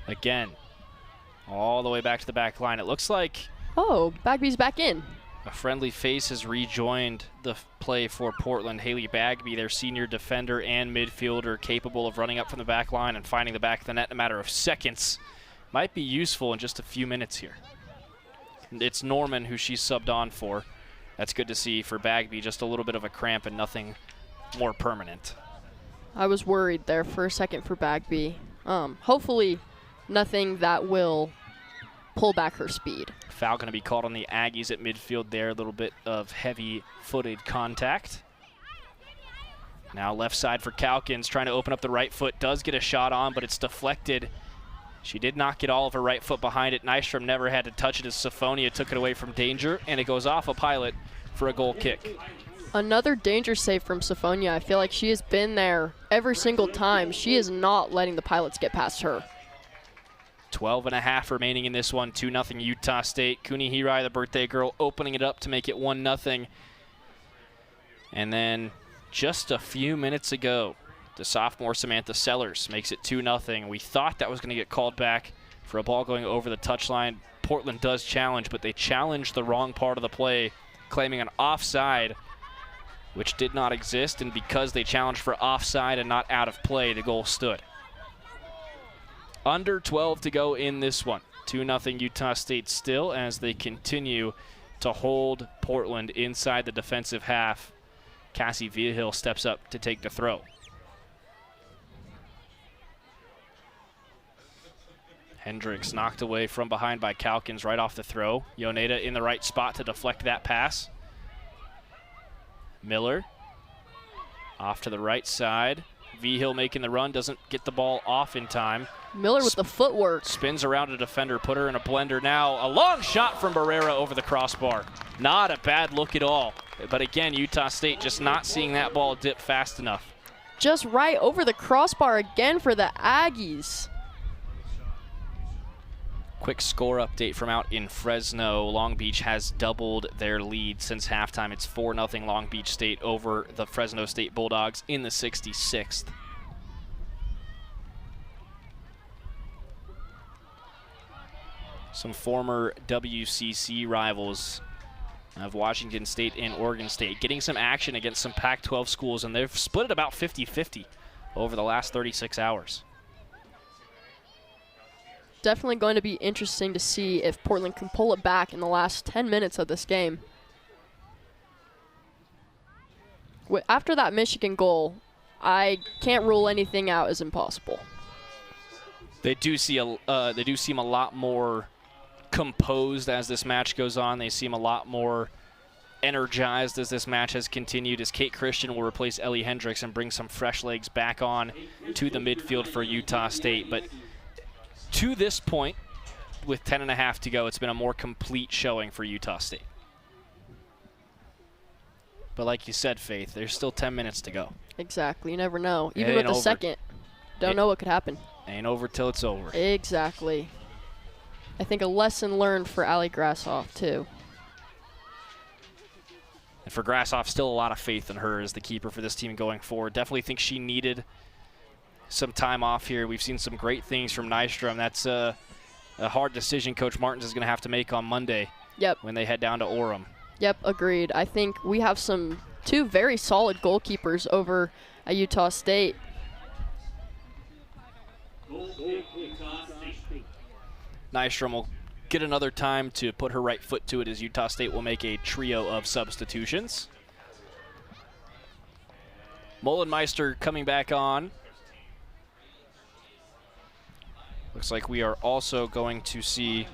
Again, all the way back to the back line. It looks like Oh, Bagby's back in. a friendly face has rejoined the play for Portland. Haley Bagby, their senior defender and midfielder, capable of running up from the back line and finding the back of the net in a matter of seconds. Might be useful in just a few minutes here. It's Norman who she's subbed on for. That's good to see for Bagby. Just a little bit of a cramp and nothing more permanent. I was worried there for a second for Bagby. Hopefully nothing that will pull back her speed. Foul going to be called on the Aggies at midfield there. A little bit of heavy-footed contact. Now left side for Calkins, trying to open up the right foot. Does get a shot on, but it's deflected. She did not get all of her right foot behind it. Nystrom never had to touch it as Siphonia took it away from danger, and it goes off a Pilot for a goal kick. Another danger save from Siphonia. I feel like she has been there every single time. She is not letting the Pilots get past her. 12.5 remaining in this one. 2-0 Utah State. Kuni Hirai, the birthday girl, opening it up to make it 1-0. And then just a few minutes ago, the sophomore Samantha Sellers makes it 2-0. We thought that was going to get called back for a ball going over the touchline. Portland does challenge, but they challenged the wrong part of the play, claiming an offside, which did not exist. And because they challenged for offside and not out of play, the goal stood. Under 12 to go in this one. 2-0 Utah State still as they continue to hold Portland inside the defensive half. Cassie Viahill steps up to take the throw. Hendricks knocked away from behind by Calkins right off the throw. Yoneda in the right spot to deflect that pass. Miller off to the right side. Vihill making the run, doesn't get the ball off in time. Miller with the footwork. Spins around a defender, put her in a blender now. A long shot from Barrera over the crossbar. Not a bad look at all. But again, Utah State just not seeing that ball dip fast enough. Just right over the crossbar again for the Aggies. Quick score update from out in Fresno. Long Beach has doubled their lead since halftime. It's 4-0 Long Beach State over the Fresno State Bulldogs in the 66th. Some former WCC rivals of Washington State and Oregon State getting some action against some Pac-12 schools, and they've split it about 50-50 over the last 36 hours. Definitely going to be interesting to see if Portland can pull it back in the last 10 minutes of this game. After that Michigan goal, I can't rule anything out as impossible. They do seem a lot more composed as this match goes on. They seem a lot more energized as this match has continued, as Kate Christian will replace Ellie Hendricks and bring some fresh legs back on to the midfield for Utah State. But to this point, with 10.5 to go, it's been a more complete showing for Utah State. But like you said, Faith, there's still 10 minutes to go. Exactly. You never know. Even with the second, don't know what could happen. Ain't over till it's over. Exactly. I think a lesson learned for Allie Grassoff, too. And for Grassoff, still a lot of faith in her as the keeper for this team going forward. Definitely think she needed some time off here. We've seen some great things from Nystrom. That's a hard decision Coach Martins is going to have to make on Monday. Yep. When they head down to Orem. Yep, agreed. I think we have two very solid goalkeepers over at Utah State. Nystrom will get another time to put her right foot to it as Utah State will make a trio of substitutions. Mullenmeister coming back on. Looks like we are also going to see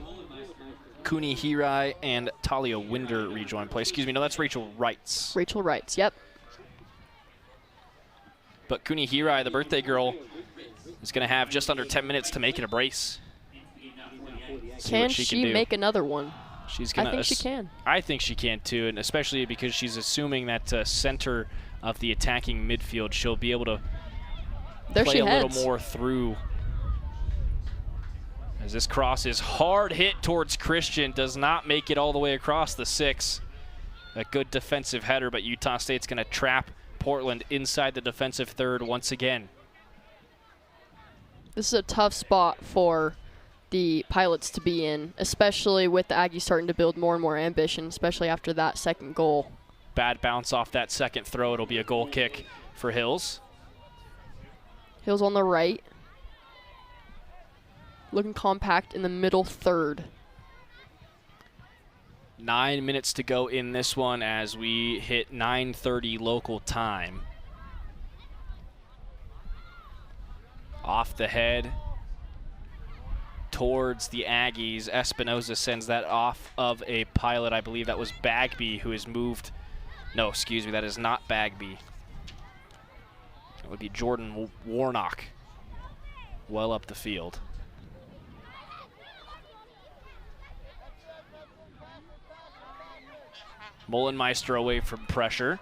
Kuni Hirai and Talia Winder rejoin play. Excuse me, no, that's Rachel Wrights. Rachel Wrights, yep. But Kuni Hirai, the birthday girl, is going to have just under 10 minutes to make it a brace. Can she make another one? She's gonna I think she can. I think she can too, and especially because she's assuming that center of the attacking midfield, she'll be able to play a little more through. As this cross is hard hit towards Christian, does not make it all the way across the 6. A good defensive header, but Utah State's going to trap Portland inside the defensive third once again. This is a tough spot for the Pilots to be in, especially with the Aggies starting to build more and more ambition, especially after that second goal. Bad bounce off that second throw. It'll be a goal kick for Hills. Hills on the right. Looking compact in the middle third. 9 minutes to go in this one as we hit 9:30 local time. Off the head towards the Aggies. Espinoza sends that off of a Pilot. I believe that was Bagby who has moved. No, excuse me, that is not Bagby. It would be Jordan Warnock well up the field. Mullenmeister away from pressure.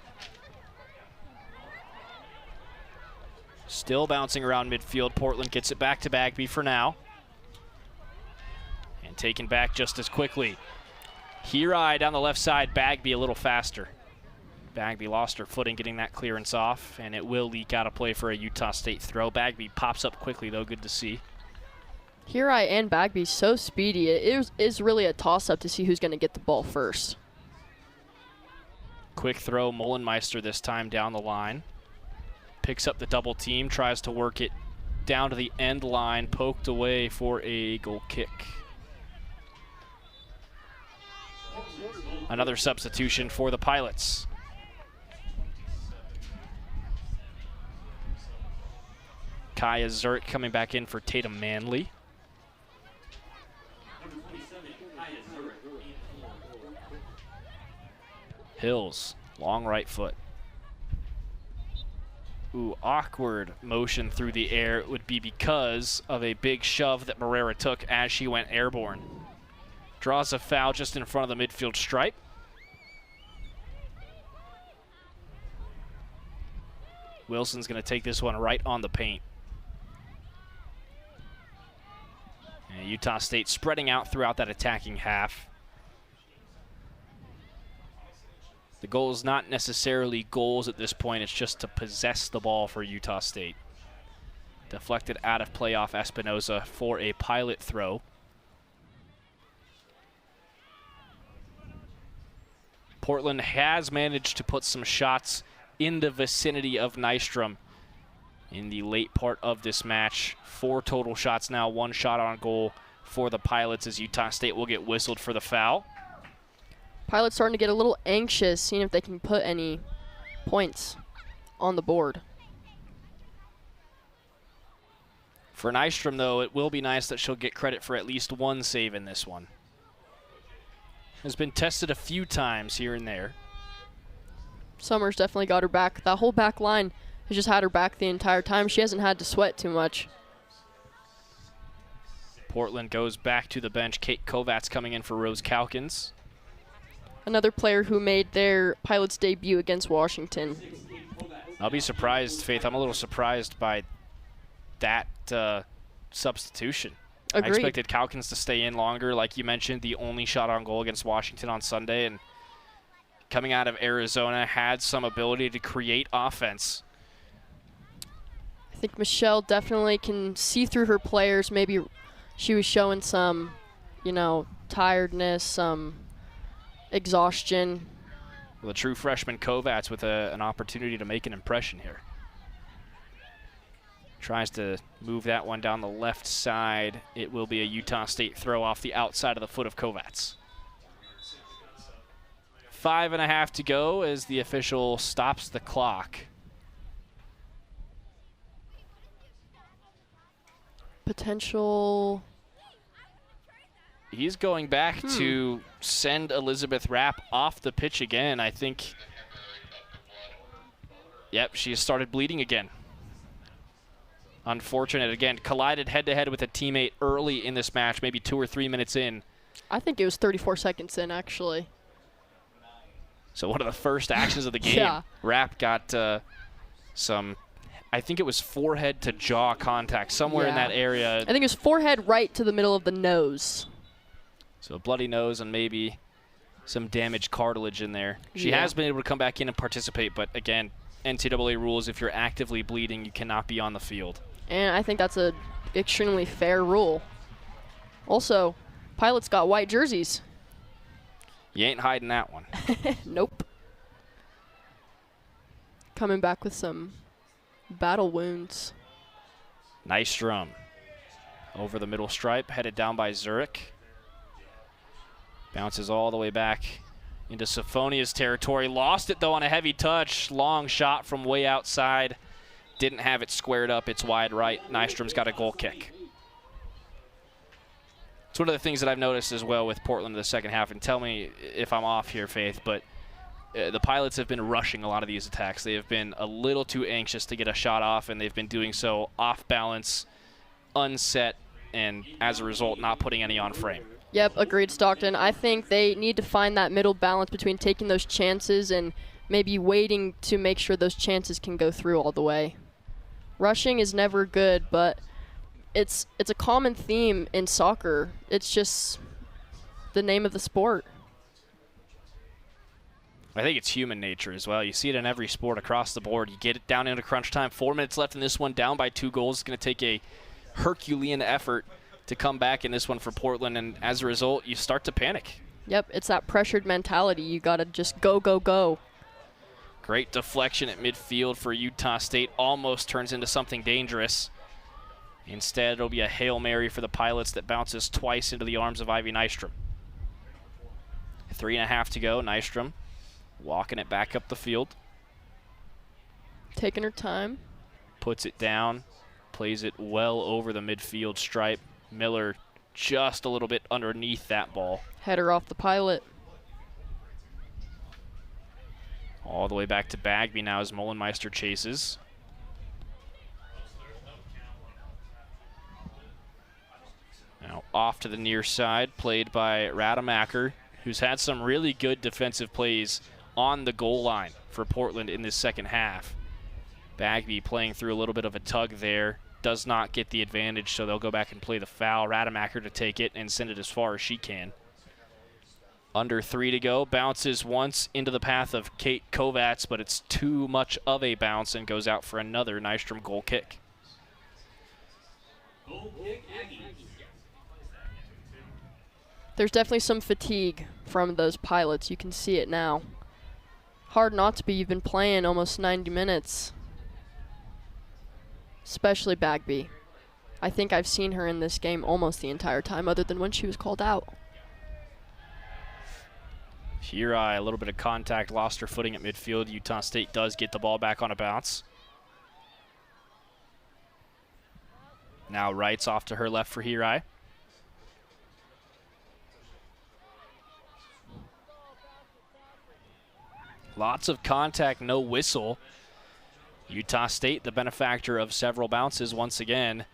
Still bouncing around midfield. Portland gets it back to Bagby for now. And taken back just as quickly. Hirai down the left side, Bagby a little faster. Bagby lost her footing getting that clearance off, and it will leak out of play for a Utah State throw. Bagby pops up quickly, though, good to see. Hirai and Bagby so speedy. It is really a toss-up to see who's going to get the ball first. Quick throw, Mullenmeister this time down the line. Picks up the double team, tries to work it down to the end line, poked away for a goal kick. Another substitution for the Pilots. Kaya Zurich coming back in for Tatum Manley. Hills, long right foot. Ooh, awkward motion through the air. It would be because of a big shove that Moreira took as she went airborne. Draws a foul just in front of the midfield stripe. Wilson's going to take this one right on the paint. And Utah State spreading out throughout that attacking half. The goal is not necessarily goals at this point. It's just to possess the ball for Utah State. Deflected out of play off Espinoza for a Pilot throw. Portland has managed to put some shots in the vicinity of Nystrom in the late part of this match. 4 total shots now, 1 shot on goal for the Pilots as Utah State will get whistled for the foul. Pilots starting to get a little anxious, seeing if they can put any points on the board. For Nystrom, though, it will be nice that she'll get credit for at least 1 save in this one. Has been tested a few times here and there. Summers definitely got her back. That whole back line has just had her back the entire time. She hasn't had to sweat too much. Portland goes back to the bench. Kate Kovacs coming in for Rose Calkins. Another player who made their Pilots debut against Washington. I'll be surprised, Faith. I'm a little surprised by that substitution. Agreed. I expected Calkins to stay in longer. Like you mentioned, the only shot on goal against Washington on Sunday. And coming out of Arizona, had some ability to create offense. I think Michelle definitely can see through her players. Maybe she was showing some, tiredness, some exhaustion. Well, the true freshman Kovacs with an opportunity to make an impression here. Tries to move that one down the left side. It will be a Utah State throw off the outside of the foot of Kovacs. 5.5 to go as the official stops the clock. Potential. He's going back to send Elizabeth Rapp off the pitch again. I think, yep, she has started bleeding again. Unfortunate again. Collided head-to-head with a teammate early in this match, maybe 2 or 3 minutes in. I think it was 34 seconds in, actually. So one of the first actions of the game. Yeah. Rapp got some, I think it was forehead to jaw contact, somewhere in that area. I think it was forehead right to the middle of the nose. So a bloody nose and maybe some damaged cartilage in there. She has been able to come back in and participate, but again, NCAA rules, if you're actively bleeding, you cannot be on the field. And I think that's a extremely fair rule. Also, Pilots got white jerseys. You ain't hiding that one. Nope. Coming back with some battle wounds. Nystrom over the middle stripe, headed down by Zurich. Bounces all the way back into Sifonia's territory. Lost it, though, on a heavy touch. Long shot from way outside. Didn't have it squared up. It's wide right. Nystrom's got a goal kick. It's one of the things that I've noticed as well with Portland in the second half, and tell me if I'm off here, Faith, but the Pilots have been rushing a lot of these attacks. They have been a little too anxious to get a shot off, and they've been doing so off balance, unset, and as a result, not putting any on frame. Yep, agreed, Stockton. I think they need to find that middle balance between taking those chances and maybe waiting to make sure those chances can go through all the way. Rushing is never good, but it's a common theme in soccer. It's just the name of the sport. I think it's human nature as well. You see it in every sport across the board. You get it down into crunch time. 4 minutes left in this one, down by 2 goals. It's going to take a Herculean effort to come back in this one for Portland, and as a result, you start to panic. Yep, it's that pressured mentality. You got to just go, go, go. Great deflection at midfield for Utah State. Almost turns into something dangerous. Instead, it'll be a Hail Mary for the Pilots that bounces twice into the arms of Ivy Nystrom. 3.5 to go. Nystrom walking it back up the field. Taking her time. Puts it down. Plays it well over the midfield stripe. Miller just a little bit underneath that ball. Header off the Pilot. All the way back to Bagby now as Mullenmeister chases. Now off to the near side, played by Rademacher, who's had some really good defensive plays on the goal line for Portland in this second half. Bagby playing through a little bit of a tug there. Does not get the advantage, so they'll go back and play the foul. Rademacher to take it and send it as far as she can. Under 3 to go. Bounces once into the path of Kate Kovacs, but it's too much of a bounce and goes out for another Nystrom goal kick. Goal kick, Aggie. There's definitely some fatigue from those Pilots. You can see it now. Hard not to be. You've been playing almost 90 minutes. Especially Bagby. I think I've seen her in this game almost the entire time, other than when she was called out. Hirai, a little bit of contact, lost her footing at midfield. Utah State does get the ball back on a bounce. Now Wright's off to her left for Hirai. Lots of contact, no whistle. Utah State, the benefactor of several bounces once again.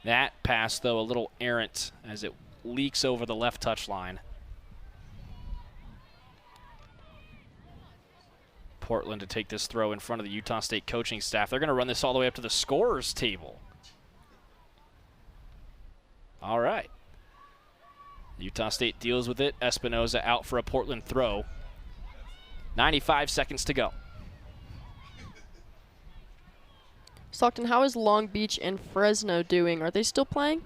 That pass, though, a little errant as it leaks over the left touch line. Portland to take this throw in front of the Utah State coaching staff. They're going to run this all the way up to the scorer's table. All right. Utah State deals with it. Espinoza out for a Portland throw. 95 seconds to go. Stockton, how is Long Beach and Fresno doing? Are they still playing?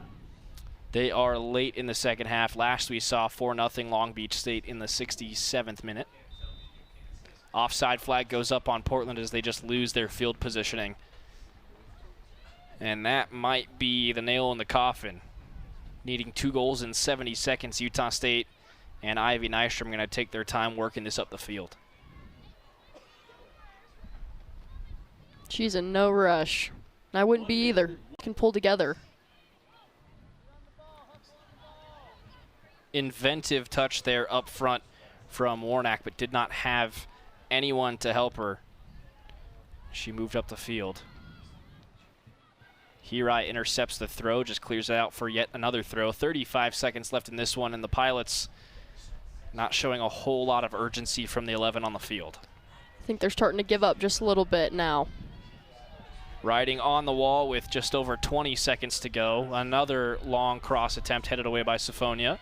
They are late in the second half. Last we saw 4-0 Long Beach State in the 67th minute. Offside flag goes up on Portland as they just lose their field positioning. And that might be the nail in the coffin. Needing 2 goals in 70 seconds, Utah State and Ivy Nystrom going to take their time working this up the field. She's in no rush. I wouldn't be either. Can pull together. Inventive touch there up front from Warnack, but did not have anyone to help her. She moved up the field. Hirai intercepts the throw, just clears it out for yet another throw. 35 seconds left in this one, and the Pilots not showing a whole lot of urgency from the 11 on the field. I think they're starting to give up just a little bit now. Riding on the wall with just over 20 seconds to go. Another long cross attempt headed away by Siphonia.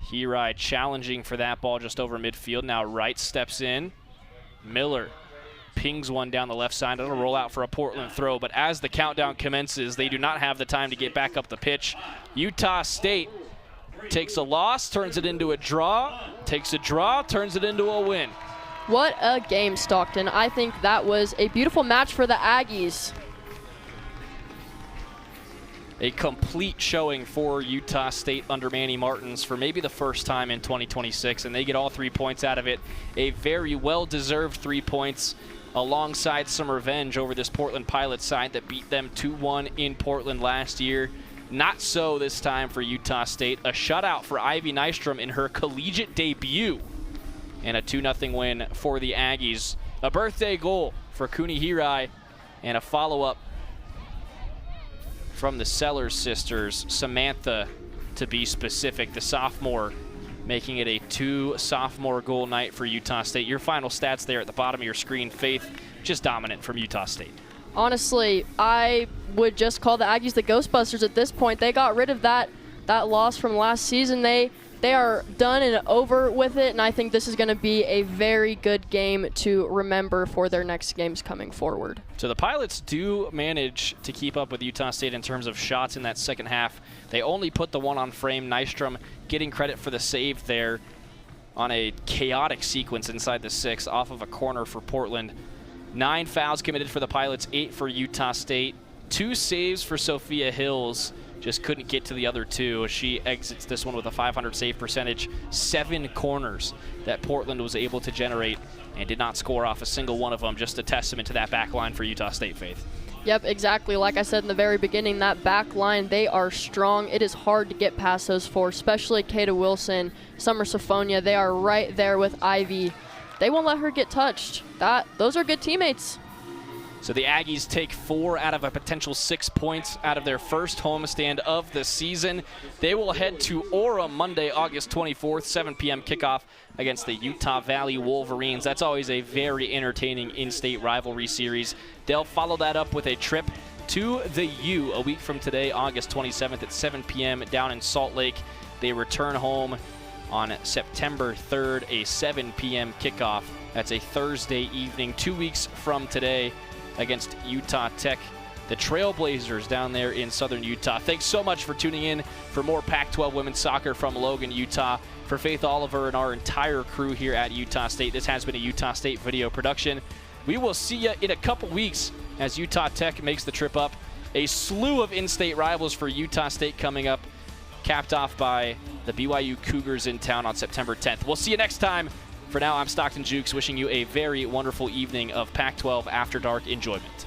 Hirai challenging for that ball just over midfield. Now Wright steps in. Miller pings one down the left side. It'll roll out for a Portland throw, but as the countdown commences, they do not have the time to get back up the pitch. Utah State takes a loss, turns it into a draw, takes a draw, turns it into a win. What a game, Stockton. I think that was a beautiful match for the Aggies. A complete showing for Utah State under Manny Martins for maybe the first time in 2026, and they get all 3 points out of it. A very well-deserved 3 points alongside some revenge over this Portland Pilots side that beat them 2-1 in Portland last year. Not so this time for Utah State. A shutout for Ivy Nystrom in her collegiate debut, and a 2-0 win for the Aggies. A birthday goal for Kuni Hirai, and a follow-up from the Sellers sisters, Samantha to be specific. The sophomore making it a 2 sophomore goal night for Utah State. Your final stats there at the bottom of your screen. Faith, just dominant from Utah State. Honestly, I would just call the Aggies the Ghostbusters at this point. They got rid of that loss from last season. They are done and over with it, and I think this is going to be a very good game to remember for their next games coming forward. So the Pilots do manage to keep up with Utah State in terms of shots in that second half. They only put the one on frame. Nystrom getting credit for the save there on a chaotic sequence inside the 6 off of a corner for Portland. 9 fouls committed for the Pilots, 8 for Utah State. 2 saves for Sophia Hills. Just couldn't get to the other 2. She exits this one with a .500 save percentage. 7 corners that Portland was able to generate and did not score off a single one of them. Just a testament to that back line for Utah State, Faith. Yep, exactly. Like I said in the very beginning, that back line, they are strong. It is hard to get past those 4, especially Kata Wilson, Summer Sophonia. They are right there with Ivy. They won't let her get touched. Those are good teammates. So the Aggies take 4 out of a potential 6 points out of their first homestand of the season. They will head to Orem Monday, August 24th, 7 p.m. kickoff against the Utah Valley Wolverines. That's always a very entertaining in-state rivalry series. They'll follow that up with a trip to the U a week from today, August 27th at 7 p.m. down in Salt Lake. They return home on September 3rd, a 7 p.m. kickoff. That's a Thursday evening, 2 weeks from today, against Utah Tech, the Trailblazers down there in southern Utah. Thanks so much for tuning in for more Pac-12 women's soccer from Logan, Utah. For Faith Oliver and our entire crew here at Utah State, this has been a Utah State video production. We will see you in a couple weeks as Utah Tech makes the trip up. A slew of in-state rivals for Utah State coming up, capped off by the BYU Cougars in town on September 10th. We'll see you next time. For now, I'm Stockton Jukes, wishing you a very wonderful evening of Pac-12 After Dark enjoyment.